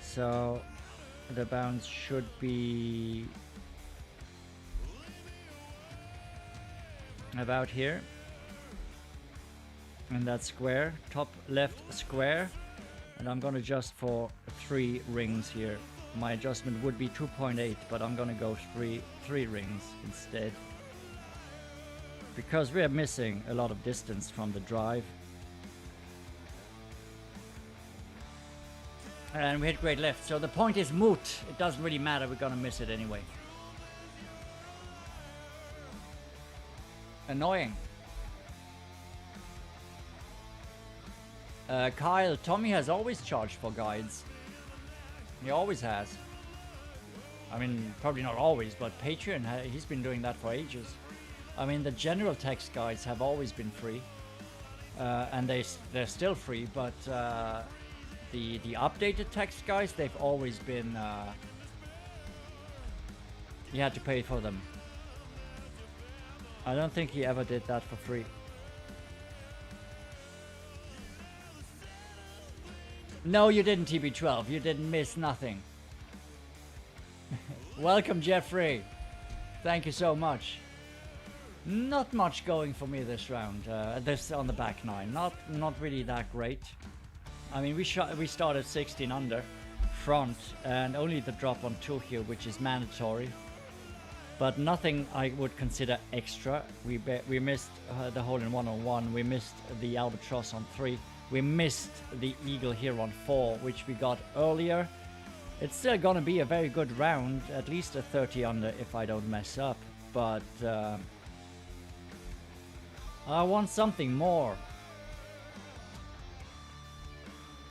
So the bounce should be about here. In that square, top left square. And I'm going to adjust for 3 rings here. My adjustment would be 2.8, but I'm going to go three rings instead. Because we are missing a lot of distance from the drive. And we hit great left, so the point is moot. It doesn't really matter, we're gonna miss it anyway. Annoying. Kyle, Tommy has always charged for guides. He always has. I mean, probably not always, but Patreon, he's been doing that for ages. I mean, the general text guides have always been free, and they're still free. But the updated text guides, they've always been. You had to pay for them. I don't think he ever did that for free. No, you didn't, TB12. You didn't miss nothing. Welcome, Jeffrey. Thank you so much. Not much going for me this round. This on the back nine. Not really that great. I mean, we started 16 under front, and only the drop on 2 here, which is mandatory. But nothing I would consider extra. We missed the hole in 1 on 1. We missed the albatross on 3. We missed the eagle here on 4, which we got earlier. It's still gonna be a very good round, at least a 30 under if I don't mess up. But I want something more.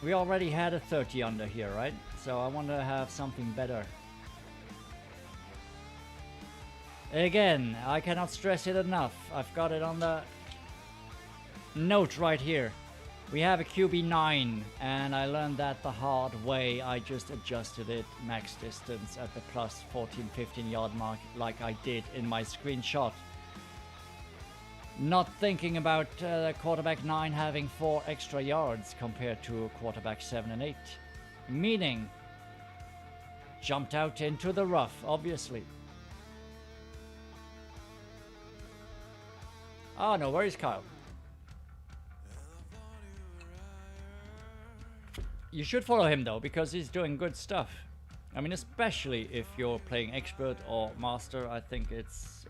We already had a 30 under here, right? So I want to have something better. Again, I cannot stress it enough. I've got it on the note right here. We have a QB9, and I learned that the hard way. I just adjusted it max distance at the plus 14-15 yard mark like I did in my screenshot. Not thinking about quarterback 9 having 4 extra yards compared to quarterback 7 and 8. Meaning, jumped out into the rough, obviously. Oh, no worries, Kyle. You should follow him though, because he's doing good stuff. I mean, especially if you're playing expert or master, I think it's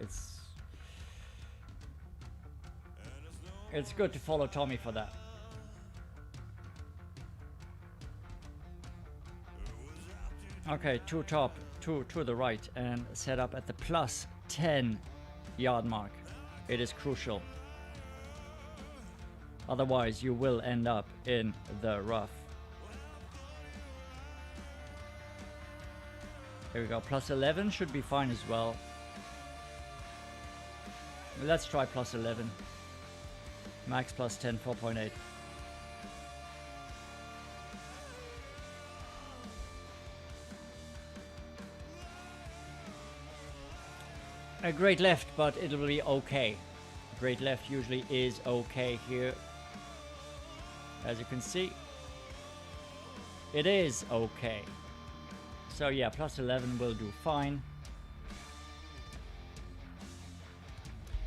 good to follow Tommy for that. Okay, 2 top, 2 to the right, and set up at the plus 10 yard mark. It is crucial. Otherwise, you will end up in the rough. Here we go, plus 11 should be fine as well. Let's try plus 11. Max plus 10, 4.8. A great left, but it'll be okay. Great left usually is okay here. As you can see, it is okay. So yeah, plus 11 will do fine.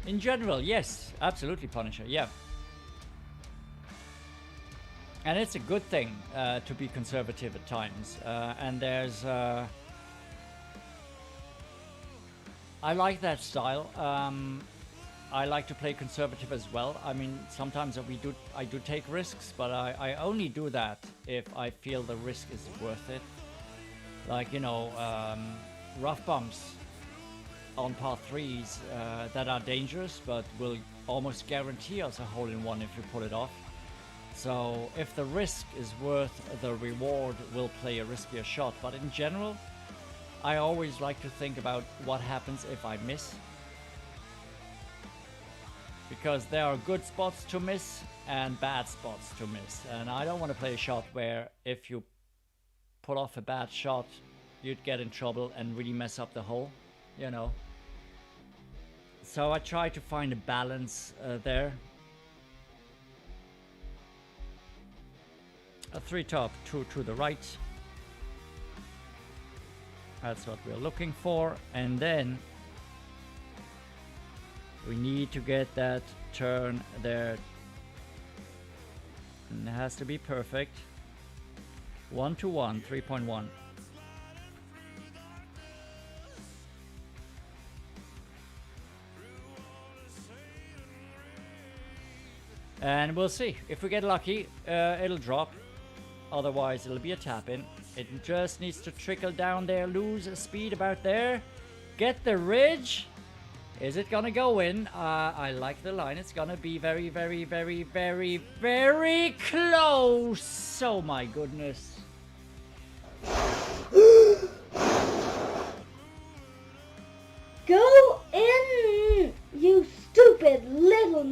In general, yes, absolutely, Punisher, yeah. And it's a good thing to be conservative at times. And there's... I like that style. I like to play conservative as well. I mean, sometimes I do take risks, but I only do that if I feel the risk is worth it. Like, you know, rough bumps on par 3s that are dangerous, but will almost guarantee us a hole-in-one if you pull it off. So if the risk is worth the reward, we'll play a riskier shot. But in general, I always like to think about what happens if I miss. Because there are good spots to miss and bad spots to miss. And I don't want to play a shot where if you pull off a bad shot, you'd get in trouble and really mess up the hole, you know. So I try to find a balance there. A 3 top, 2 to the right. That's what we're looking for. And then we need to get that turn there. And it has to be perfect. 1 to 1, 3.1. And we'll see. If we get lucky, it'll drop. Otherwise, it'll be a tap in. It just needs to trickle down there, lose speed about there. Get the ridge. Is it gonna go in? I like the line. It's gonna be very, very, very, very, very close. Oh my goodness. Go in, you stupid little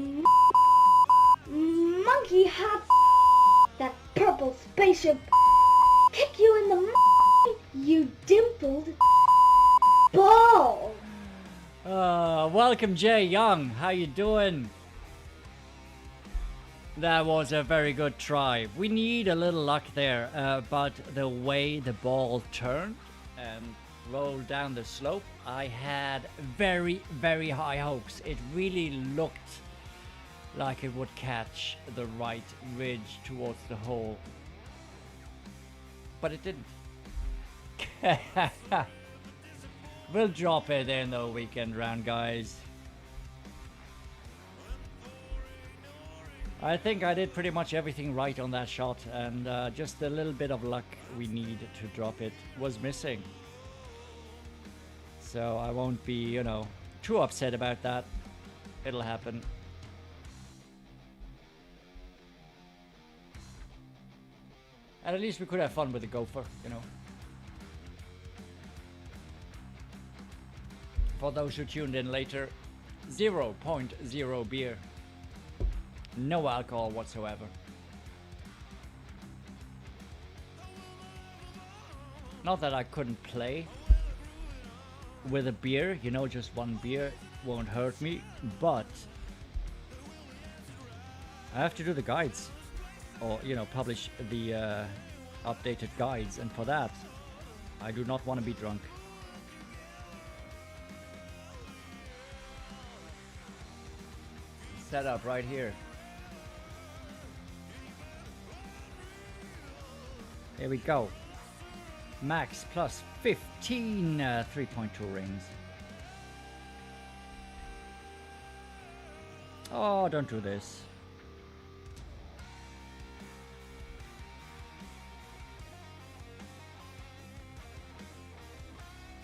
monkey hat. That purple spaceship. Kick you in the you dimpled ball. Welcome, Jay Young. How you doing? That was a very good try. We need a little luck there, but the way the ball turned and rolled down the slope, I had very, very high hopes. It really looked like it would catch the right ridge towards the hole. But it didn't. We'll drop it in the weekend round, guys. I think I did pretty much everything right on that shot, and just a little bit of luck we need to drop it was missing. So I won't be, you know, too upset about that. It'll happen. And at least we could have fun with the gopher, you know. For those who tuned in later, 0.0 beer. No alcohol whatsoever. Not that I couldn't play with a beer, you know, just one beer won't hurt me, but I have to do the guides, or, you know, publish the updated guides, and for that I do not want to be drunk. Set up right here. Here we go. Max plus 15 3.2 rings. Oh, don't do this.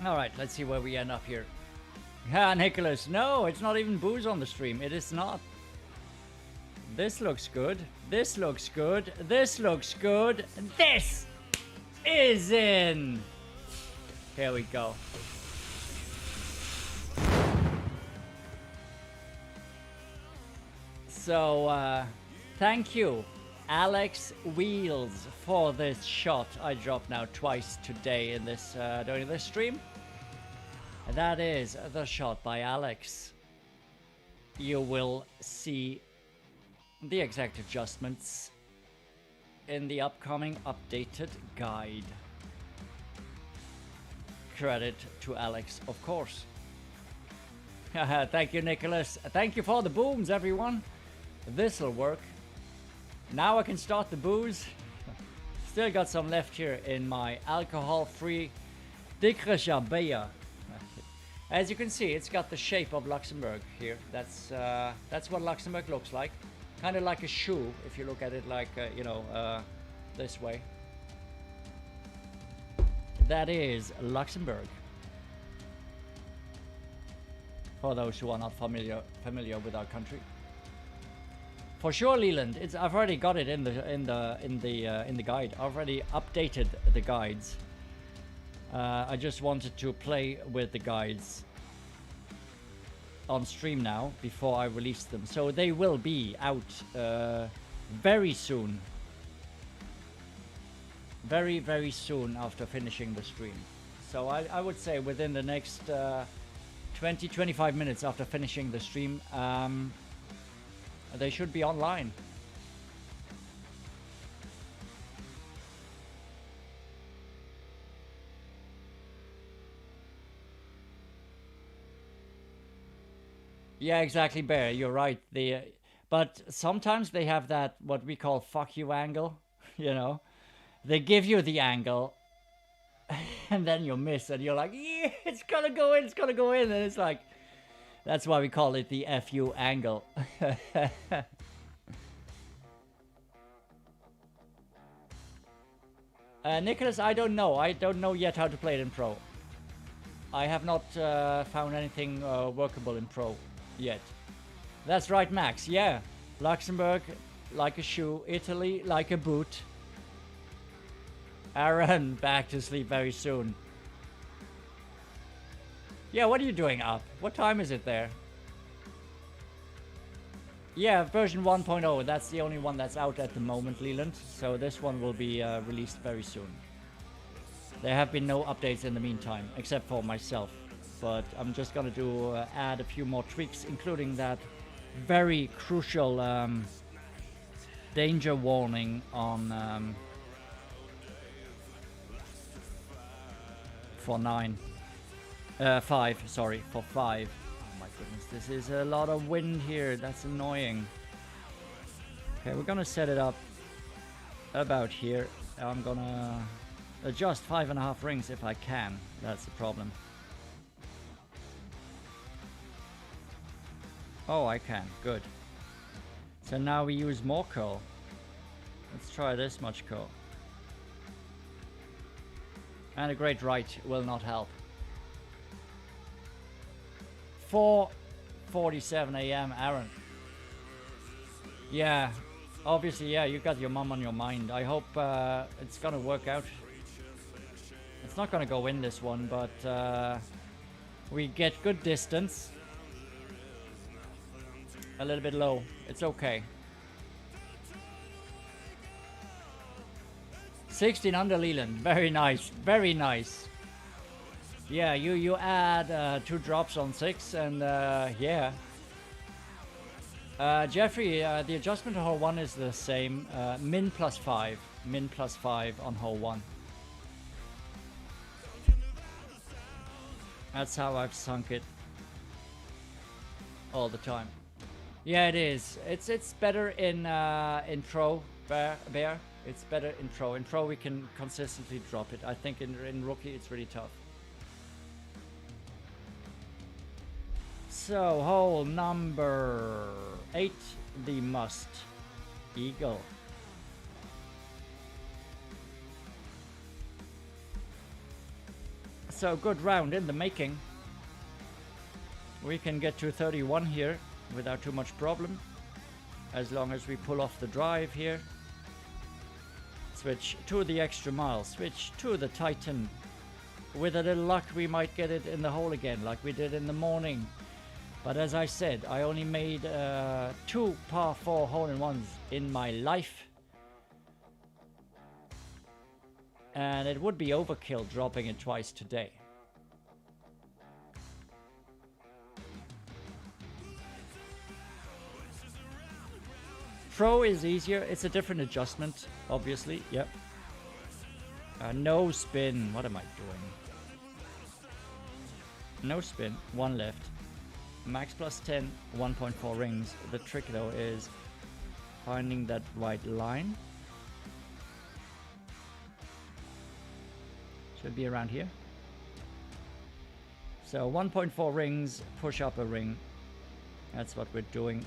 Alright, let's see where we end up here. Ah, Nicholas, no, it's not even booze on the stream. It is not. This looks good. This looks good. This looks good. This is in. Here we go. So, thank you, Alex Wheels, for this shot. I dropped now twice today in this during this stream. That is the shot by Alex. You will see the exact adjustments in the upcoming updated guide. Credit to Alex, of course. Thank you, Nicholas. Thank you for the booms, everyone. This'll work. Now I can start the booze. Still got some left here in my alcohol-free Dicracha beer. As you can see, it's got the shape of Luxembourg here. That's what Luxembourg looks like. Kind of like a shoe, if you look at it like, you know, this way. That is Luxembourg. For those who are not familiar with our country. For sure, Leland. I've already got it in the guide. I've already updated the guides. I just wanted to play with the guides on stream now before I release them, so they will be out very soon. Very soon after finishing the stream. So I would say within the next 20-25 minutes after finishing the stream. They should be online. Yeah, exactly, Bear. You're right. But sometimes they have that what we call fuck you angle. You know, they give you the angle, and then you miss, and you're like, yeah, it's gonna go in, it's gonna go in, and it's like, that's why we call it the FU angle. Nicholas, I don't know. I don't know yet how to play it in Pro. I have not found anything workable in Pro yet. That's right, Max. Yeah. Luxembourg, like a shoe. Italy, like a boot. Aaron, back to sleep very soon. Yeah, what are you doing up? What time is it there? Yeah, version 1.0. That's the only one that's out at the moment, Leland. So this one will be released very soon. There have been no updates in the meantime, except for myself. But I'm just gonna do add a few more tweaks, including that very crucial danger warning on for 5. Sorry, for 5. Oh my goodness, this is a lot of wind here. That's annoying. Okay, we're gonna set it up about here. I'm gonna adjust 5.5 rings if I can. That's the problem. Oh, I can. Good. So now we use more coal. Let's try this much coal. And a great right will not help. 4:47 a.m. Aaron. Yeah, obviously, yeah, you got your mom on your mind. I hope it's gonna work out. It's not gonna go in this one, but we get good distance. A little bit low. It's okay. 16 under Leland. Very nice. Very nice. Yeah, you add 2 drops on 6 and yeah. Jeffrey, the adjustment on hole 1 is the same. Min plus 5. Min plus 5 on hole 1. That's how I've sunk it. All the time. Yeah, it is. It's better in Pro, Bear. It's better in Pro. In Pro we can consistently drop it. I think in Rookie it's really tough. So, hole number 8, the Must Eagle. So, good round in the making. We can get to 31 here without too much problem, as long as we pull off the drive here. Switch to the extra mile, switch to the Titan. With a little luck we might get it in the hole again like we did in the morning. But as I said, I only made 2 par 4 hole-in-ones in my life. And it would be overkill dropping it twice today. Pro is easier. It's a different adjustment, obviously. Yep. No spin. What am I doing? No spin. 1 left. Max plus 10. 1.4 rings. The trick though is finding that right line. Should be around here. So 1.4 rings. Push up a ring. That's what we're doing.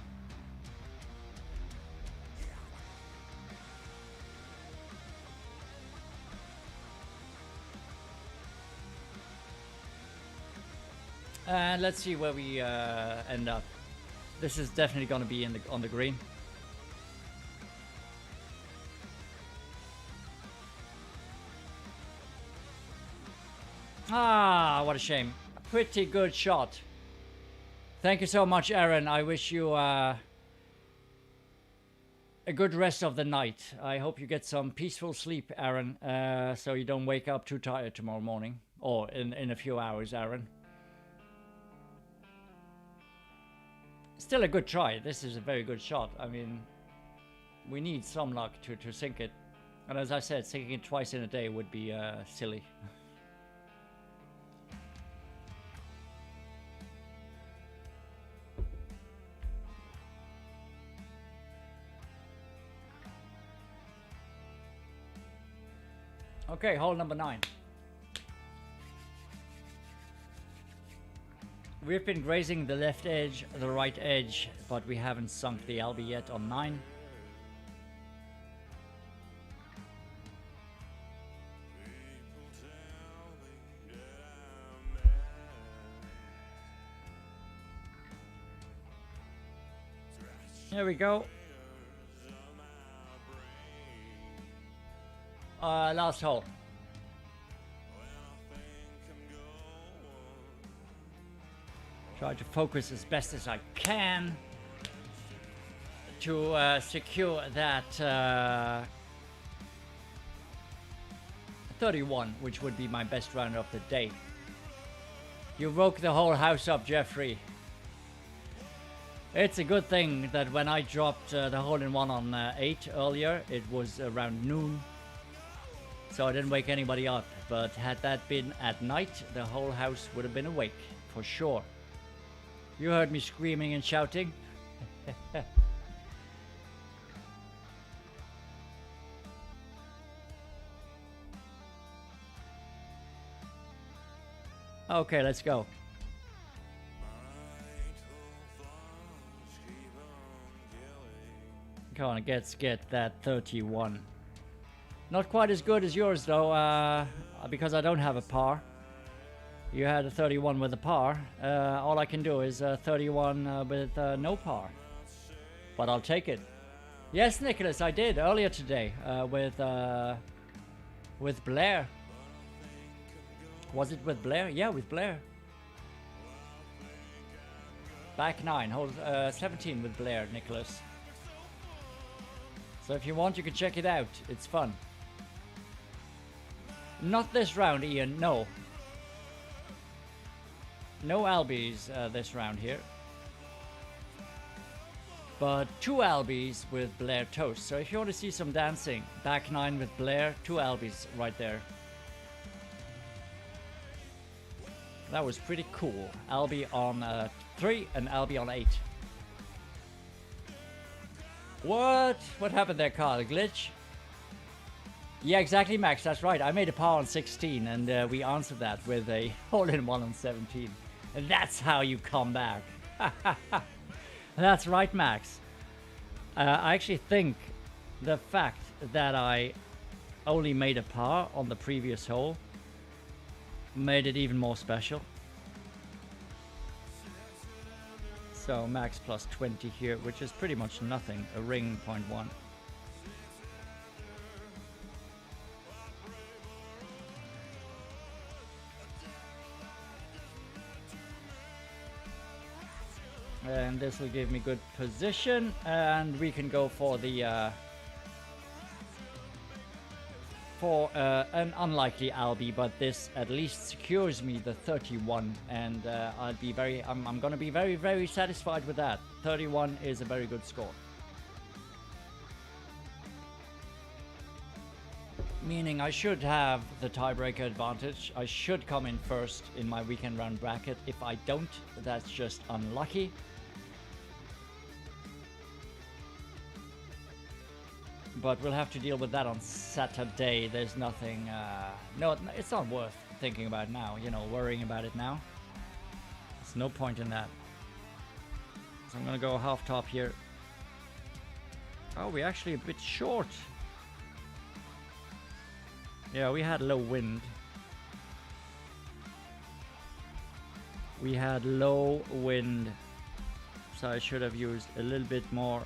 And let's see where we end up. This is definitely going to be in on the green. Ah, what a shame. Pretty good shot. Thank you so much, Aaron. I wish you a good rest of the night. I hope you get some peaceful sleep, Aaron, so you don't wake up too tired tomorrow morning. Or in a few hours, Aaron. still a good try. This is a very good shot. I mean, we need some luck to sink it. And as I said, sinking it twice in a day would be silly. Okay, hole number 9. We've been grazing the left edge, the right edge, but we haven't sunk the LB yet on 9. Here we go. Last hole. Try to focus as best as I can to secure that 31, which would be my best round of the day. You woke the whole house up, Jeffrey. It's a good thing that when I dropped the hole-in-one on 8 earlier, it was around noon. So I didn't wake anybody up. But had that been at night, the whole house would have been awake, for sure. You heard me screaming and shouting. Okay, let's go. Come on, let's get that 31. Not quite as good as yours though, because I don't have a par. You had a 31 with a par. All I can do is 31 with no par. But I'll take it. Yes, Nicholas, I did earlier today with Blair. Was it with Blair? Yeah, with Blair. Back 9, hole 17 with Blair, Nicholas. So if you want, you can check it out. It's fun. Not this round, Ian. No. No Albies this round here. But 2 Albies with Blair Toast. So if you want to see some dancing, back 9 with Blair, 2 Albies right there. That was pretty cool. Albie on 3 and Albie on 8. What? What happened there, Carl? A glitch? Yeah, exactly, Max. That's right. I made a par on 16, and we answered that with a hole-in-one on 17. And that's how you come back. That's right, Max. I actually think the fact that I only made a par on the previous hole made it even more special. So max plus 20 here, which is pretty much nothing. A ring 0.1. And this will give me good position, and we can go for the an unlikely Albie, but this at least secures me the 31, and I'm gonna be very, very satisfied with that. 31 is a very good score. Meaning I should have the tiebreaker advantage. I should come in first in my weekend round bracket. If I don't, that's just unlucky. But we'll have to deal with that on Saturday. There's nothing, no, it's not worth thinking about now, you know, worrying about it now. There's no point in that. So I'm gonna go half top here. Oh, we're actually a bit short. Yeah, we had low wind. We had low wind. So I should have used a little bit more.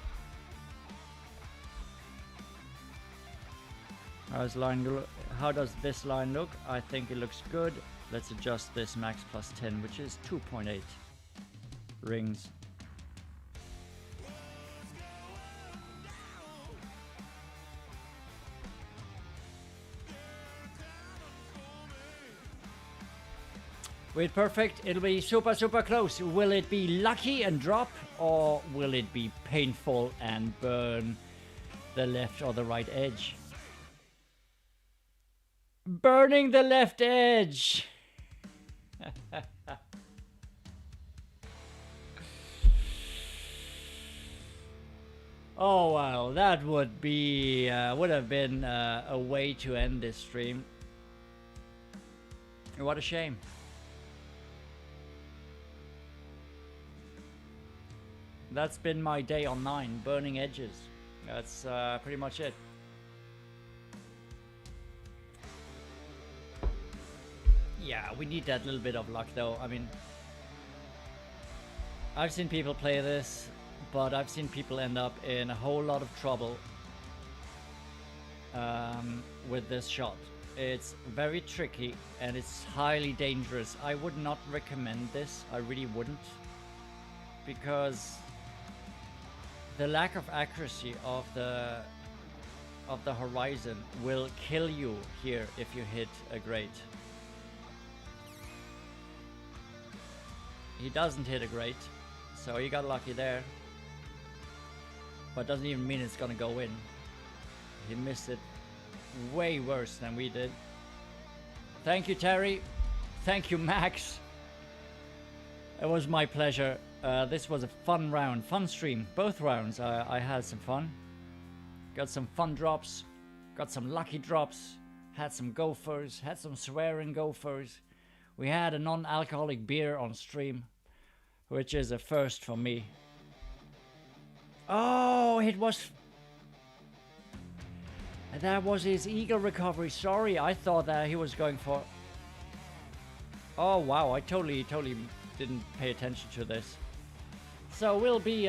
How does this line look? I think it looks good. Let's adjust this max plus 10, which is 2.8 rings. With perfect, it'll be super, super close. Will it be lucky and drop, or will it be painful and burn the left or the right edge? Burning the left edge! Oh wow, that would have been a way to end this stream. What a shame. That's been my day on 9, burning edges. That's pretty much it. Yeah, we need that little bit of luck though. I mean, I've seen people play this, but I've seen people end up in a whole lot of trouble with this shot. It's very tricky and it's highly dangerous. I would not recommend this. I really wouldn't, because the lack of accuracy of the horizon will kill you here if you hit a grate. He doesn't hit a grate, so he got lucky there. But doesn't even mean it's gonna go in. He missed it way worse than we did. Thank you, Terry. Thank you, Max. It was my pleasure. This was a fun round, fun stream. Both rounds I had some fun. Got some fun drops, got some lucky drops, had some gophers, had some swearing gophers. We had a non-alcoholic beer on stream, which is a first for me. Oh, it was... That was his eagle recovery. Sorry, I thought that he was going for... Oh, wow, I totally didn't pay attention to this. So we'll be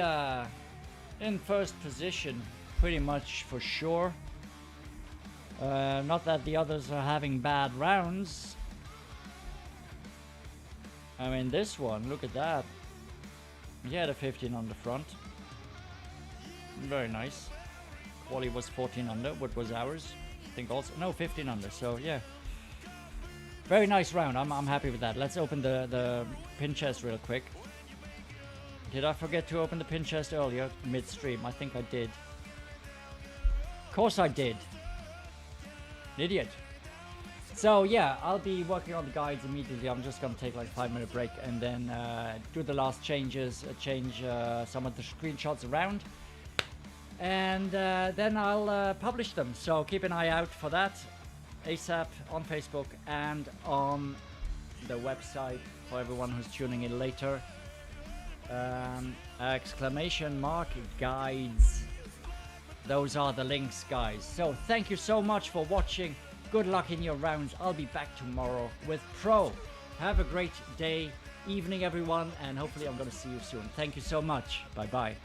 in first position, pretty much for sure. Not that the others are having bad rounds. I mean, this one, look at that. He had a 15 on the front. Very nice. Quali was 14 under, what was ours? I think also, no, 15 under, so yeah. Very nice round, I'm happy with that. Let's open the pin chest real quick. Did I forget to open the pin chest earlier, mid-stream? I think I did. Of course I did. Idiot. So yeah, I'll be working on the guides immediately. I'm just gonna take like a 5-minute break and then do the last changes, change some of the screenshots around. And then I'll publish them. So keep an eye out for that ASAP on Facebook and on the website for everyone who's tuning in later. Exclamation mark guides. Those are the links, guys. So thank you so much for watching. Good luck in your rounds. I'll be back tomorrow with Pro. Have a great day, evening, everyone, and hopefully I'm going to see you soon. Thank you so much. Bye-bye.